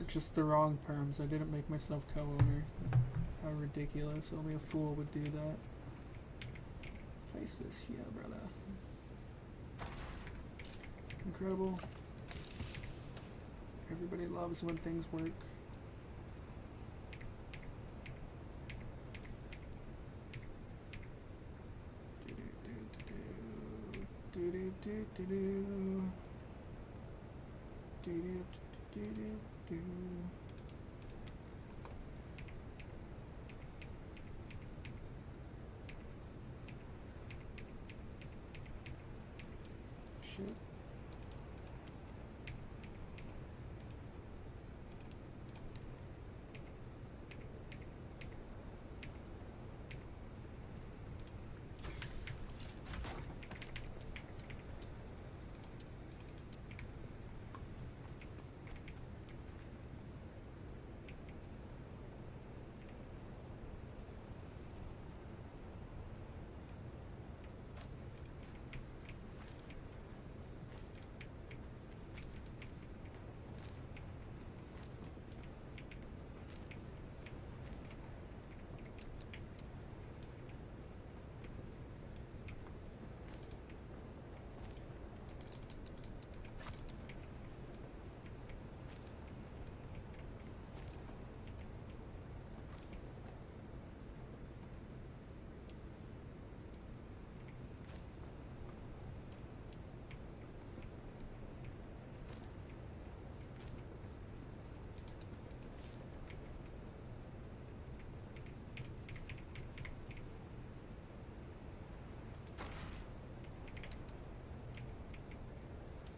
S1: It's just the wrong perms. I didn't make myself co-owner. How ridiculous. Only a fool would do that. Place this here, brother. Incredible. Everybody loves when things work. Shit.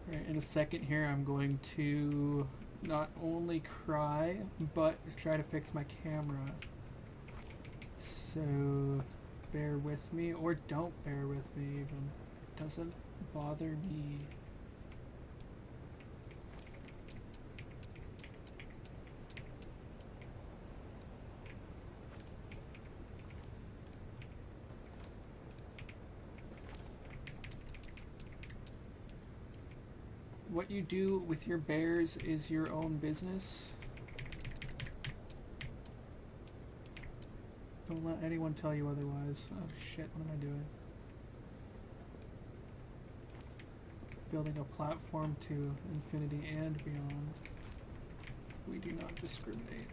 S1: Right, in a second here I'm going to not only cry, but try to fix my camera. So bear with me, or don't bear with me even. It doesn't bother me. What you do with your bears is your own business. Don't let anyone tell you otherwise. Oh shit, what am I doing? Building a platform to infinity and beyond. We do not discriminate.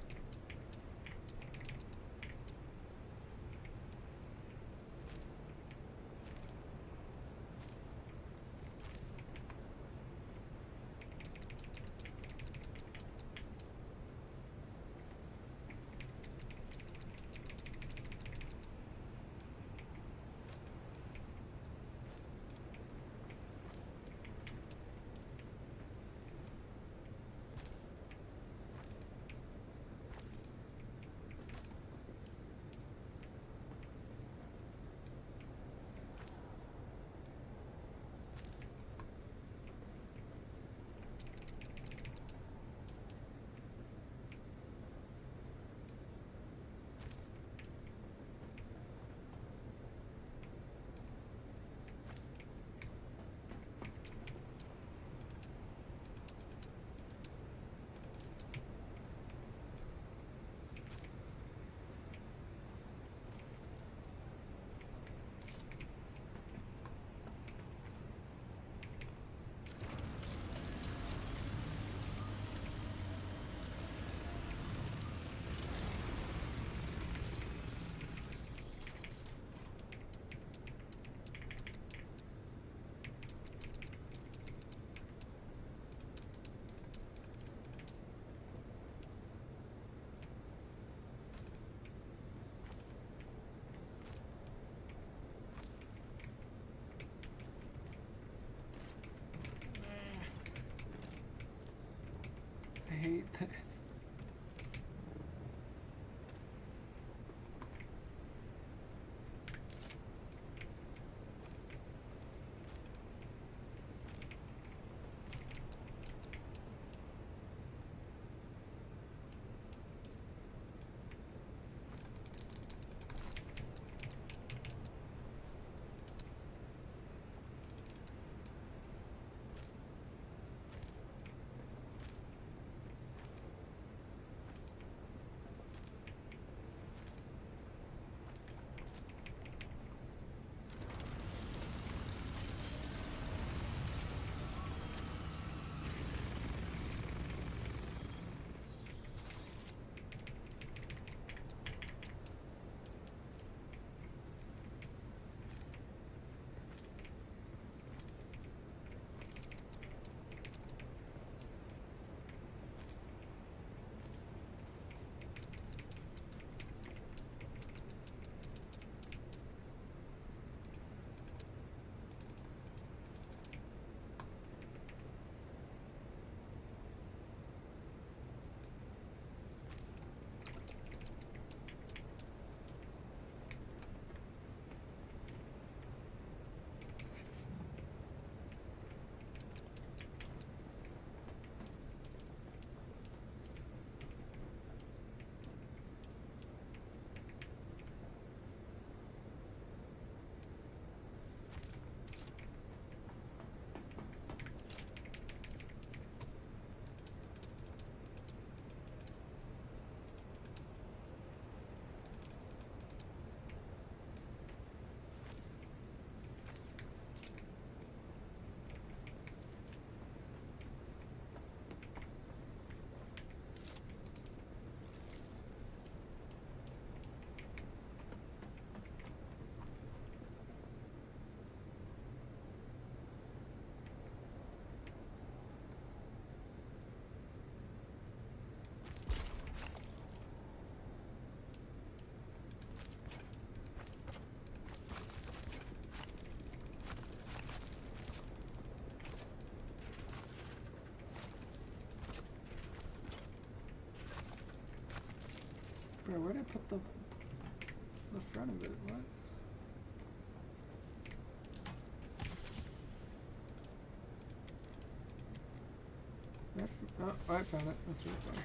S1: put the front of it? What? Oh, I found it. That's right there.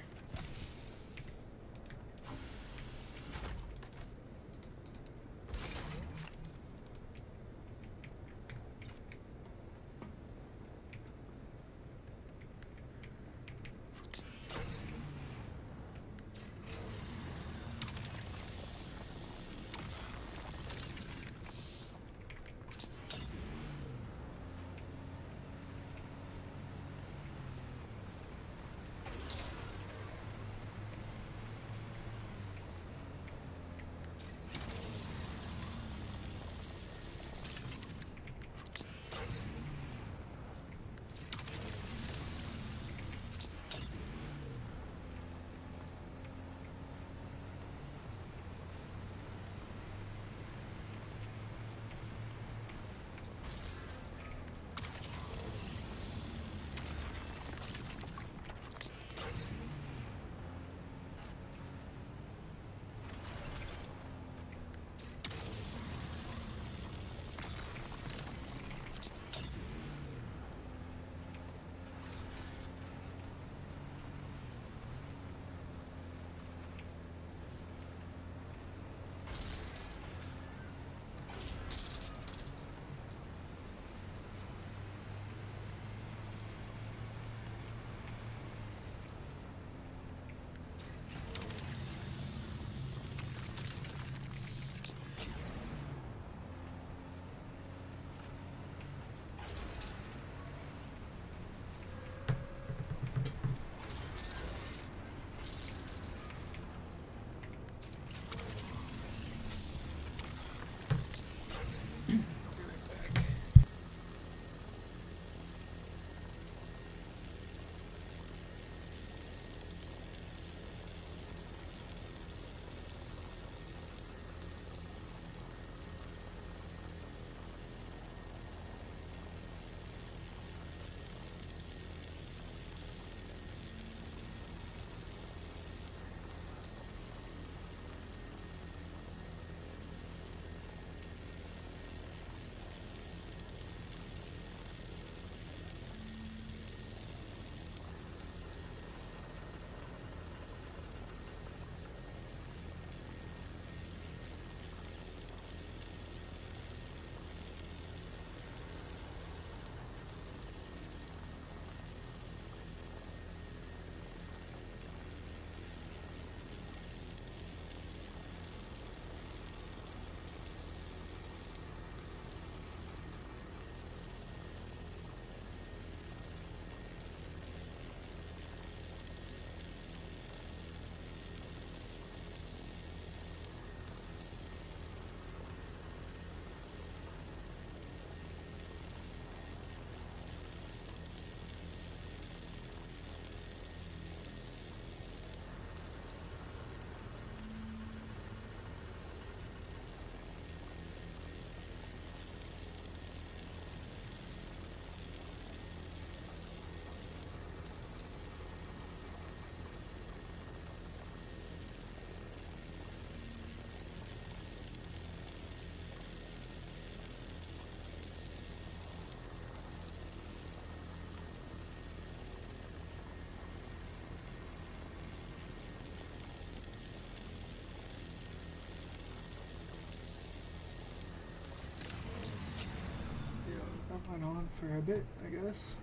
S1: Went on for a bit, I guess.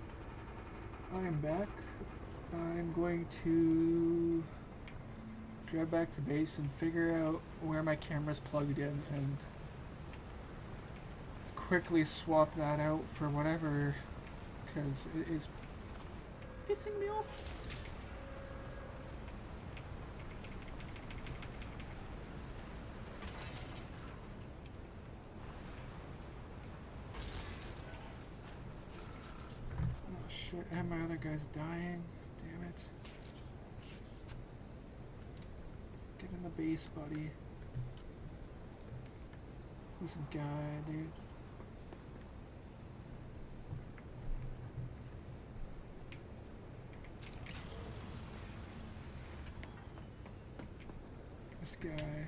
S1: I am back. I'm going to drive back to base and figure out where my camera's plugged in and quickly swap that out for whatever, because it is pissing me off. And my other guy's dying. Damn it. Get in the base, buddy. This guy, dude. this guy.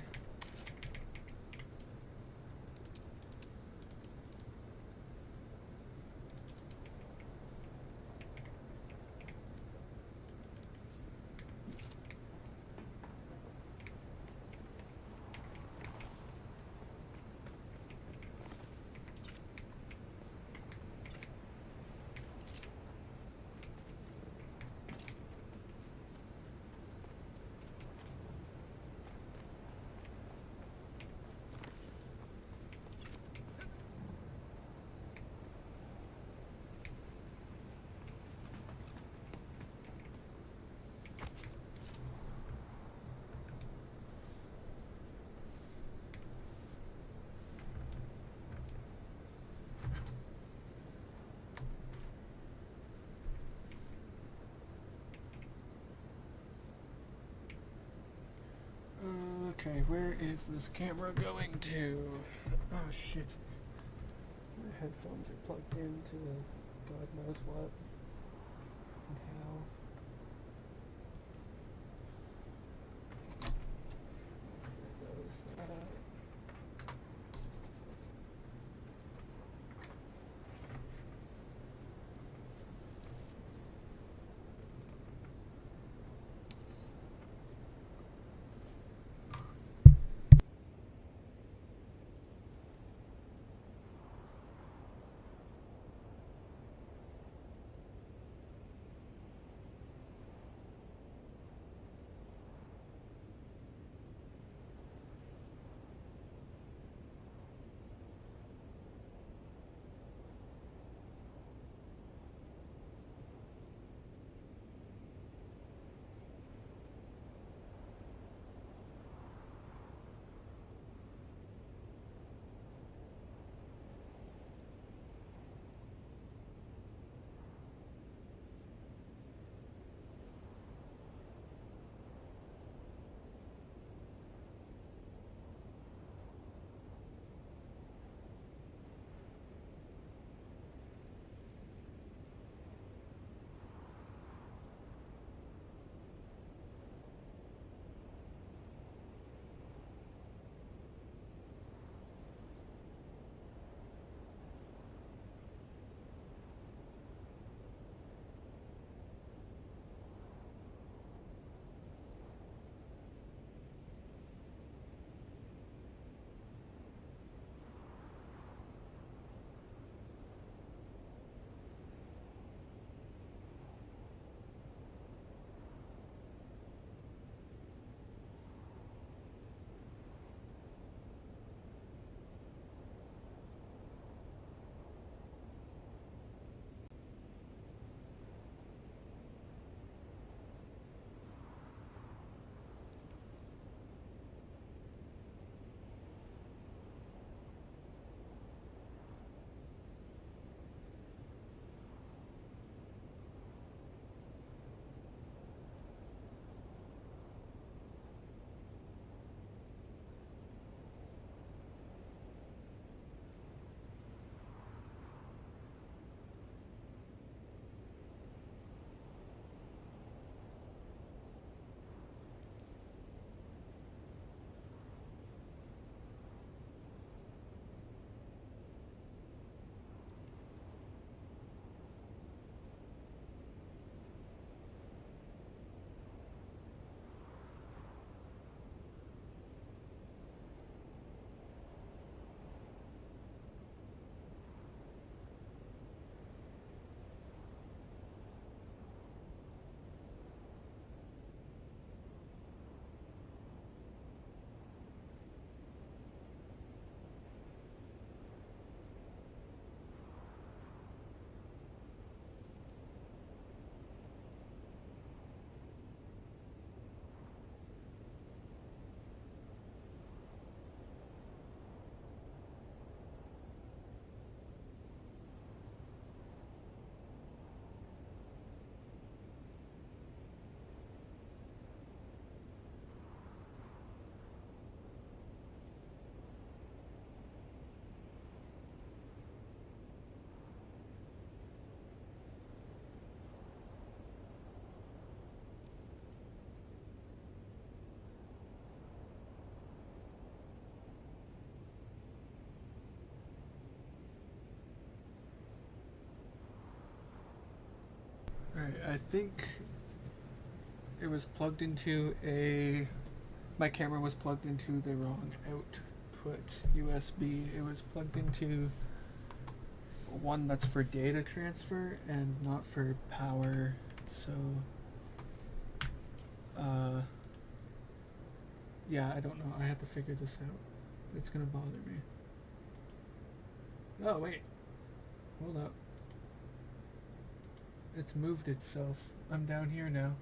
S1: Okay, where is this camera going to? Oh shit. My headphones are plugged into God knows what and how. There goes that. Alright, I think it was plugged into my camera was plugged into the wrong output USB. It was plugged into one that's for data transfer and not for power, so yeah, I don't know. I have to figure this out. It's gonna bother me. Oh wait, hold up. It's moved itself. I'm down here now.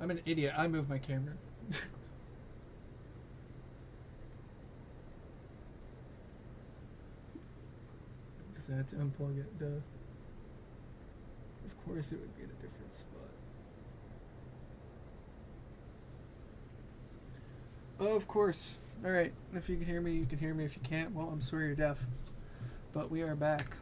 S1: I'm an idiot. I moved my camera. Because I had to unplug it, duh. Of course it would be in a different spot. Oh, of course. Alright, if you can hear me, you can hear me. If you can't, well, I'm sorry you're deaf. But we are back.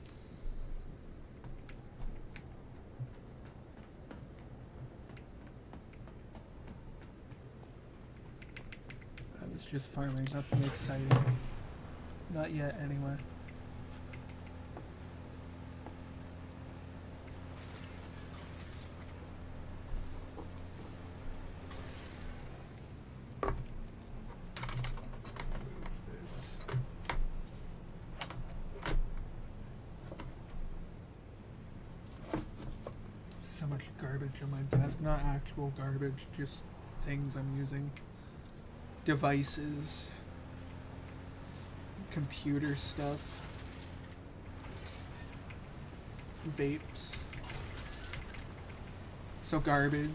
S1: I was just farming, nothing exciting. Not yet, anyway. So much garbage on my desk. Not actual garbage, just things I'm using. Devices. Computer stuff. Vapes. So garbage.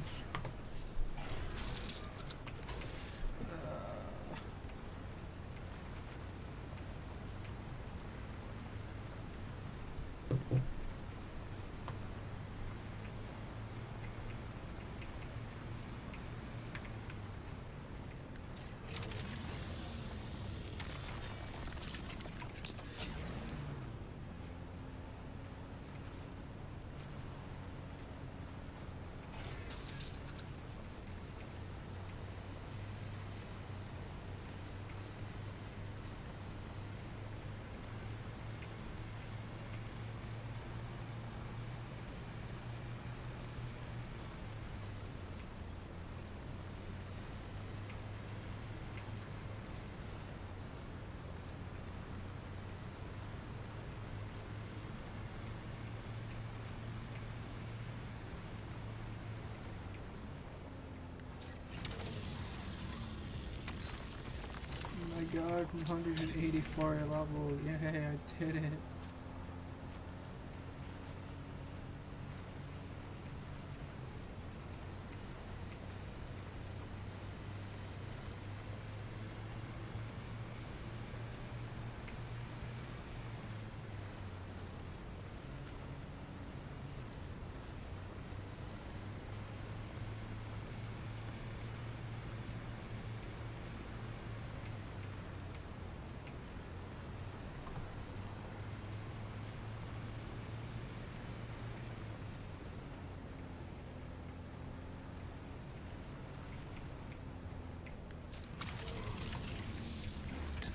S1: Oh my god, 184 level. Yay, I did it.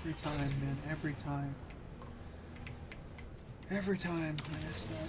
S1: Every time, man, every time. Every time I miss that.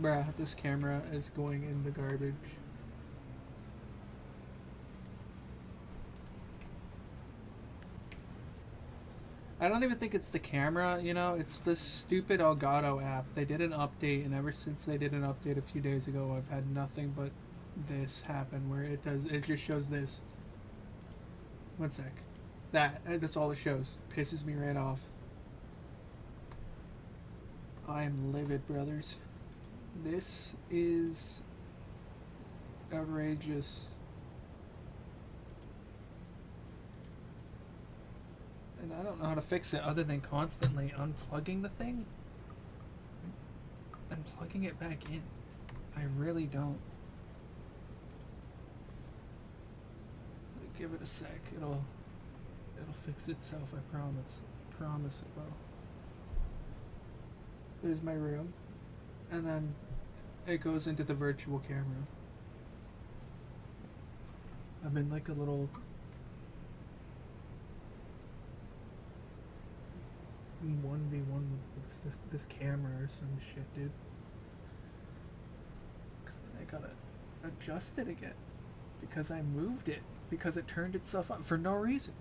S1: Bruh, this camera is going in the garbage. I don't even think it's the camera, you know, it's this stupid Elgato app. They did an update, and ever since they did an update a few days ago, I've had nothing but this happen where it just shows this. One sec. That's all it shows. Pisses me right off. I am livid, brothers. This is outrageous. And I don't know how to fix it other than constantly unplugging the thing and plugging it back in. I really don't. Give it a sec. It'll fix itself, I promise. Promise it will. There's my room. And then it goes into the virtual camera. I'm in like a little 1v1 with this camera or some shit, dude. Cause then I gotta adjust it again because I moved it because it turned itself on for no reason.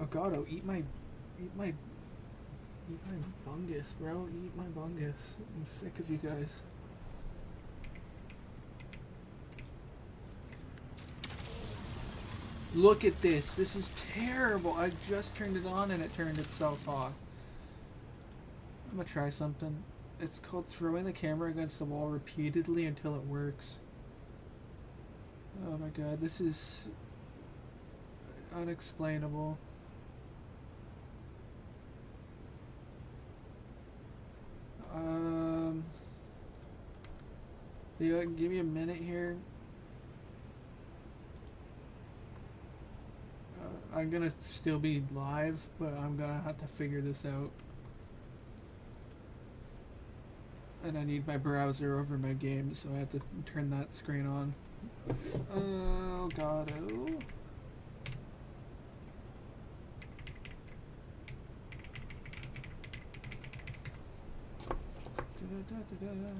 S1: Elgato, eat my bungus, bro. Eat my bungus. I'm sick of you guys. Look at this. This is terrible. I just turned it on and it turned itself off. I'm gonna try something. It's called throwing the camera against the wall repeatedly until it works. Oh my god, this is unexplainable. Yeah, give me a minute here. I'm gonna still be live, but I'm gonna have to figure this out. And I need my browser over my game, so I have to turn that screen on. Oh god, oh. Da-da-da-da-da.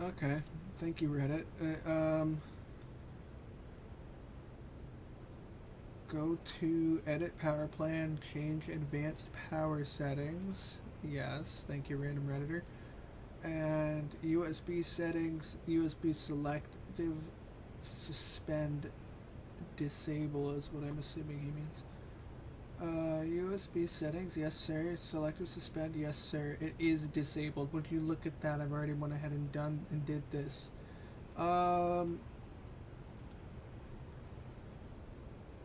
S1: Okay, thank you, Reddit. Go to edit power plan, change advanced power settings. Yes, thank you, random Redditor. And USB settings, USB selective suspend disable is what I'm assuming he means. USB settings, yes sir. Selective suspend, yes sir. It is disabled. Would you look at that? I've already went ahead and did this. And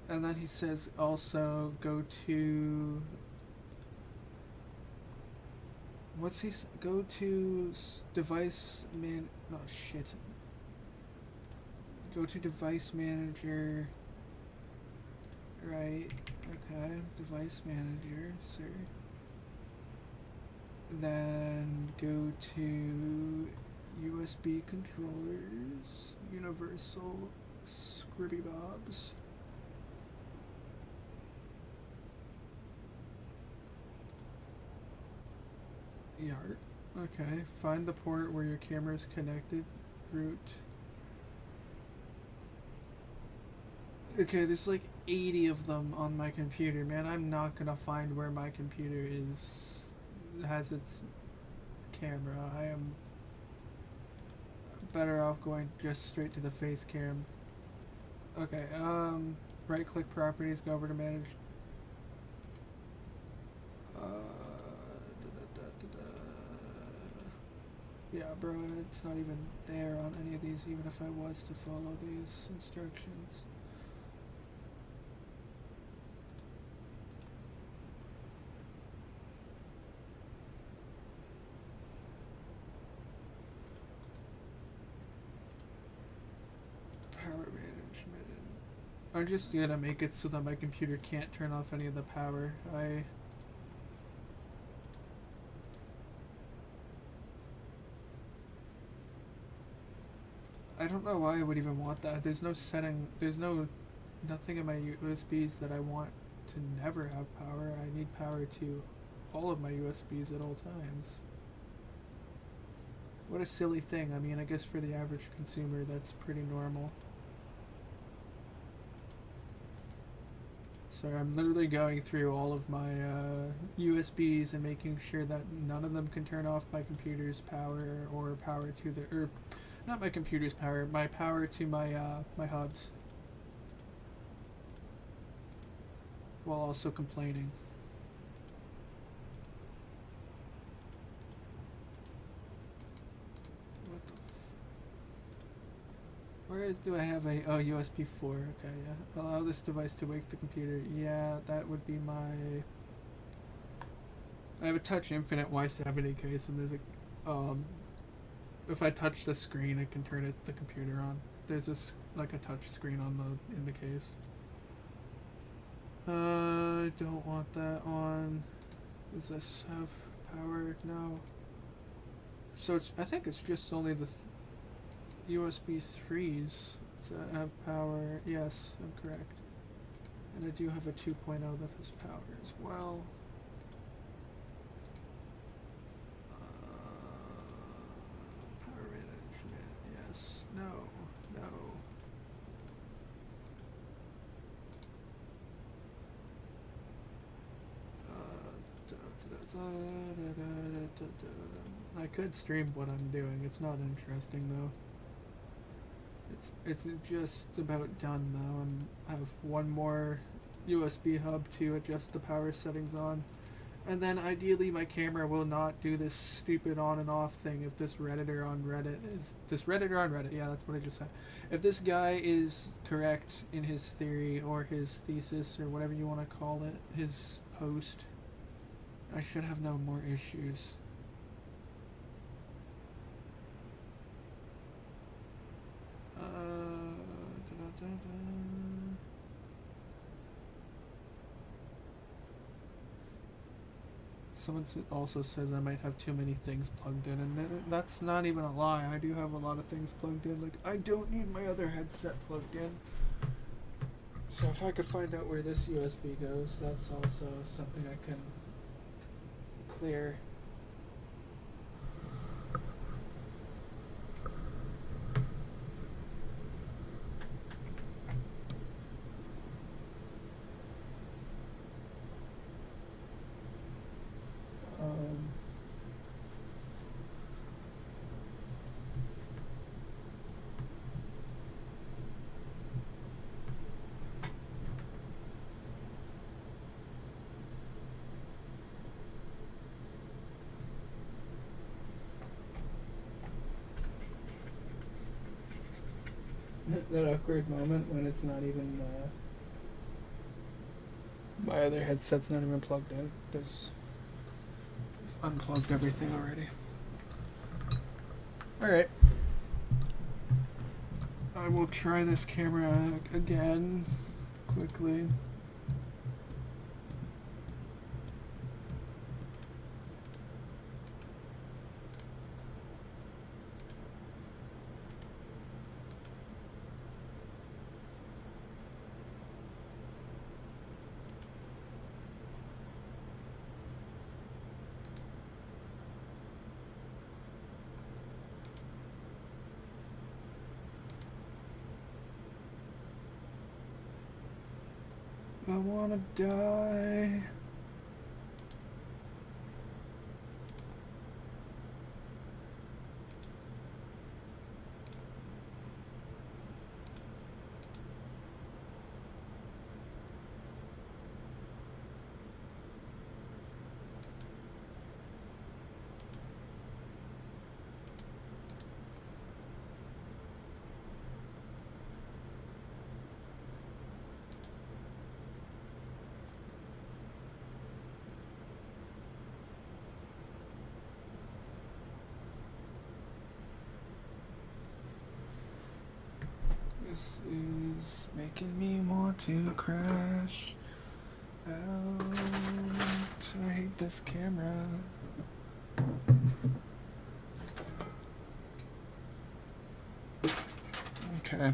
S1: then he says also go to go to device man. Oh shit. Go to device manager. Right. Okay. Device manager, sir. Then go to USB controllers, universal scribby bobs. Yart. Okay. Find the port where your camera is connected. Root. Okay, there's like 80 of them on my computer, man. I'm not gonna find where my computer has its camera. I am better off going just straight to the face cam. Okay, right click properties, go over to manage. Yeah, bro, it's not even there on any of these, even if I was to follow these instructions. Power management. I'm just gonna make it so that my computer can't turn off any of the power. I don't know why I would even want that. There's no setting. There's nothing in my USBs that I want to never have power. I need power to all of my USBs at all times. What a silly thing. I mean, I guess for the average consumer, that's pretty normal. So I'm literally going through all of my USBs and making sure that none of them can turn off my computer's power or power to the, or not my computer's power, my power to my my hubs, while also complaining. What the Where do I have a, oh, USB 4, okay, yeah. Allow this device to wake the computer. Yeah, that would be my, I have a Touch Infinite Y70 case, and there's a, if I touch the screen, it can turn the computer on. There's this, like a touch screen in the case. I don't want that on. Does this have power? No. So I think it's just only the USB 3s that have power. Yes, I'm correct. And I do have a 2.0 that has power as well. Power management, yes. No. I could stream what I'm doing. It's not interesting though. It's just about done now. I have one more USB hub to adjust the power settings on, and then ideally my camera will not do this stupid on and off thing if this Redditor on Reddit is yeah, that's what I just said. If this guy is correct in his theory or his thesis or whatever you want to call it, his post, I should have no more issues. Someone also says I might have too many things plugged in, and that's not even a lie. I do have a lot of things plugged in. Like, I don't need my other headset plugged in. So if I could find out where this USB goes, that's also something I can clear. That awkward moment when it's not even my other headset's not even plugged in. I've unplugged everything already. Alright. I will try this camera again quickly. I wanna die. This is making me want to crash out. I hate this camera. Okay.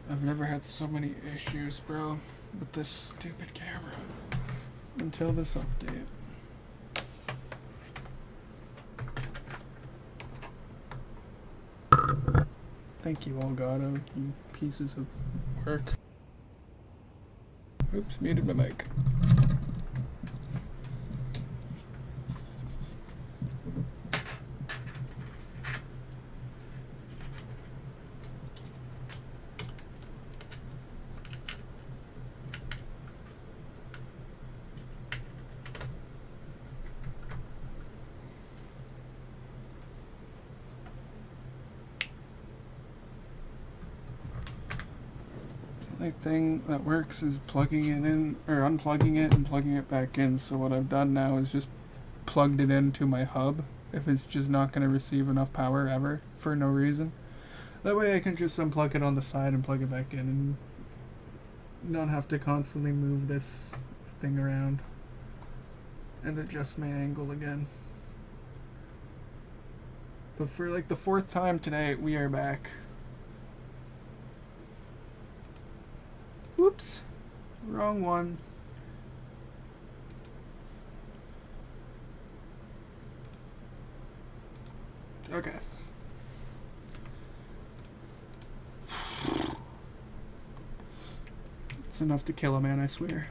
S1: I've never had so many issues, bro, with this stupid camera until this update. Thank you, Elgato, you pieces of work. Oops, muted my mic. The only thing that works is plugging it in, or unplugging it and plugging it back in. So what I've done now is just plugged it into my hub if it's just not going to receive enough power ever for no reason. That way I can just unplug it on the side and plug it back in and not have to constantly move this thing around and adjust my angle again. But for like the 4th time today, we are back. Whoops, wrong one. Okay. It's enough to kill a man, I swear.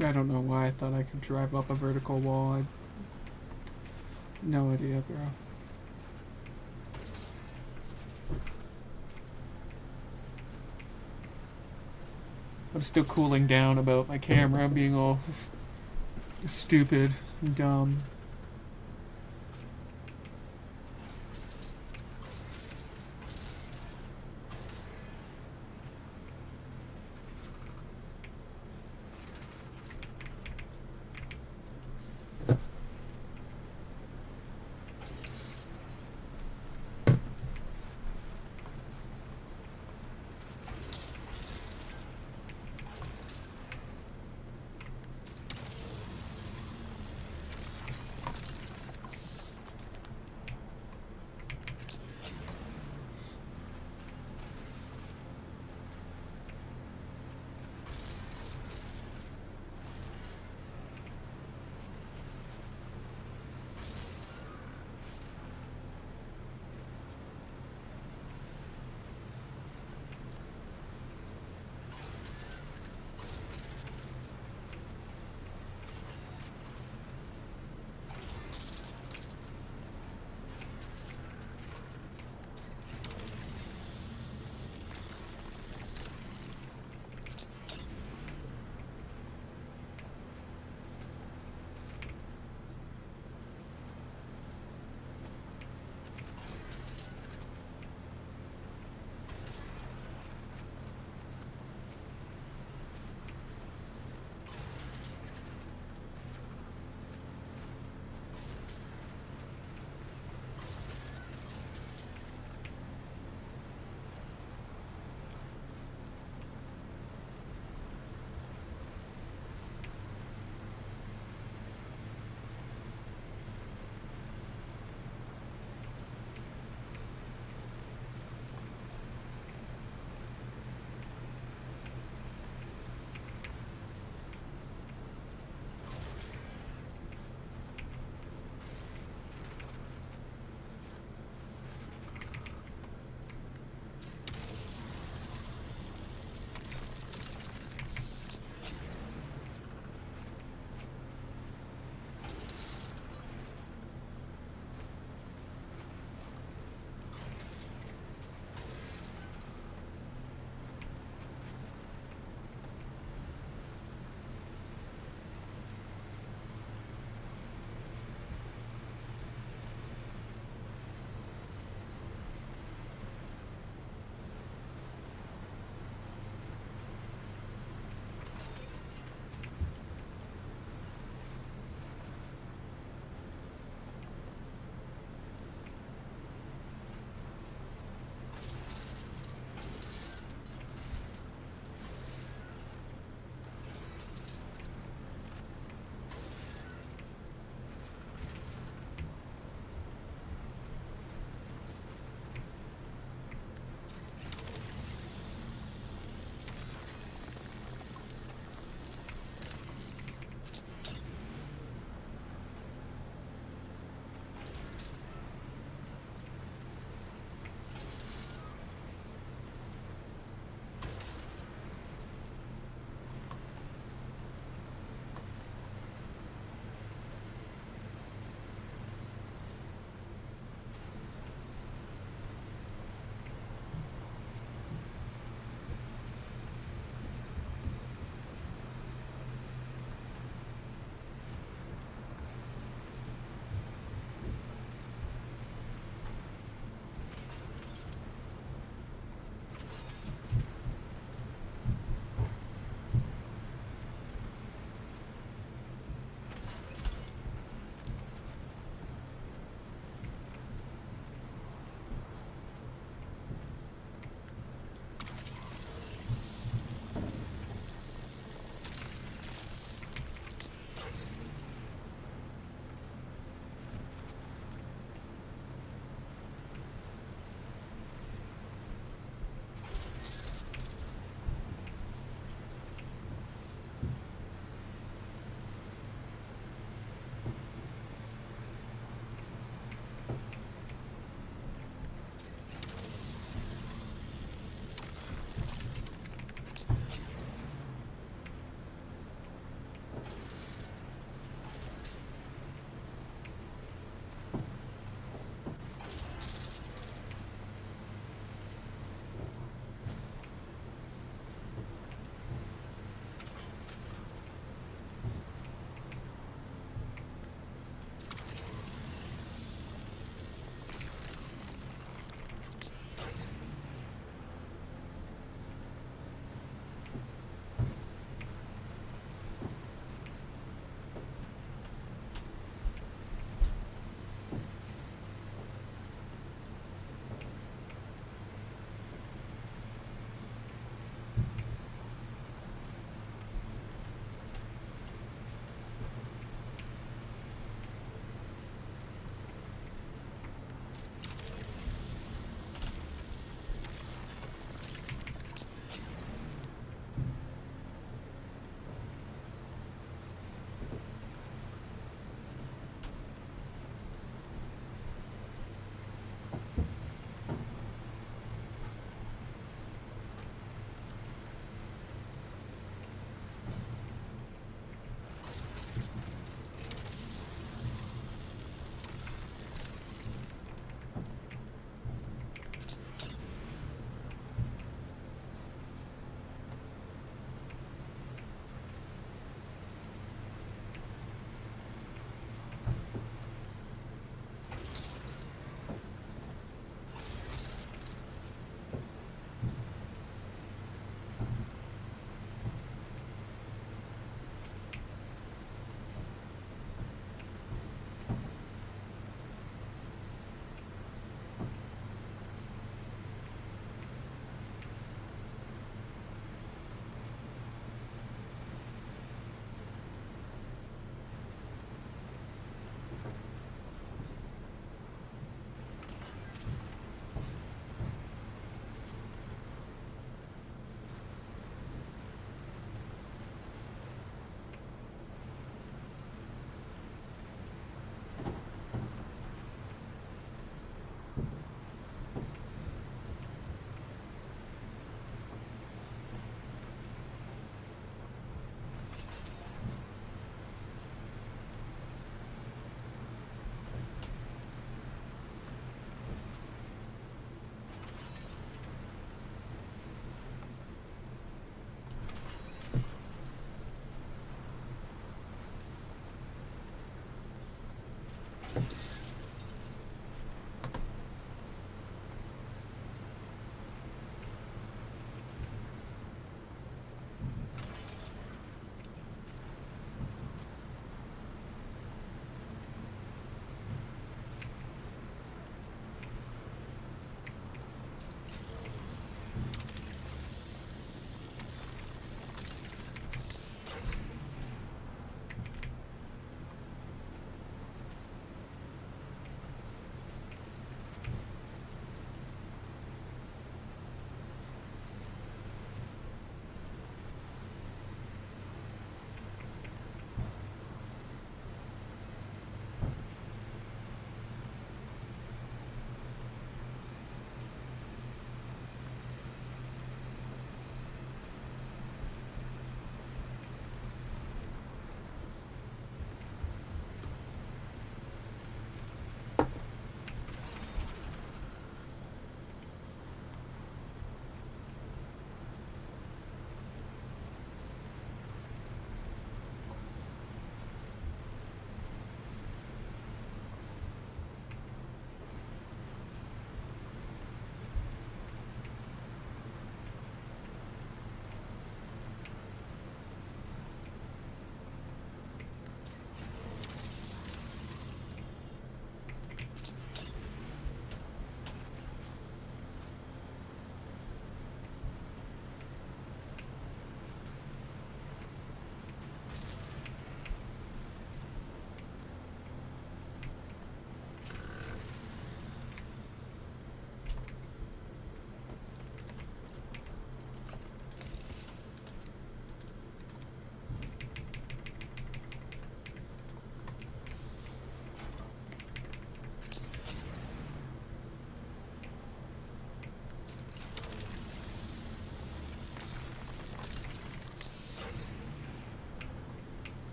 S1: I don't know why I thought I could drive up a vertical wall. No idea, bro. I'm still cooling down about my camera being all stupid and dumb.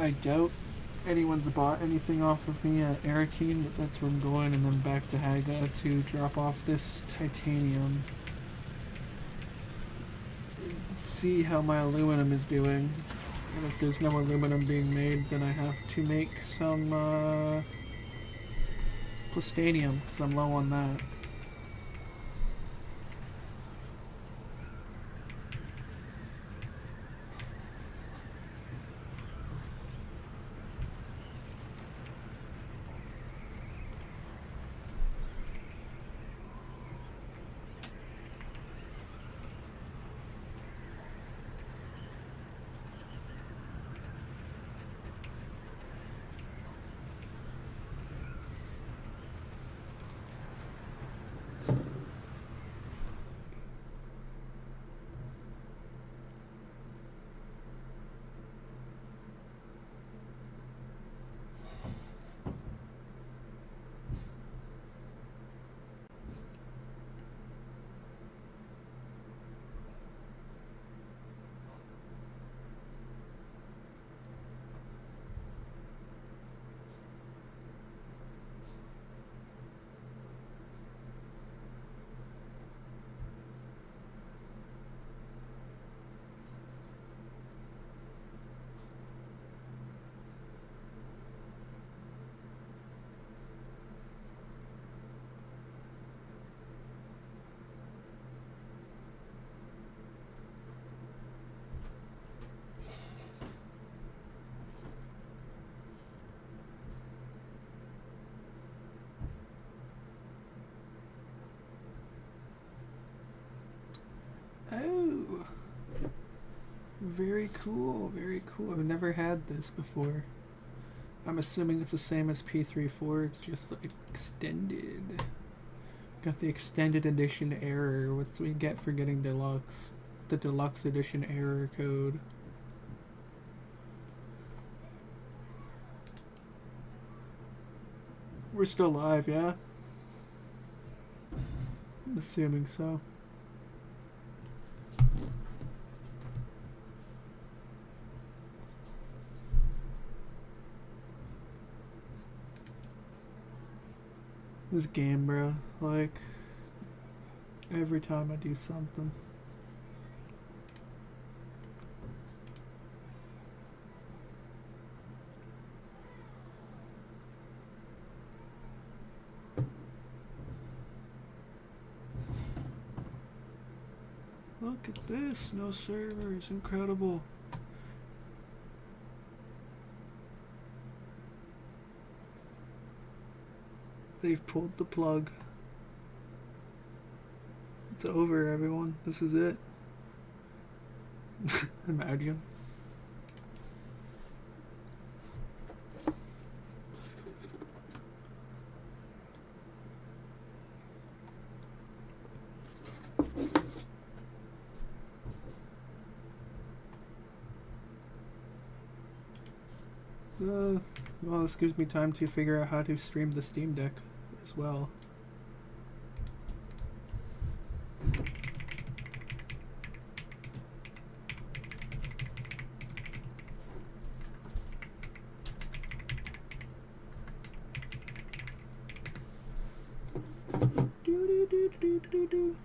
S1: I doubt anyone's bought anything off of me at Arakeen, but that's where I'm going, and then back to Haga to drop off this titanium. See how my aluminum is doing. And if there's no aluminum being made, then I have to make some plastanium, because I'm low on that. Oh, very cool, very cool. I've never had this before. I'm assuming it's the same as P34, it's just like extended. Got the extended edition error, what we get for getting deluxe. The deluxe edition error code. We're still live, yeah? I'm assuming so. This game, bro, like, every time I do something. Look at this, no servers, incredible. They've pulled the plug. It's over, everyone. This is it. Imagine. Well, this gives me time to figure out how to stream the Steam Deck as well. Do.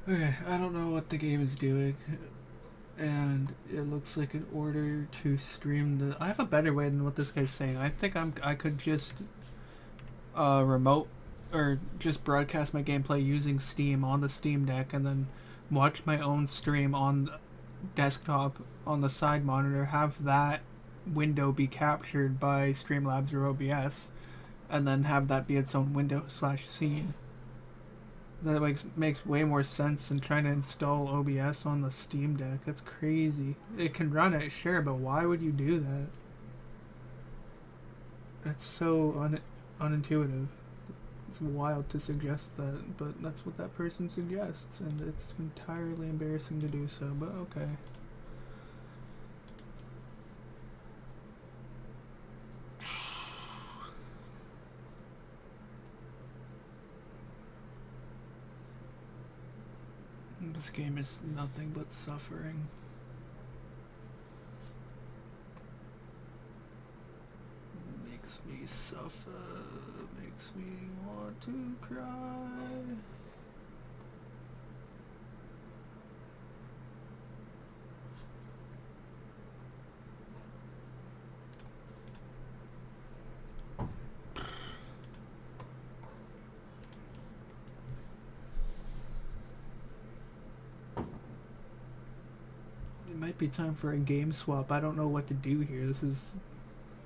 S1: Okay, I don't know what the game is doing, and it looks like in order to stream the, I have a better way than what this guy's saying. I think I could just remote or just broadcast my gameplay using Steam on the Steam Deck, and then watch my own stream on the desktop on the side monitor. Have that window be captured by Streamlabs or OBS, and then have that be its own window/scene. That makes way more sense than trying to install OBS on the Steam Deck. That's crazy. It can run it, sure, but why would you do that? That's so unintuitive. It's wild to suggest that, but that's what that person suggests, and it's entirely embarrassing to do so, but okay. This game is nothing but suffering. Makes me suffer, makes me want to cry. It might be time for a game swap. I don't know what to do here. This is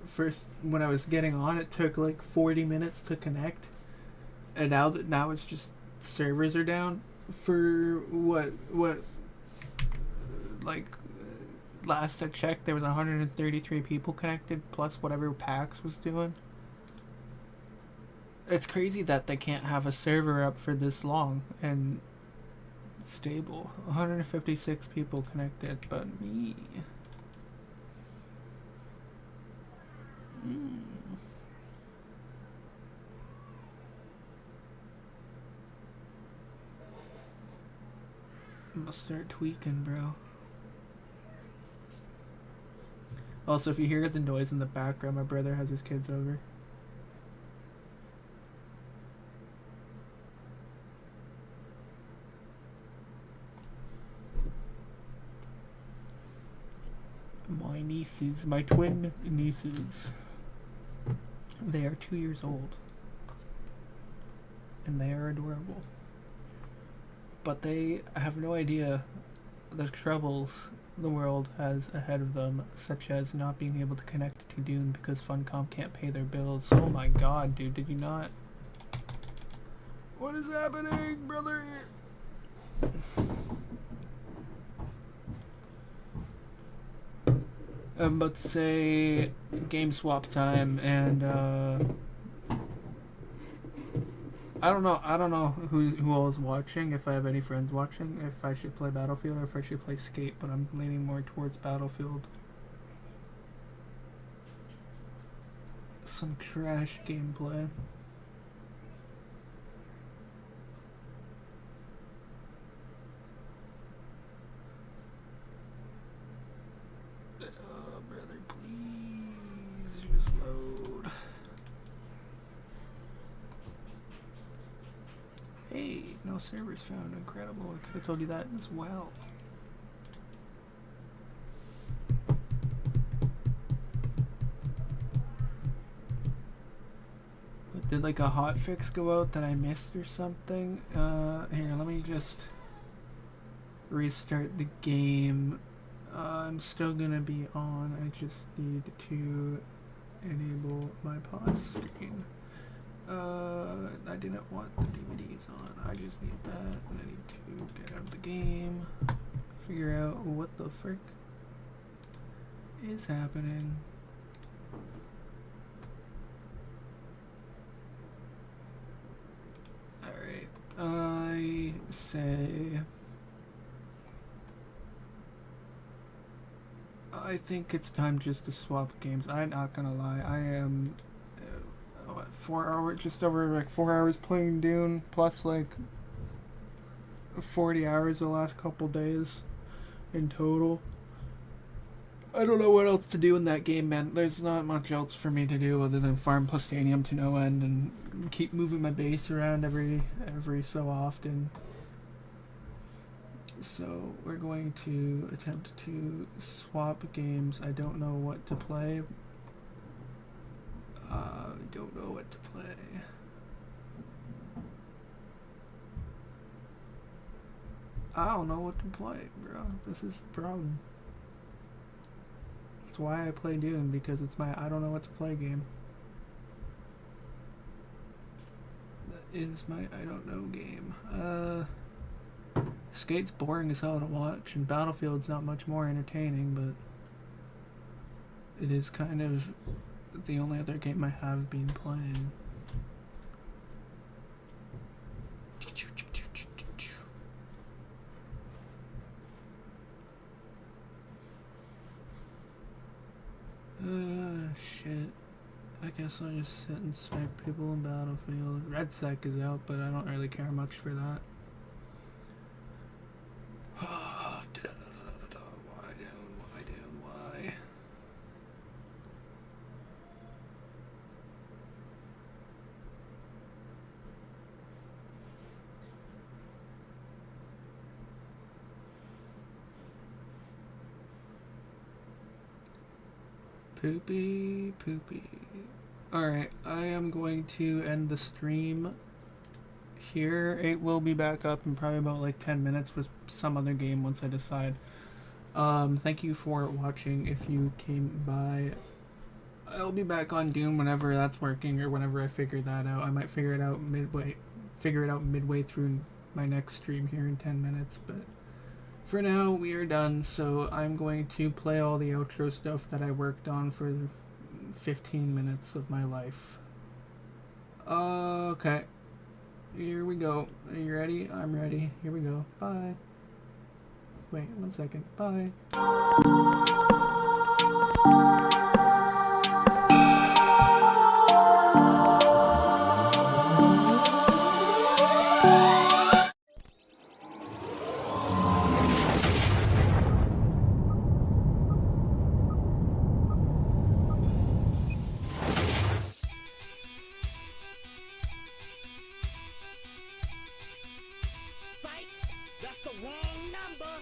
S1: first, when I was getting on, it took like 40 minutes to connect, and now it's just servers are down for what like last I checked there was 133 people connected plus whatever PAX was doing. It's crazy that they can't have a server up for this long and stable. 156 people connected, but me. Must start tweaking, bro. Also, if you hear the noise in the background, my brother has his kids over. My nieces, my twin nieces. They are 2 years old. And they are adorable. But they have no idea the troubles the world has ahead of them, such as not being able to connect to Dune because Funcom can't pay their bills. Oh my god, dude, did you not? What is happening, brother? I'm about to say game swap time, and I don't know who all is watching, if I have any friends watching, if I should play Battlefield or if I should play Skate, but I'm leaning more towards Battlefield. Some trash gameplay. Brother, please just load. Hey, no servers found. Incredible. I could have told you that as well. But did like a hotfix go out that I missed or something? Here, let me just restart the game. I'm still gonna be on. I just need to enable my pause screen. I didn't want the DVDs on. I just need that, and I need to get out of the game, figure out what the frick is happening. Alright, I say I think it's time just to swap games. I'm not gonna lie, I am what, 4 hours, just over like 4 hours playing Dune, plus like 40 hours the last couple days in total. I don't know what else to do in that game, man. There's not much else for me to do other than farm Plastanium to no end and keep moving my base around every so often. So we're going to attempt to swap games. I don't know what to play. Don't know what to play. I don't know what to play, bro. This is the problem. That's why I play Dune, because it's my I don't know what to play game. That is my I don't know game. Skate's boring as hell to watch, and Battlefield's not much more entertaining, but it is kind of the only other game I have been playing. Shit. I guess I'll just sit and snipe people in Battlefield. Red Sec is out, but I don't really care much for that. Why? Poopy, poopy. Alright, I am going to end the stream here. It will be back up in probably about like 10 minutes with some other game once I decide. Thank you for watching if you came by. I'll be back on Dune whenever that's working or whenever I figure that out. I might figure it out midway through my next stream here in 10 minutes, but for now we are done, so I'm going to play all the outro stuff that I worked on for 15 minutes of my life. Okay. Here we go. Are you ready? I'm ready. Here we go. Bye. Wait, 1 second. Bye.
S6: Psych! That's the wrong number!